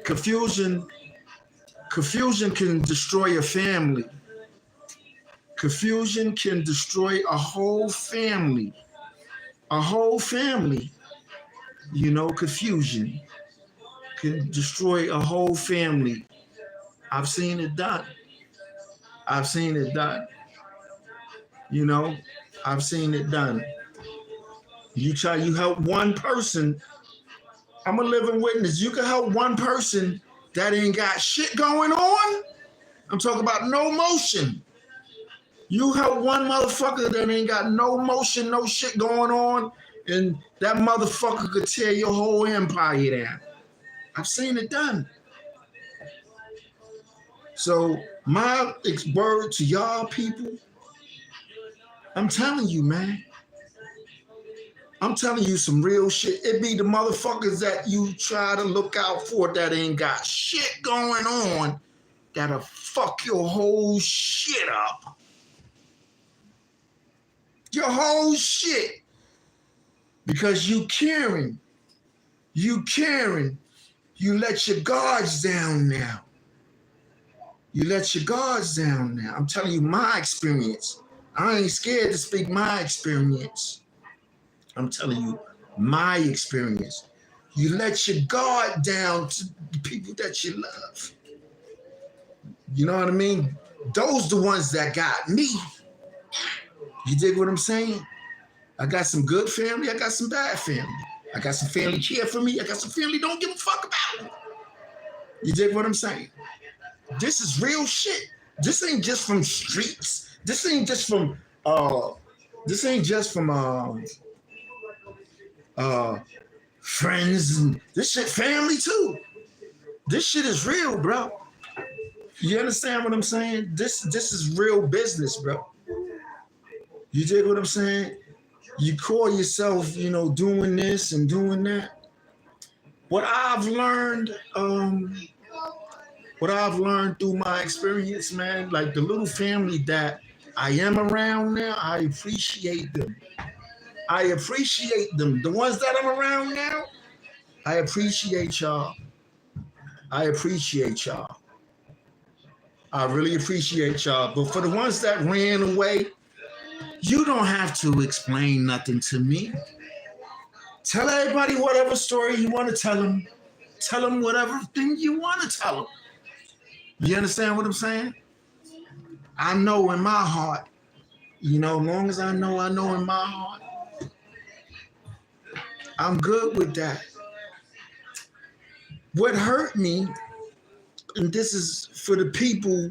confusion can destroy a family. Confusion can destroy a whole family. A whole family. You know, confusion can destroy a whole family. I've seen it done. I've seen it done. You know, I've seen it done. You help one person. I'm a living witness. You can help one person that ain't got shit going on. I'm talking about no motion. You help one motherfucker that ain't got no motion, no shit going on, and that motherfucker could tear your whole empire down. I've seen it done. So my word to y'all people, I'm telling you, man. I'm telling you some real shit. It be the motherfuckers that you try to look out for that ain't got shit going on that'll fuck your whole shit up. Your whole shit. Because you caring. You caring. You let your guards down now. You let your guards down now. I'm telling you my experience. I ain't scared to speak my experience. I'm telling you my experience. You let your guard down to the people that you love. You know what I mean? Those the ones that got me. You dig what I'm saying? I got some good family. I got some bad family. I got some family care for me. I got some family don't give a fuck about me. You dig what I'm saying? This is real shit. This ain't just from streets. This ain't just from friends. And this shit family too. This shit is real, bro. You understand what I'm saying? This is real business, bro. You dig what I'm saying? You call yourself, you know, doing this and doing that. What I've learned through my experience, man, like the little family that I am around now, I appreciate them. I appreciate them. The ones that I'm around now, I appreciate y'all. I appreciate y'all. I really appreciate y'all. But for the ones that ran away, you don't have to explain nothing to me. Tell everybody whatever story you want to tell them. Tell them whatever thing you want to tell them. You understand what I'm saying? I know in my heart, you know, as long as I know in my heart, I'm good with that. What hurt me, and this is for the people,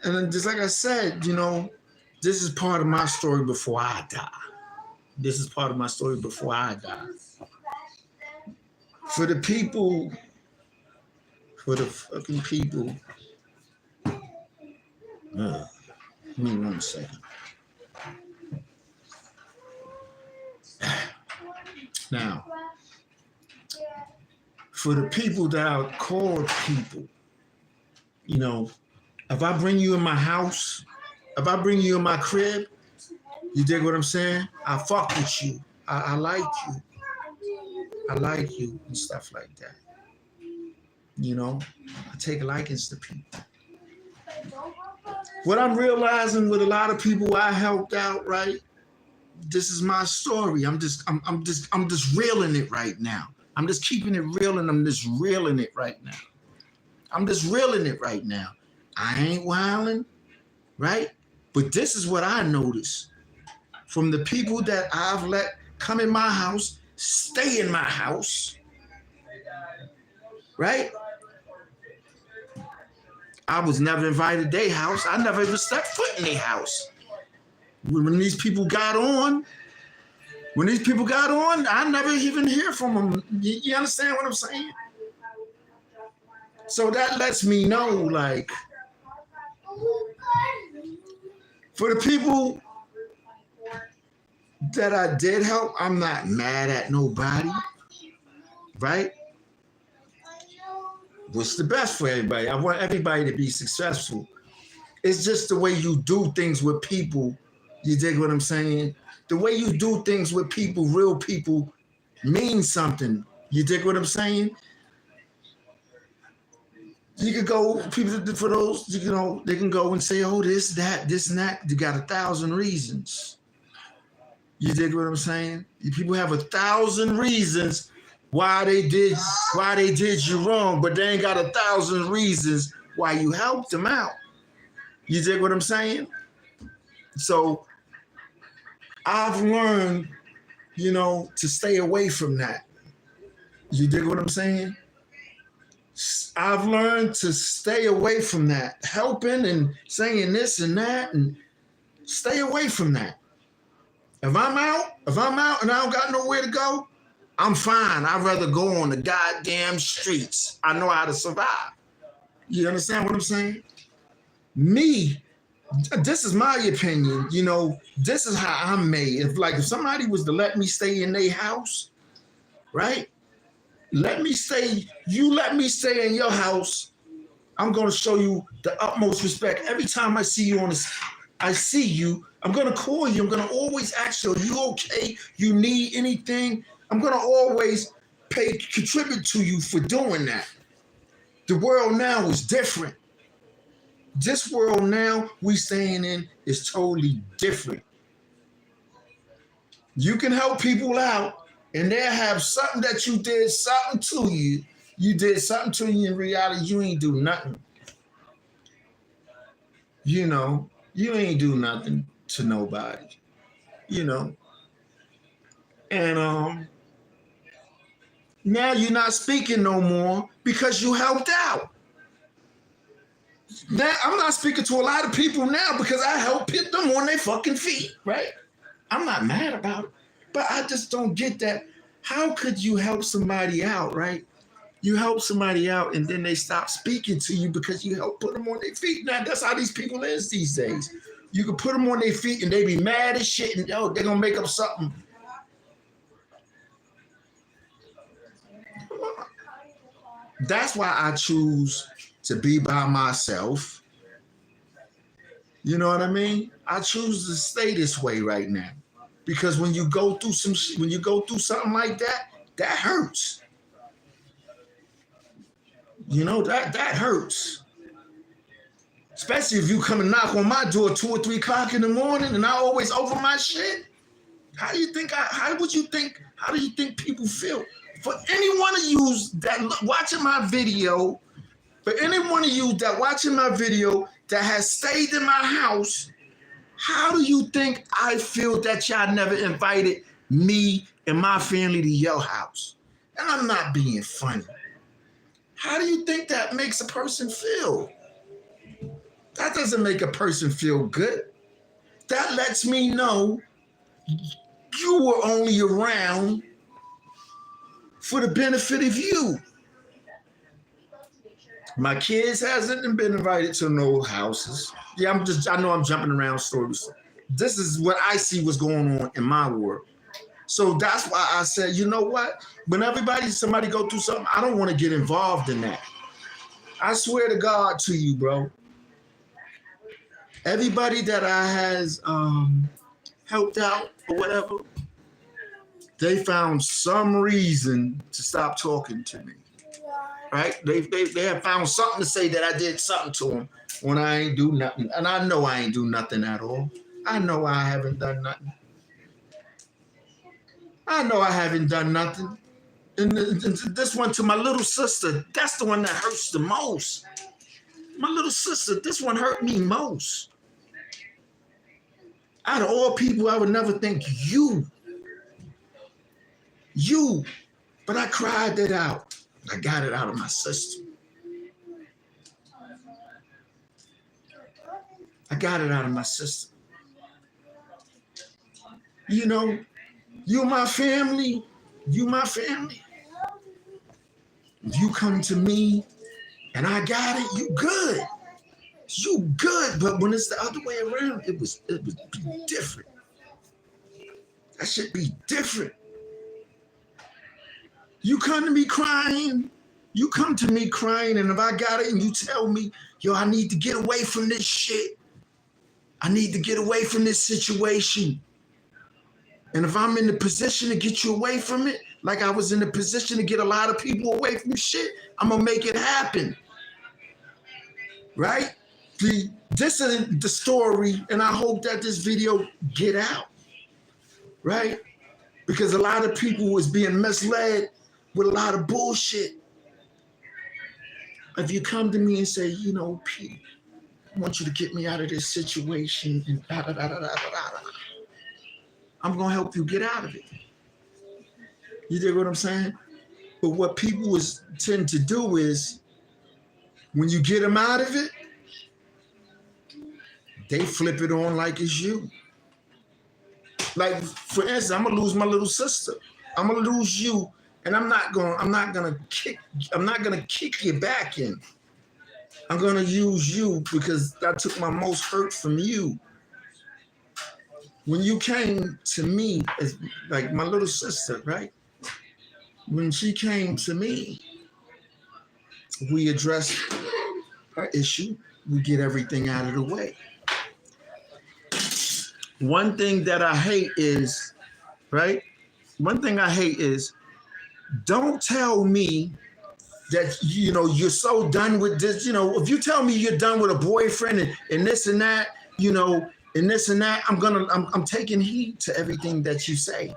and just like I said, you know, this is part of my story before I die. This is part of my story before I die. For the people, for the fucking people. Give me 1 second. Now, for the people that are called people, you know, if I bring you in my house, if I bring you in my crib, you dig what I'm saying? I fuck with you. I like you. I like you and stuff like that. You know, I take likings to people. What I'm realizing with a lot of people I helped out, right? This is my story. I'm just reeling it right now. I'm just keeping it real, and I'm just reeling it right now. I'm just reeling it right now. I ain't wilding, right? But this is what I noticed. from the people that I've let come in my house, stay in my house, right? I was never invited to their house. I never even stepped foot in their house. When these people got on, I never even hear from them. You understand what I'm saying? So that lets me know, like, for the people that I did help, I'm not mad at nobody, right? What's the best for everybody? I want everybody to be successful. It's just the way you do things with people. You dig what I'm saying? The way you do things with people, real people, means something. You dig what I'm saying? You could go, people for those, you know, they can go and say, oh, this, and that. You got 1,000 reasons. You dig what I'm saying? People have 1,000 reasons why they did you wrong, but they ain't got 1,000 reasons why you helped them out. You dig what I'm saying? So I've learned, you know, to stay away from that. You dig what I'm saying? I've learned to stay away from that, helping and saying this and that, and stay away from that. If I'm out and I don't got nowhere to go, I'm fine. I'd rather go on the goddamn streets. I know how to survive. You understand what I'm saying? Me, this is my opinion. You know, this is how I'm made. If somebody was to let me stay in their house, right? You let me stay in your house. I'm going to show you the utmost respect. Every time I see you I'm going to call you. I'm going to always ask you, are you okay? You need anything? I'm going to always contribute to you for doing that. The world now is different. This world now we staying in is totally different. You can help people out, and they'll have something that you did something to you. You did something to you in reality. You ain't do nothing. You know, you ain't do nothing to nobody. You know. And now you're not speaking no more because you helped out. Now I'm not speaking to a lot of people now because I helped put them on their fucking feet, right? I'm not mad about it, but I just don't get that. How could you help somebody out, right? You help somebody out and then they stop speaking to you because you help put them on their feet. Now that's how these people is these days. You can put them on their feet and they be mad as shit and they're gonna make up something. That's why I choose to be by myself. You know what I mean? I choose to stay this way right now. Because when you go through something like that, that hurts. You know, that hurts. Especially if you come and knock on my door 2 or 3 o'clock in the morning and I always open my shit. How do you think people feel? For any one of you that watching my video, that has stayed in my house, how do you think I feel that y'all never invited me and my family to your house? And I'm not being funny. How do you think that makes a person feel? That doesn't make a person feel good. That lets me know you were only around for the benefit of you. My kids hasn't been invited to no houses. Yeah, I know I'm jumping around stories. This is what I see what's going on in my world. So that's why I said, you know what? When somebody go through something, I don't want to get involved in that. I swear to God to you, bro. Everybody that I has helped out or whatever, they found some reason to stop talking to me. Right? They have found something to say that I did something to them when I ain't do nothing. And I know I ain't do nothing at all. I know I haven't done nothing. And this one to my little sister, that's the one that hurts the most. My little sister, this one hurt me most. Out of all people, I would never think you. But I cried that out. I got it out of my system. I got it out of my system. You know, you my family. You my family. You come to me and I got it, you good. You good. But when it's the other way around, it would be different. That should be different. You come to me crying. You come to me crying, and if I got it and you tell me, yo, I need to get away from this shit. I need to get away from this situation. And if I'm in the position to get you away from it, like I was in the position to get a lot of people away from shit, I'm gonna make it happen. Right? This is the story, and I hope that this video get out. Right? Because a lot of people was being misled with a lot of bullshit. If you come to me and say, you know, Pete, I want you to get me out of this situation and I'm gonna help you get out of it. You dig what I'm saying? But what people tend to do is, when you get them out of it, they flip it on like it's you. Like, for instance, I'm gonna lose my little sister. I'm gonna lose you, and I'm not gonna kick you back in. I'm gonna use you because I took my most hurt from you. When you came to me, as like my little sister, right? When she came to me, we addressed her issue. We get everything out of the way. One thing that I hate is, right? One thing I hate is, don't tell me that, you know, you're so done with this. You know, if you tell me you're done with a boyfriend and this and that, you know, and this and that, I'm taking heed to everything that you say.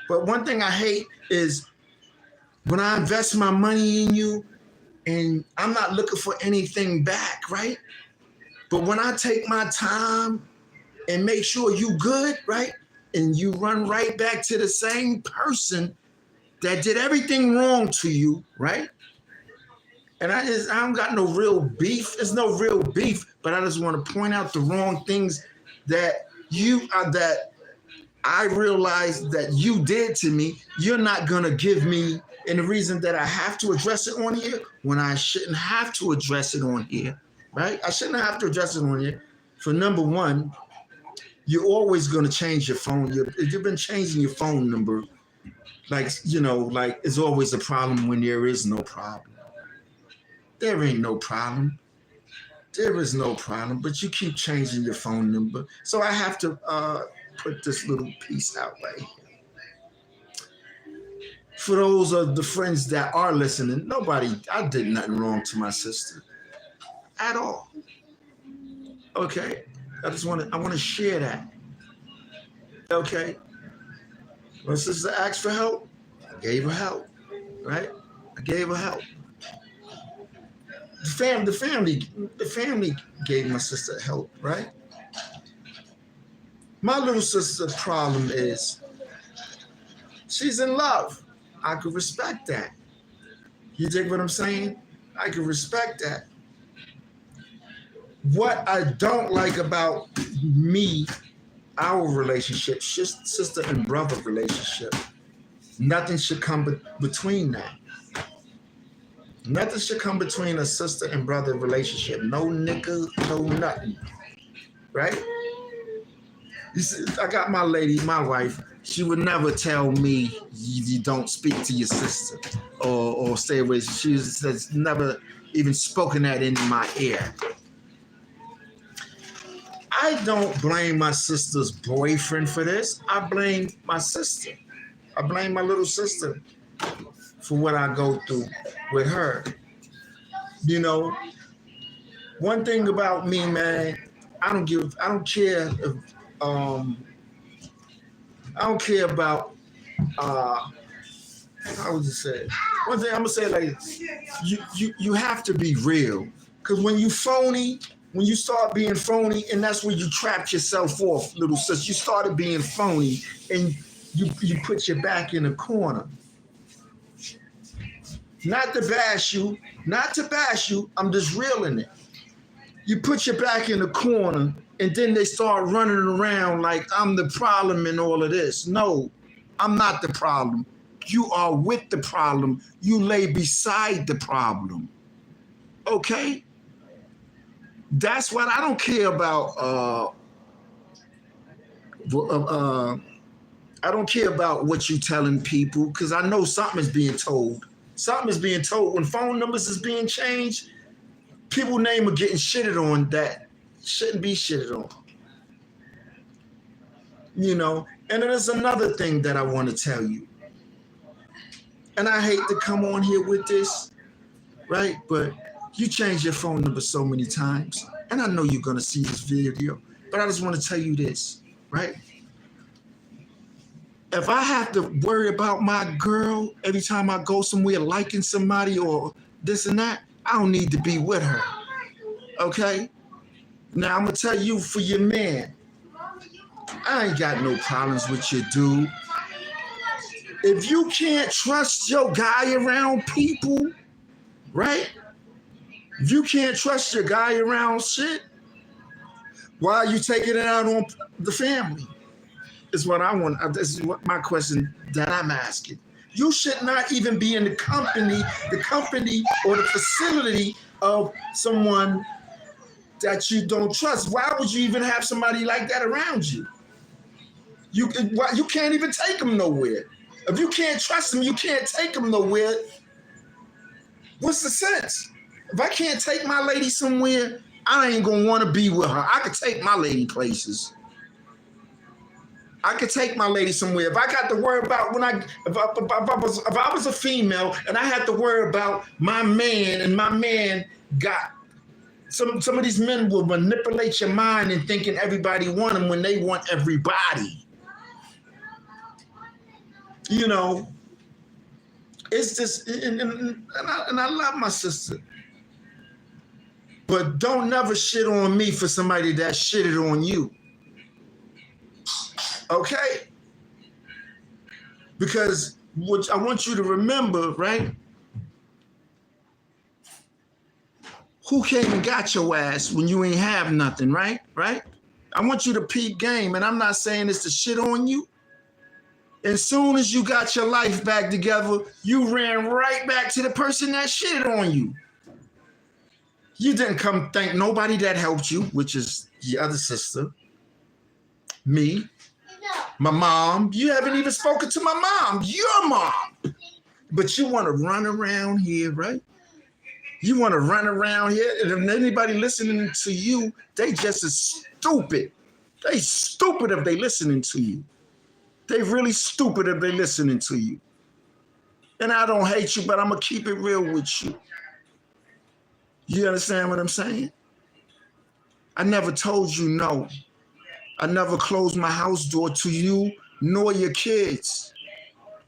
But one thing I hate is when I invest my money in you and I'm not looking for anything back, right? But when I take my time and make sure you good, right? And you run right back to the same person that did everything wrong to you, right? And I don't got no real beef. There's no real beef, but I just want to point out the wrong things that I realized that you did to me. You're not gonna give me, and the reason that I have to address it on here when I shouldn't have to address it on here, right? I shouldn't have to address it on here. For number one, you're always gonna change your phone. You've been changing your phone number. Like, you know, like it's always a problem when there is no problem. There ain't no problem. There is no problem, but you keep changing your phone number. So I have to put this little piece out right here. For those of the friends that are listening, I did nothing wrong to my sister at all. Okay? I want to share that. Okay? My sister asked for help, I gave her help, right? I gave her help. The family gave my sister help, right? My little sister's problem is she's in love. I could respect that. You dig what I'm saying? I could respect that. What I don't like about me, our relationship, sister and brother relationship, nothing should come between that. Nothing should come between a sister and brother relationship. No nigga, no nothing. Right? You see, I got my lady, my wife. She would never tell me you don't speak to your sister or stay away. She's never even spoken that in my ear. I don't blame my sister's boyfriend for this. I blame my sister. I blame my little sister for what I go through with her. You know, one thing about me, man, I don't care if, I don't care about, how would you say? One thing I'm gonna say, like, you have to be real. Cause when you phony, When you start being phony, and that's where you trapped yourself off, little sis. You started being phony, and you put your back in a corner. Not to bash you, not to bash you. I'm just reeling it. You put your back in the corner, and then they start running around like I'm the problem in all of this. No, I'm not the problem. You are with the problem. You lay beside the problem. Okay? That's what I don't care about. I don't care about what you're telling people, because I know something is being told. Something is being told. When phone numbers is being changed, people's name are getting shitted on that shouldn't be shitted on. You know, and there's another thing that I want to tell you. And I hate to come on here with this, right? But you change your phone number so many times, and I know you're going to see this video, but I just want to tell you this, right? If I have to worry about my girl every time I go somewhere liking somebody or this and that, I don't need to be with her, okay? Now, I'm going to tell you, for your man, I ain't got no problems with your dude. If you can't trust your guy around people, right? If you can't trust your guy around shit, why are you taking it out on the family? Is what I want. This is what my question that I'm asking. You should not even be in the company or the facility of someone that you don't trust. Why would you even have somebody like that around you? You can't even take them nowhere. If you can't trust them, you can't take them nowhere. What's the sense? If I can't take my lady somewhere, I ain't gonna want to be with her. I could take my lady places. I could take my lady somewhere. If I got to worry about if I was a female and I had to worry about my man, and my man got some of these men will manipulate your mind and thinking everybody want them when they want everybody. You know, it's just, and I love my sister, but don't never shit on me for somebody that shitted on you. Okay? Because what I want you to remember, right? Who came and got your ass when you ain't have nothing, right? Right? I want you to peep game, and I'm not saying this to shit on you. As soon as you got your life back together, you ran right back to the person that shitted on you. You didn't come thank nobody that helped you, which is your other sister, me, my mom. You haven't even spoken to my mom, your mom. But you want to run around here, right? You want to run around here, and if anybody listening to you, they just as stupid. They stupid if they listening to you. They really stupid if they listening to you. And I don't hate you, but I'm going to keep it real with you. You understand what I'm saying? I never told you no. I never closed my house door to you nor your kids.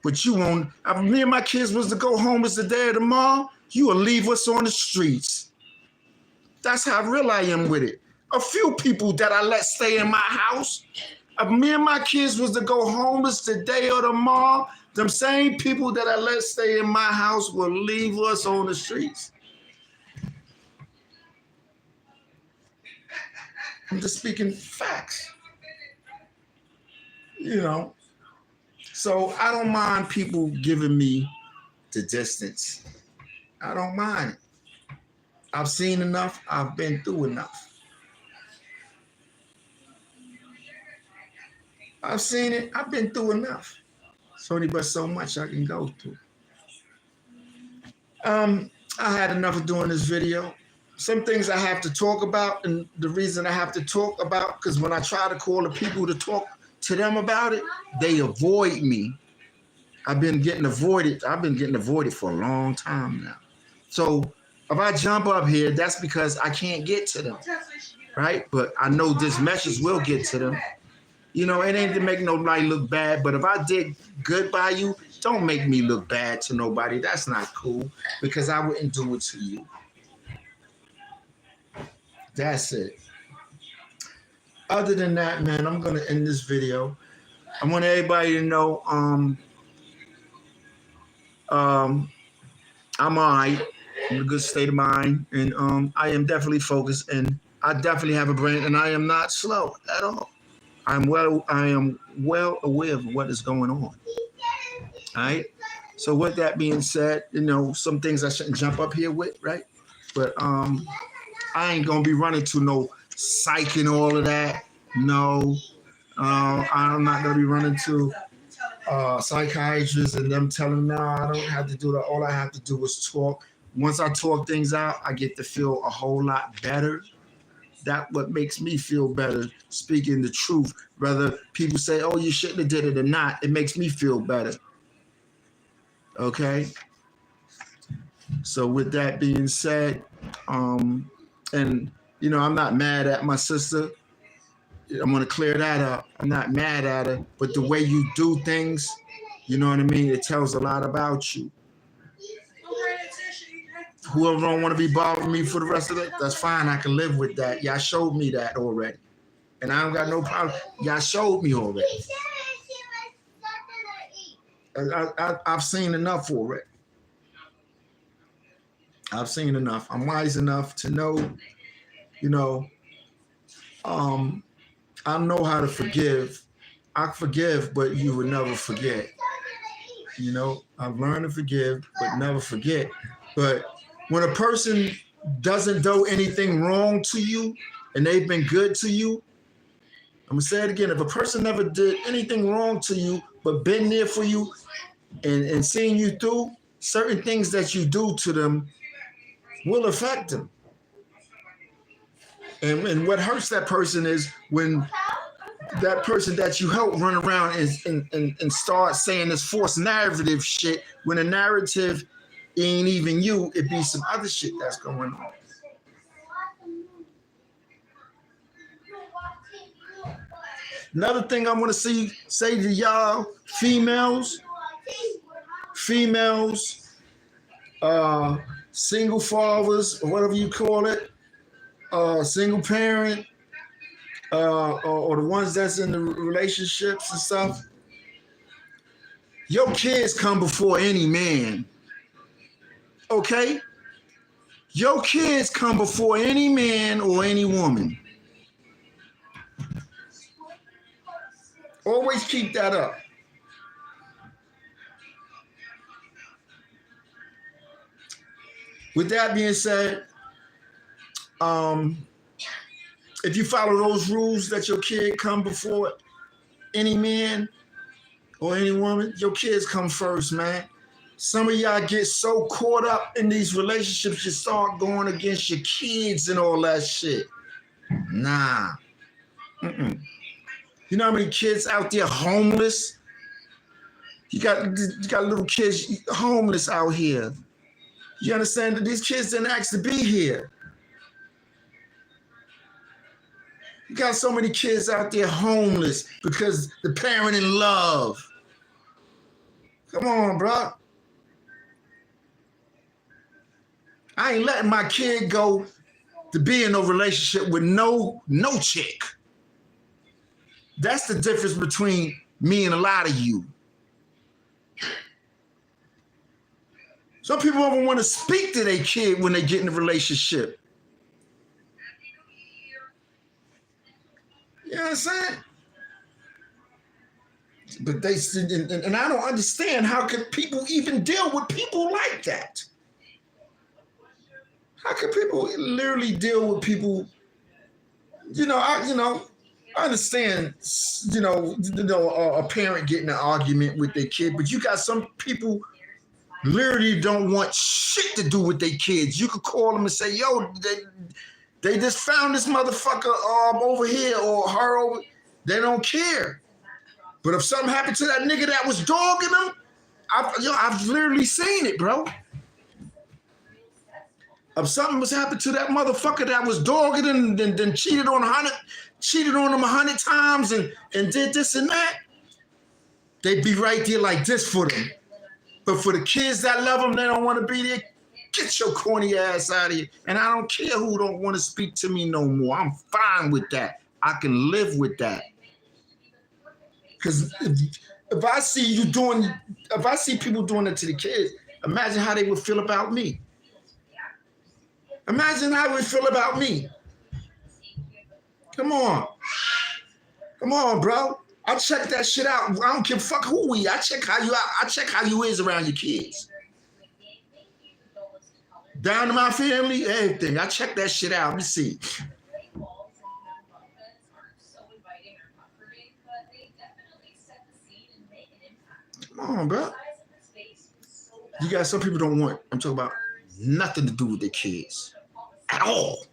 But you won't. If me and my kids was to go home as the day of tomorrow, you will leave us on the streets. That's how real I am with it. A few people that I let stay in my house, if me and my kids was to go homeless today or tomorrow, them same people that I let stay in my house will leave us on the streets. I'm just speaking facts. You know, so I don't mind people giving me the distance. I don't mind it. I've seen enough. I've been through enough. I've seen it. I've been through enough. It's only but so much I can go through. I had enough of doing this video. Some things I have to talk about, and the reason I have to talk about, because when I try to call the people to talk to them about it, they avoid me. I've been getting avoided for a long time now. So if I jump up here, that's because I can't get to them, right? But I know this message will get to them. You know, it ain't to make nobody look bad, but if I did good by you, don't make me look bad to nobody. That's not cool, because I wouldn't do it to you. That's it. Other than that, man, I'm gonna end this video. I want everybody to know I'm all right. I'm in a good state of mind, and I am definitely focused, and I definitely have a brain, and I am not slow at all. I am well aware of what is going on. All right. So with that being said, some things I shouldn't jump up here with, right? But I ain't gonna be running to no psych and all of that. No, I'm not gonna be running to psychiatrists and them telling me, no, I don't have to do that. All I have to do is talk. Once I talk things out, I get to feel a whole lot better. That's what makes me feel better, speaking the truth. Whether people say, oh, you shouldn't have did it or not, it makes me feel better. Okay? So with that being said, and I'm not mad at my sister. I'm gonna clear that up. I'm not mad at her, but the way you do things, you know what I mean? It tells a lot about you. Whoever don't want to be bothering me for the rest of it, that's fine. I can live with that. Y'all showed me that already. And I don't got no problem. Y'all showed me already. I've seen enough already. I've seen enough. I'm wise enough to know, I know how to forgive. I forgive, but you will never forget. I've learned to forgive, but never forget. But when a person doesn't do anything wrong to you and they've been good to you, I'm gonna say it again. If a person never did anything wrong to you, but been there for you and seeing you through, certain things that you do to them will affect them. And what hurts that person is when that person that you help run around and start saying this false narrative shit when the narrative ain't even you, it be some other shit that's going on. Another thing I want to say to y'all, females, single fathers, or whatever you call it, single parent, or the ones that's in the relationships and stuff. Your kids come before any man. Okay? Your kids come before any man or any woman. Always keep that up. With that being said, if you follow those rules that your kid come before any man or any woman, your kids come first, man. Some of y'all get so caught up in these relationships, you start going against your kids and all that shit. Nah. Mm-mm. You know how many kids out there homeless? You got little kids homeless out here. You understand that these kids didn't ask to be here. You got so many kids out there homeless because the parent in love. Come on, bro. I ain't letting my kid go to be in no relationship with no chick. That's the difference between me and a lot of you. Some people don't even want to speak to their kid when they get in a relationship. You know what I'm saying? But and I don't understand how can people even deal with people like that. How can people literally deal with people? I understand. A parent getting an argument with their kid, but you got some people literally don't want shit to do with their kids. You could call them and say, "Yo, they just found this motherfucker over here or her over." They don't care. But if something happened to that nigga that was dogging them, I've literally seen it, bro. If something was happened to that motherfucker that was dogging and then cheated on them 100 times and did this and that, they'd be right there like this for them. But for the kids that love them, they don't want to be there. Get your corny ass out of here. And I don't care who don't want to speak to me no more. I'm fine with that. I can live with that. Because if I see you doing, if I see people doing it to the kids, imagine how they would feel about me. Imagine how they would feel about me. Come on. Come on, bro. I check that shit out. I don't give a fuck who we. I check how you out. I check how you is around your kids. Down to my family, everything. I check that shit out. Let me see. Come on, bro. You got some people don't want, I'm talking about nothing to do with their kids at all.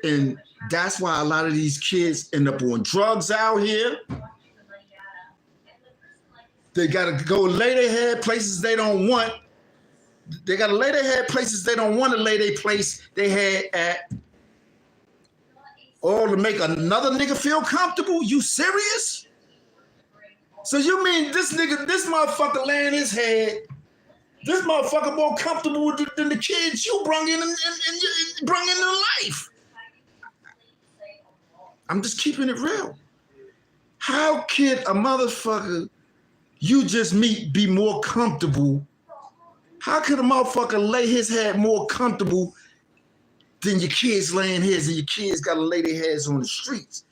And that's why a lot of these kids end up on drugs out here. They got to go lay their head places they don't want. They got to lay their head places they don't want to lay their place they head at. Or to make another nigga feel comfortable? You serious? So you mean this nigga, this motherfucker laying his head, this motherfucker more comfortable than the kids you brung in brung into life? I'm just keeping it real. How can a motherfucker you just meet be more comfortable? How could a motherfucker lay his head more comfortable than your kids laying his, and your kids gotta lay their heads on the streets?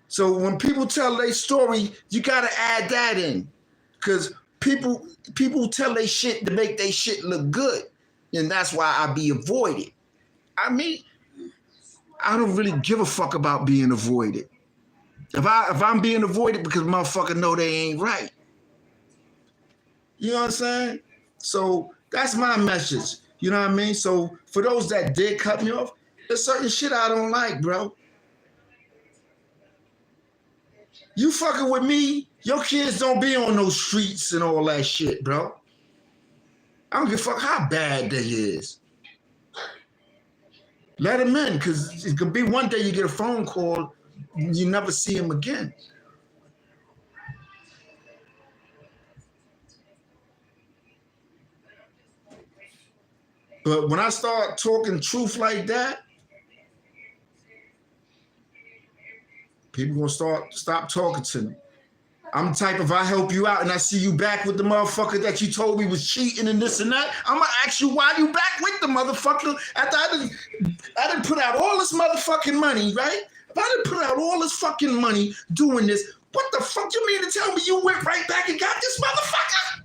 So when people tell their story, you gotta add that in, because people tell their shit to make their shit look good, and that's why I be avoided. I mean, I don't really give a fuck about being avoided. If I'm being avoided because motherfuckers know they ain't right. You know what I'm saying? So that's my message. You know what I mean? So for those that did cut me off, there's certain shit I don't like, bro. You fucking with me, your kids don't be on those streets and all that shit, bro. I don't give a fuck how bad they is. Let them in, because it could be one day you get a phone call, you never see him again. But when I start talking truth like that, people gonna stop talking to me. I'm the type of, I help you out and I see you back with the motherfucker that you told me was cheating and this and that, I'm gonna ask you why you back with the motherfucker after I didn't put out all this motherfucking money, right? If I didn't put out all this fucking money doing this, what the fuck you mean to tell me you went right back and got this motherfucker?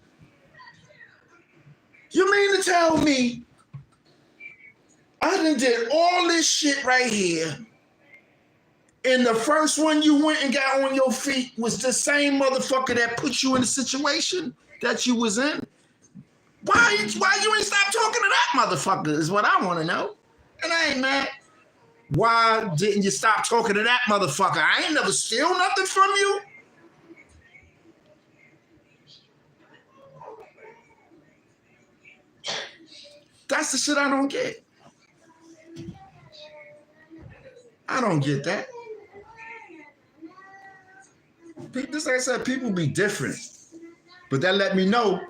You mean to tell me I done did all this shit right here, and the first one you went and got on your feet was the same motherfucker that put you in the situation that you was in? Why you ain't stop talking to that motherfucker is what I want to know. And I ain't mad. Why didn't you stop talking to that motherfucker? I ain't never steal nothing from you. That's the shit I don't get. I don't get that. Just like I said, people be different. But that let me know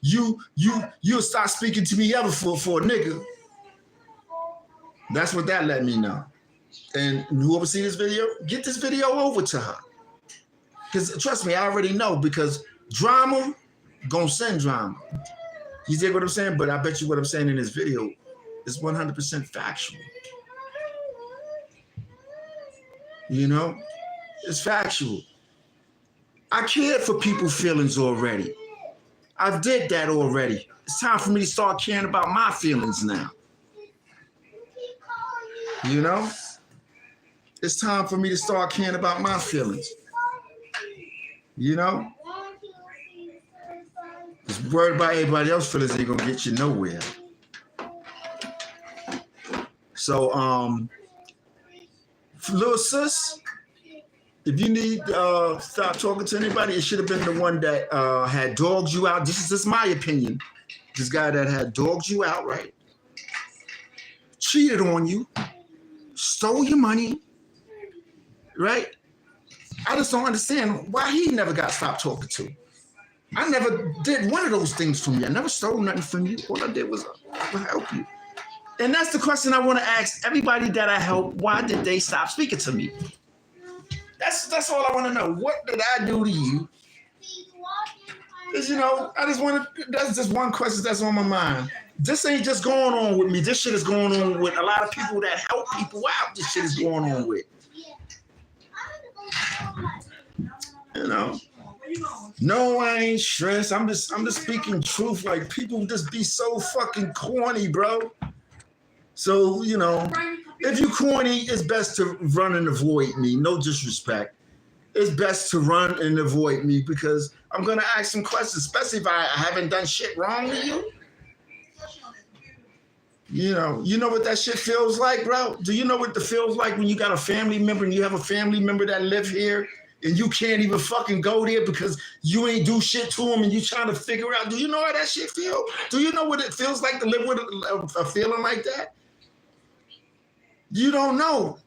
you'll stop speaking to me ever for a nigga. That's what that let me know. And whoever see this video, get this video over to her. Because trust me, I already know, because drama gonna send drama. You dig what I'm saying? But I bet you what I'm saying in this video is 100% factual. You know? It's factual. I cared for people's feelings already. I did that already. It's time for me to start caring about my feelings now. You know? It's time for me to start caring about my feelings. You know? Just worried about everybody else's feelings ain't gonna get you nowhere. So, little sis, if you need stop talking to anybody, it should have been the one that had dogged you out. This is my opinion. This guy that had dogged you out, right? Cheated on you, stole your money, right? I just don't understand why he never got stopped talking to. I never did one of those things from you. I never stole nothing from you. All I did was help you. And that's the question I want to ask everybody that I help. Why did they stop speaking to me? That's all I want to know. What did I do to you? Because, you know, I just want to, that's just one question that's on my mind. This ain't just going on with me. This shit is going on with a lot of people that help people out. This shit is going on with. You know? No, I ain't stressed. I'm just speaking truth. Like, people just be so fucking corny, bro. So, you know, if you corny, it's best to run and avoid me. No disrespect. It's best to run and avoid me because I'm going to ask some questions, especially if I haven't done shit wrong to you. You know what that shit feels like, bro? Do you know what it feels like when you got a family member and you have a family member that live here and you can't even fucking go there because you ain't do shit to them and you trying to figure out, do you know how that shit feel? Do you know what it feels like to live with a feeling like that? You don't know.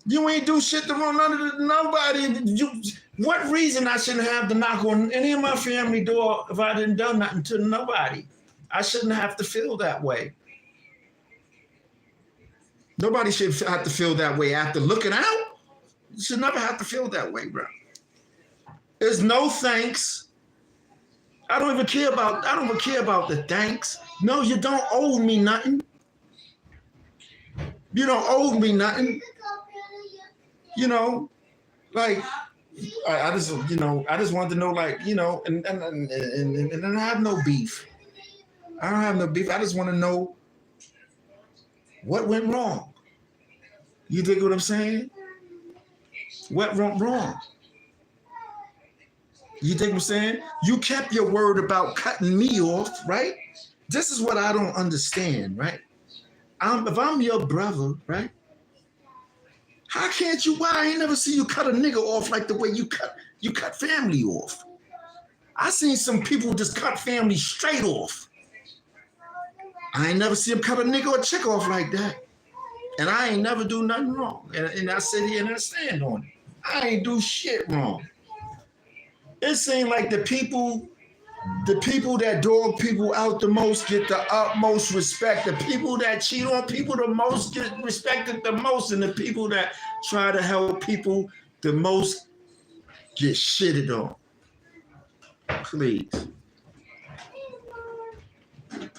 You ain't do shit to nobody. What reason I shouldn't have to knock on any of my family door if I didn't do nothing to nobody? I shouldn't have to feel that way. Nobody should have to feel that way after looking out. You should never have to feel that way, bro. There's no thanks. I don't even care about the thanks. No, you don't owe me nothing. You don't owe me nothing. You know, like I just wanted to know, like, you know, and I have no beef. I don't have no beef. I just want to know what went wrong. You dig what I'm saying? What went wrong? You dig what I'm saying? You kept your word about cutting me off, right? This is what I don't understand, right? If I'm your brother, right? How can't you? Why I ain't never see you cut a nigga off like the way you cut family off? I seen some people just cut family straight off. I ain't never see him cut a nigga or a chick off like that. And I ain't never do nothing wrong. And I sit here and I stand on it. I ain't do shit wrong. It seems like the people that dog people out the most get the utmost respect. The people that cheat on people the most get respected the most. And the people that try to help people the most get shitted on. Please.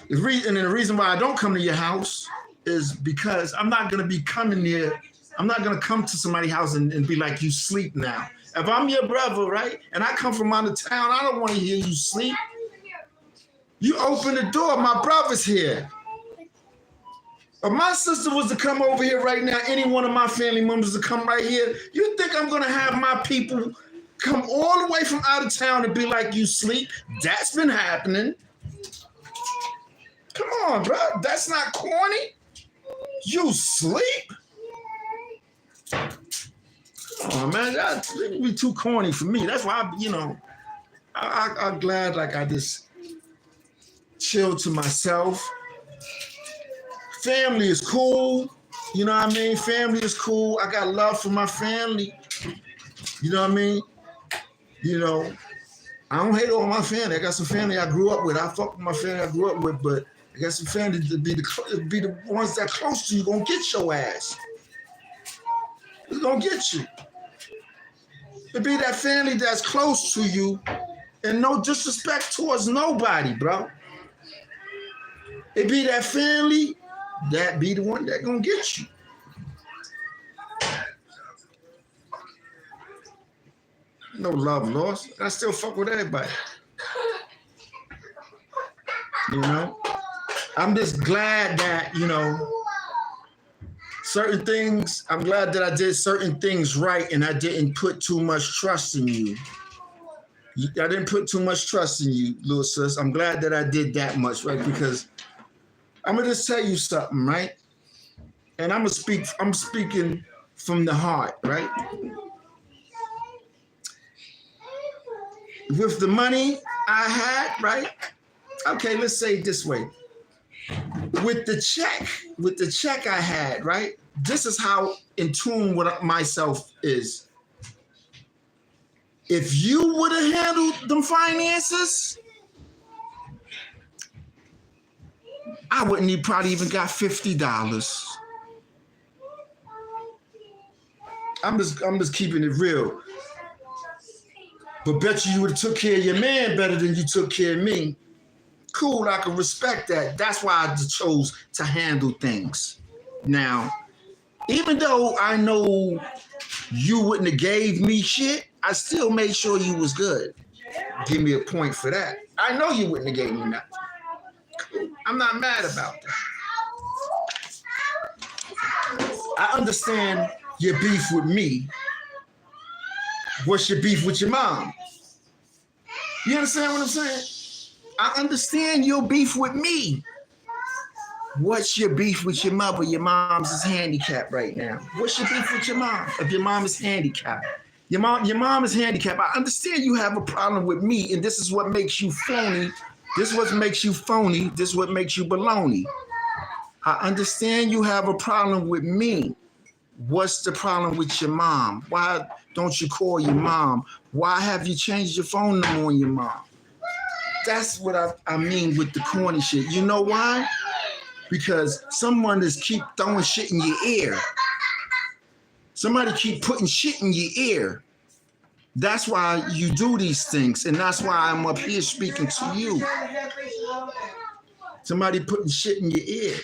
The reason why I don't come to your house is because I'm not going to be coming there. I'm not going to come to somebody's house and be like, you sleep now. If I'm your brother, right, and I come from out of town, I don't want to hear you sleep. You open the door, my brother's here. If my sister was to come over here right now, any one of my family members to come right here, you think I'm going to have my people come all the way from out of town and be like, you sleep? That's been happening. Come on, bro. That's not corny. You sleep? Oh man, that would be too corny for me. That's why I'm glad like I just chill to myself. Family is cool. You know what I mean? Family is cool. I got love for my family. You know what I mean? You know, I don't hate all my family. I got some family I grew up with. I fuck with my family I grew up with, but I got some family to be the ones that close to you gonna get your ass. It's gonna get you. To be that family that's close to you and no disrespect towards nobody, bro. It be that family that be the one that gonna get you. No love lost. I still fuck with everybody. You know? I'm just glad that, you know, certain things, I'm glad that I did certain things right and I didn't put too much trust in you. I didn't put too much trust in you, little sis. I'm glad that I did that much, right? Because I'm gonna just tell you something, right? And I'm speaking from the heart, right? With the money I had, right? Okay, let's say it this way. With the check I had, right? This is how in tune with myself is. If you would have handled them finances, I wouldn't even probably even got $50. I'm just keeping it real. But bet you would have took care of your man better than you took care of me. Cool, I can respect that. That's why I chose to handle things. Now, even though I know you wouldn't have gave me shit, I still made sure you was good. Give me a point for that. I know you wouldn't have gave me nothing. Cool. I'm not mad about that. I understand your beef with me. What's your beef with your mom? You understand what I'm saying? I understand your beef with me. What's your beef with your mother? Your mom's is handicapped right now. What's your beef with your mom? If your mom is handicapped. Your mom is handicapped. I understand you have a problem with me, and this is what makes you phony. This is what makes you phony. This is what makes you baloney. I understand you have a problem with me. What's the problem with your mom? Why don't you call your mom? Why have you changed your phone number on your mom? That's what I mean with the corny shit. You know why? Because someone just keep throwing shit in your ear. Somebody keep putting shit in your ear. That's why you do these things, and that's why I'm up here speaking to you. Somebody putting shit in your ear.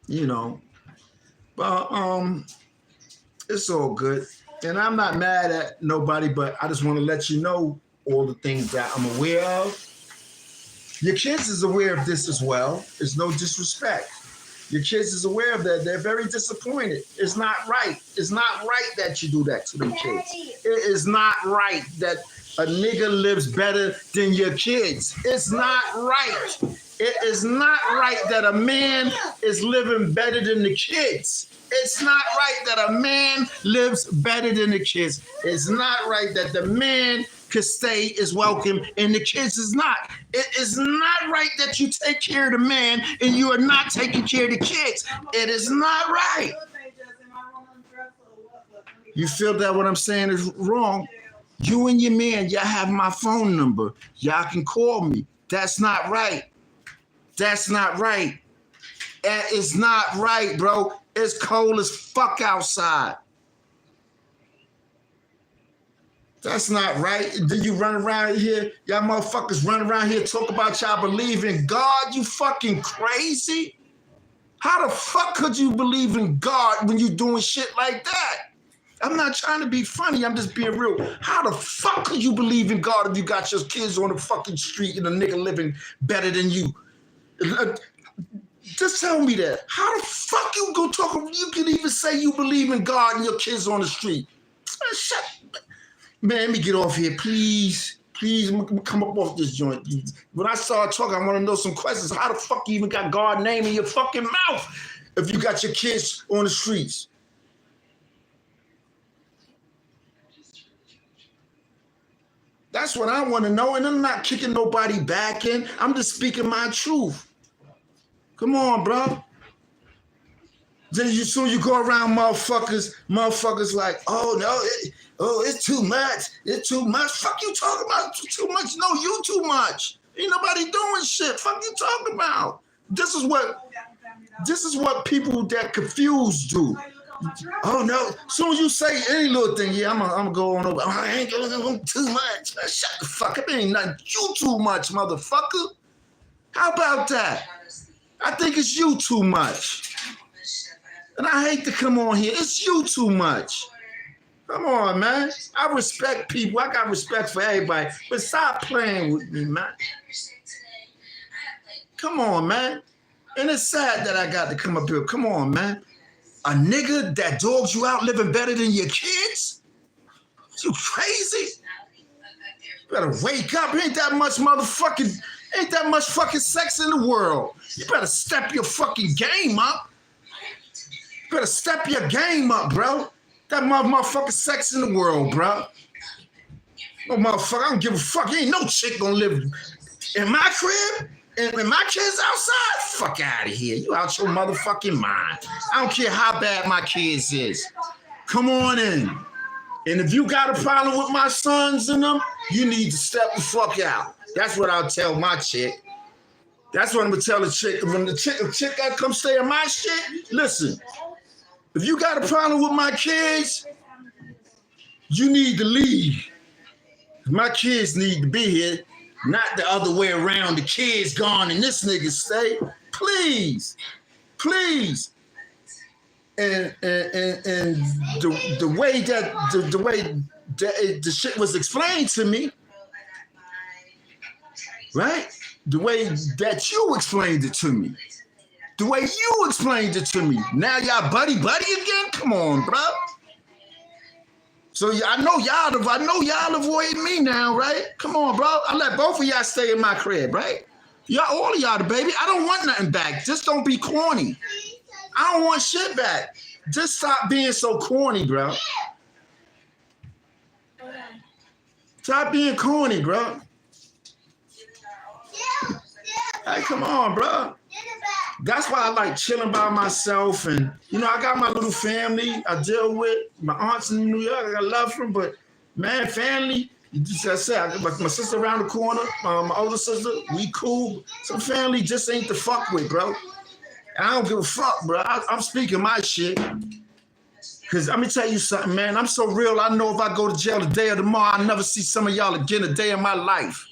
You know. But it's all good. And I'm not mad at nobody, but I just want to let you know all the things that I'm aware of. Your kids is aware of this as well. It's no disrespect. Your kids is aware of that. They're very disappointed. It's not right. It's not right that you do that to them kids. It is not right that a nigga lives better than your kids. It's not right. It is not right that a man is living better than the kids. It's not right that a man lives better than the kids. It's not right that the man could stay is welcome and the kids is not. It is not right that you take care of the man and you are not taking care of the kids. It is not right. You feel that what I'm saying is wrong? You and your man, y'all have my phone number. Y'all can call me. That's not right. That's not right. That is not right, bro. It's cold as fuck outside. That's not right. Do you run around here? Y'all motherfuckers run around here talk about y'all believe in God? You fucking crazy? How the fuck could you believe in God when you doing shit like that? I'm not trying to be funny. I'm just being real. How the fuck could you believe in God if you got your kids on the fucking street and a nigga living better than you? Just tell me that. How the fuck you go talk? You can even say you believe in God and your kids on the street. Shut. Man, let me get off here, please. Please come up off this joint. When I start talking, I want to know some questions. How the fuck you even got God's name in your fucking mouth if you got your kids on the streets? That's what I want to know, and I'm not kicking nobody back in. I'm just speaking my truth. Come on, bro. Then you go around motherfuckers like, oh no, it's too much. It's too much. Fuck you talking about too much? No, you too much. Ain't nobody doing shit. Fuck you talking about? This is what people that confused do. Oh no! As soon as you say any little thing, yeah, I'm gonna go on over. I ain't going too much. Shut the fuck up. It ain't nothing. You too much, motherfucker. How about that? I think it's you too much. And I hate to come on here. It's you too much. Come on, man. I respect people. I got respect for everybody. But stop playing with me, man. Come on, man. And it's sad that I got to come up here. Come on, man. A nigga that dogs you out living better than your kids? You crazy? You better wake up. Ain't that much fucking sex in the world. You better step your fucking game up. You better step your game up, bro. That motherfucking sex in the world, bro. No motherfucker, I don't give a fuck. Ain't no chick gonna live in my crib. And my kids outside, fuck out of here. You out your motherfucking mind. I don't care how bad my kids is. Come on in. And if you got a problem with my sons and them, you need to step the fuck out. That's what I'll tell my chick. That's what I'm gonna tell a chick. When the chick gotta come stay in my shit, listen, if you got a problem with my kids, you need to leave. My kids need to be here, not the other way around. The kids gone and this nigga stay. Please, please. And the way that the shit was explained to me, right? The way that you explained it to me, the way you explained it to me. Now y'all buddy again? Come on, bro. So I know y'all avoid me now, right? Come on, bro. I let both of y'all stay in my crib, right? Y'all, all of y'all, the baby. I don't want nothing back. Just don't be corny. I don't want shit back. Just stop being so corny, bro. Stop being corny, bro. Hey, come on, bro. That's why I like chilling by myself. And, you know, I got my little family I deal with. My aunts in New York, I got love from. But, man, family, just I said, I got my sister around the corner, my older sister, we cool. Some family just ain't the fuck with, bro. I don't give a fuck, bro. I'm speaking my shit. Because let me tell you something, man. I'm so real, I know if I go to jail today or tomorrow, I'll never see some of y'all again a day in my life.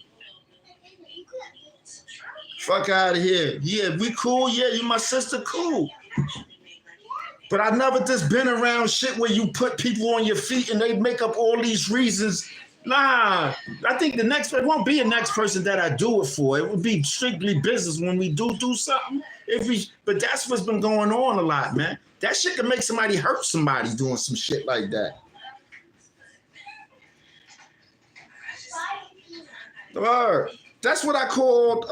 Fuck out of here. Yeah, we cool. Yeah, you my sister, cool. But I never just been around shit where you put people on your feet and they make up all these reasons. Nah, I think it won't be the next person that I do it for. It would be strictly business when we do something. But that's what's been going on a lot, man. That shit can make somebody hurt somebody doing some shit like that. That's what I called,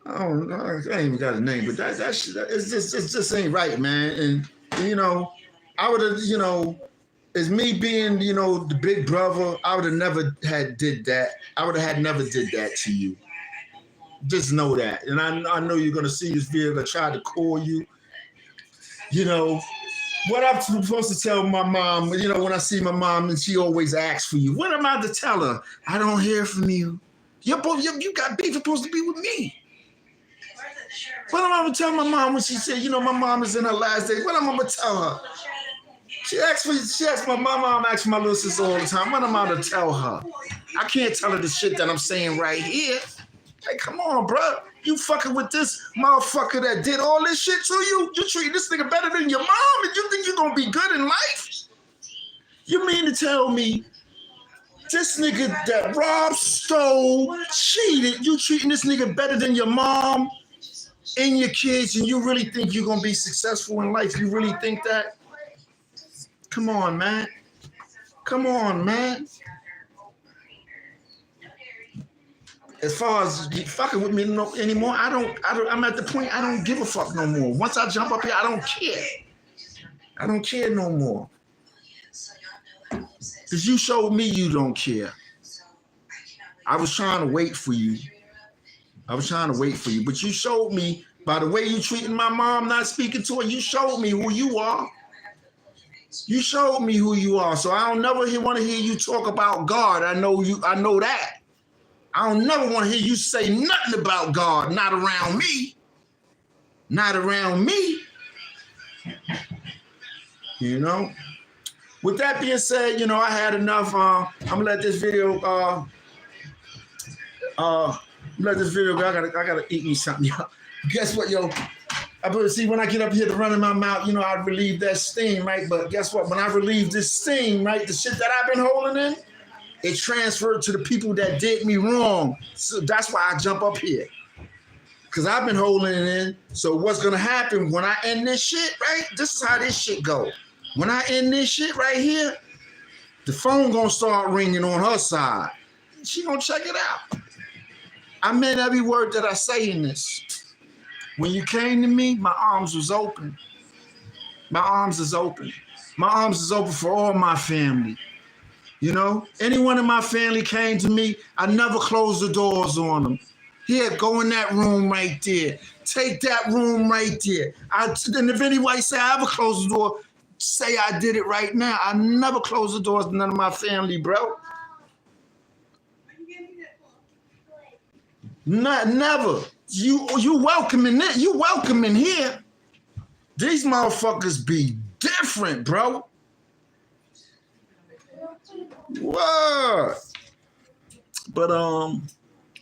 I don't know, I ain't even got a name, but that shit, it just ain't right, man. And, you know, I would have, you know, as me being, you know, the big brother, I would have never did that. I would have never did that to you. Just know that. And I know you're going to see this video. I tried to call you. You know, what I'm supposed to tell my mom, you know, when I see my mom and she always asks for you, what am I to tell her? I don't hear from you. You got beef, supposed to be with me. What am I going to tell my mom when she said, you know, my mom is in her last days? What am I going to tell her? She asks my mom asks my little sister all the time, what am I to tell her? I can't tell her the shit that I'm saying right here. Hey, come on, bro. You fucking with this motherfucker that did all this shit to you? You treat this nigga better than your mom and you think you're gonna be good in life? You mean to tell me this nigga that robbed, stole, cheated, you treating this nigga better than your mom and your kids and you really think you're gonna be successful in life? You really think that? Come on, man. Come on, man. As far as fucking with me anymore, I'm at the point I don't give a fuck no more. Once I jump up here, I don't care. I don't care no more. Because you showed me you don't care. I was trying to wait for you. But you showed me, by the way you treating my mom, not speaking to her, you showed me who you are. You showed me who you are. So I don't never want to hear you talk about God. I know that. I don't never want to hear you say nothing about God, not around me. Not around me. You know? With that being said, you know, I had enough. I'm gonna let this video go. I gotta eat me something, yo. Guess what, yo? See, when I get up here to run in my mouth, you know, I relieve that steam, right? But guess what? When I relieve this steam, right, the shit that I've been holding in, it transferred to the people that did me wrong. So that's why I jump up here. Because I've been holding it in. So what's going to happen when I end this shit, right? This is how this shit go. When I end this shit right here, the phone going to start ringing on her side. She going to check it out. I meant every word that I say in this. When you came to me, my arms was open. My arms is open. My arms is open for all my family. You know, anyone in my family came to me, I never closed the doors on them. Here, go in that room right there. Take that room right there. And if anybody say I ever close the door, say I did it right now. I never close the doors to none of my family, bro. Never. You welcome in it. You welcome in here. These motherfuckers be different, bro. What? But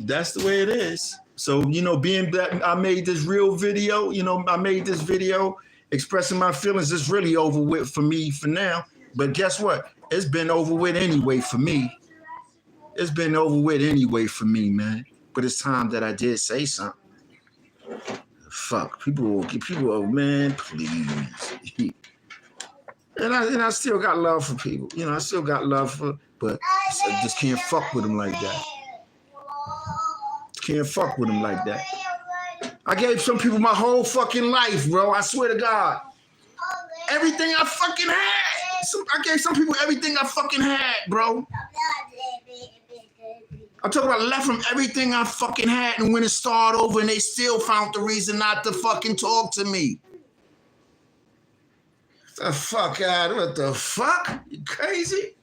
that's the way it is. So, you know, being that I made this real video, you know, I made this video expressing my feelings. It's really over with for me for now. But guess what? It's been over with anyway for me. It's been over with anyway for me, man. But it's time that I did say something. Fuck, people, man, please. And I still got love for people. You know, I still got love for, but I just can't fuck with them like that. Can't fuck with them like that. I gave some people my whole fucking life, bro. I swear to God. Everything I fucking had. I gave some people everything I fucking had, bro. I'm talking about left from everything I fucking had, and when it started over and they still found the reason not to fucking talk to me. The fuck out. What the fuck? You crazy?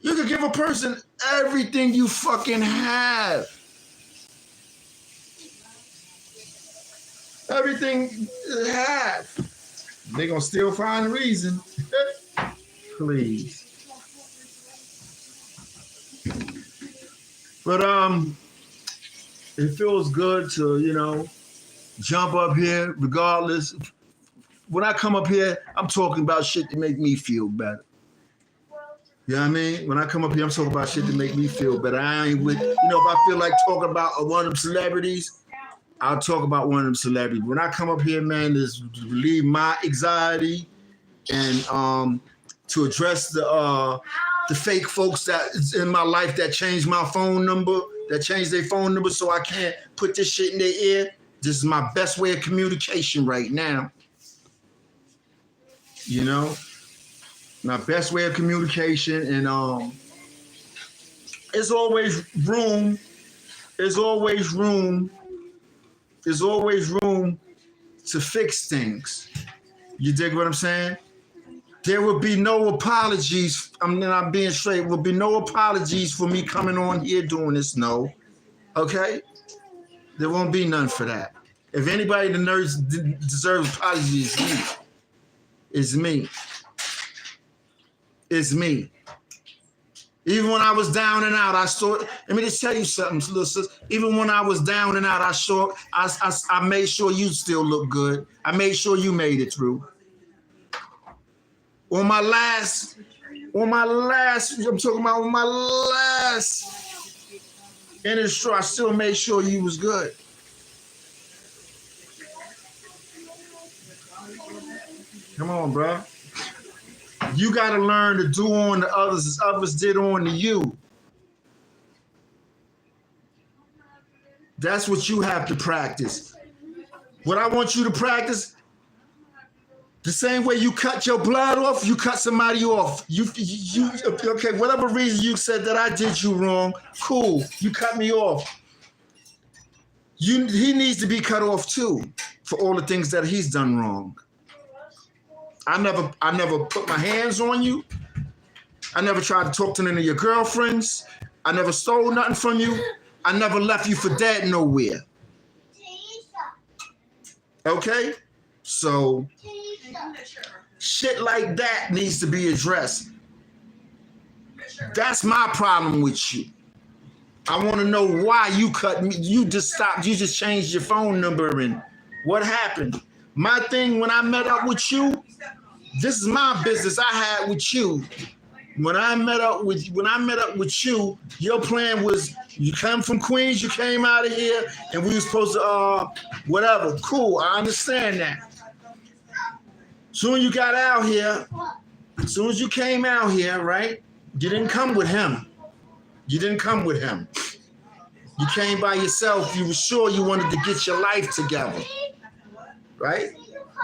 You could give a person everything you fucking have. Everything you have. They gonna still find a reason. Please. But it feels good to, you know, jump up here regardless. When I come up here, I'm talking about shit to make me feel better. You know what I mean? When I come up here, I'm talking about shit to make me feel better. I ain't with, you know, if I feel like talking about one of them celebrities, I'll talk about one of them celebrities. When I come up here, man, is to relieve my anxiety and to address the fake folks that is in my life that changed my phone number, that changed their phone number so I can't put this shit in their ear. This is my best way of communication right now. You know? My best way of communication, and there's always room to fix things. You dig what I'm saying? There will be no apologies. I'm being straight. There will be no apologies for me coming on here doing this. No. Okay? There won't be none for that. If anybody deserves apologies, it's me. It's me. Even when I was down and out, let me just tell you something, little sis. Even when I was down and out, I made sure you still look good. I made sure you made it through. I'm talking about on my last industry, I still made sure you was good. Come on, bro. You got to learn to do on to others as others did on to you. That's what you have to practice. What I want you to practice, the same way you cut your blood off, you cut somebody off. Okay, whatever reason you said that I did you wrong, cool, you cut me off. He needs to be cut off too for all the things that he's done wrong. I never put my hands on you. I never tried to talk to none of your girlfriends. I never stole nothing from you. I never left you for dead nowhere. Okay? So shit like that needs to be addressed. That's my problem with you. I want to know why you cut me. You just stopped. You just changed your phone number and what happened? My thing when I met up with you, this is my business I had with you. When I met up with you, your plan was you come from Queens, you came out of here, and we were supposed to whatever. Cool, I understand that. Soon you got out here, as soon as you came out here, right? You didn't come with him. You didn't come with him. You came by yourself. You were sure you wanted to get your life together, right?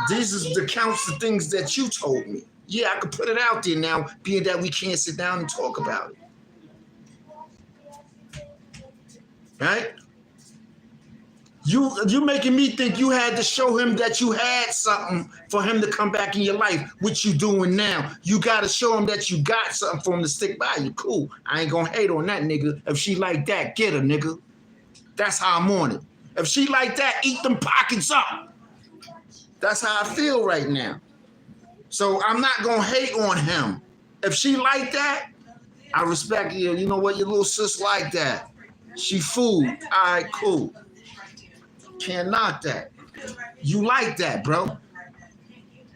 These are the counts of things that you told me. Yeah, I could put it out there now, being that we can't sit down and talk about it. Right? You making me think you had to show him that you had something for him to come back in your life. What you doing now? You got to show him that you got something for him to stick by you. Cool. I ain't gonna hate on that nigga. If she like that, get her, nigga. That's how I'm on it. If she like that, eat them pockets up. That's how I feel right now. So I'm not gonna hate on him. If she like that, I respect you. You know what? Your little sis like that. She food. All right, cool. Can't knock that. You like that, bro.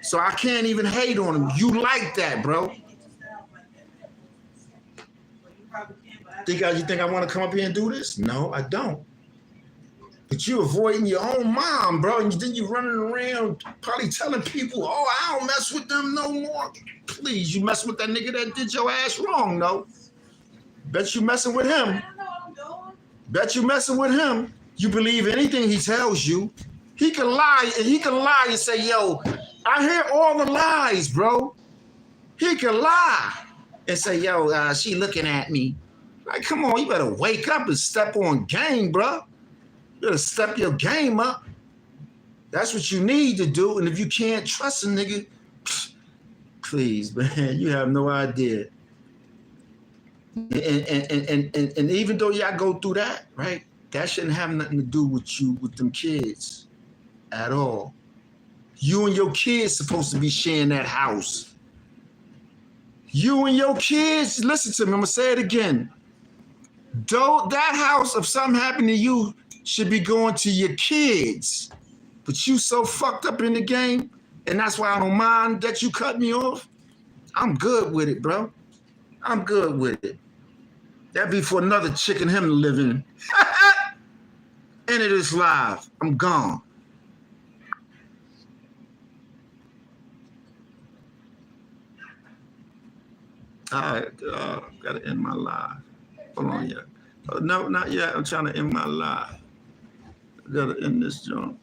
So I can't even hate on him. You like that, bro. You think I want to come up here and do this? No, I don't. But you avoiding your own mom, bro. And then you running around probably telling people, oh, I don't mess with them no more. Please, you mess with that nigga that did your ass wrong, no? Bet you messing with him. Bet you messing with him. You believe anything he tells you. He can lie and say, yo, I hear all the lies, bro. He can lie and say, yo, she looking at me. Like, come on, you better wake up and step on game, bro. You better step your game up. That's what you need to do. And if you can't trust a nigga, please, man, you have no idea. And even though y'all go through that, right? That shouldn't have nothing to do with you, with them kids at all. You and your kids supposed to be sharing that house. You and your kids, listen to me, I'm gonna say it again. Though that house, if something happened to you, should be going to your kids. But you so fucked up in the game, and that's why I don't mind that you cut me off. I'm good with it, bro. I'm good with it. That'd be for another chick and him to live in. End of this live. I'm gone. All right, gotta end my live. Hold on, yeah. No, not yet. I'm trying to end my live. I gotta end this joint.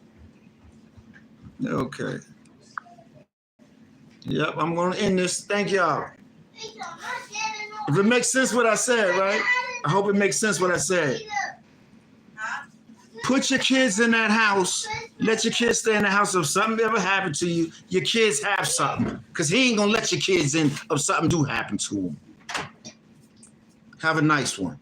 Okay. Yep, I'm gonna end this. Thank y'all. If it makes sense what I said, right? I hope it makes sense what I said. Put your kids in that house. Let your kids stay in the house. If something ever happened to you, your kids have something. Because he ain't gonna let your kids in if something do happen to them. Have a nice one.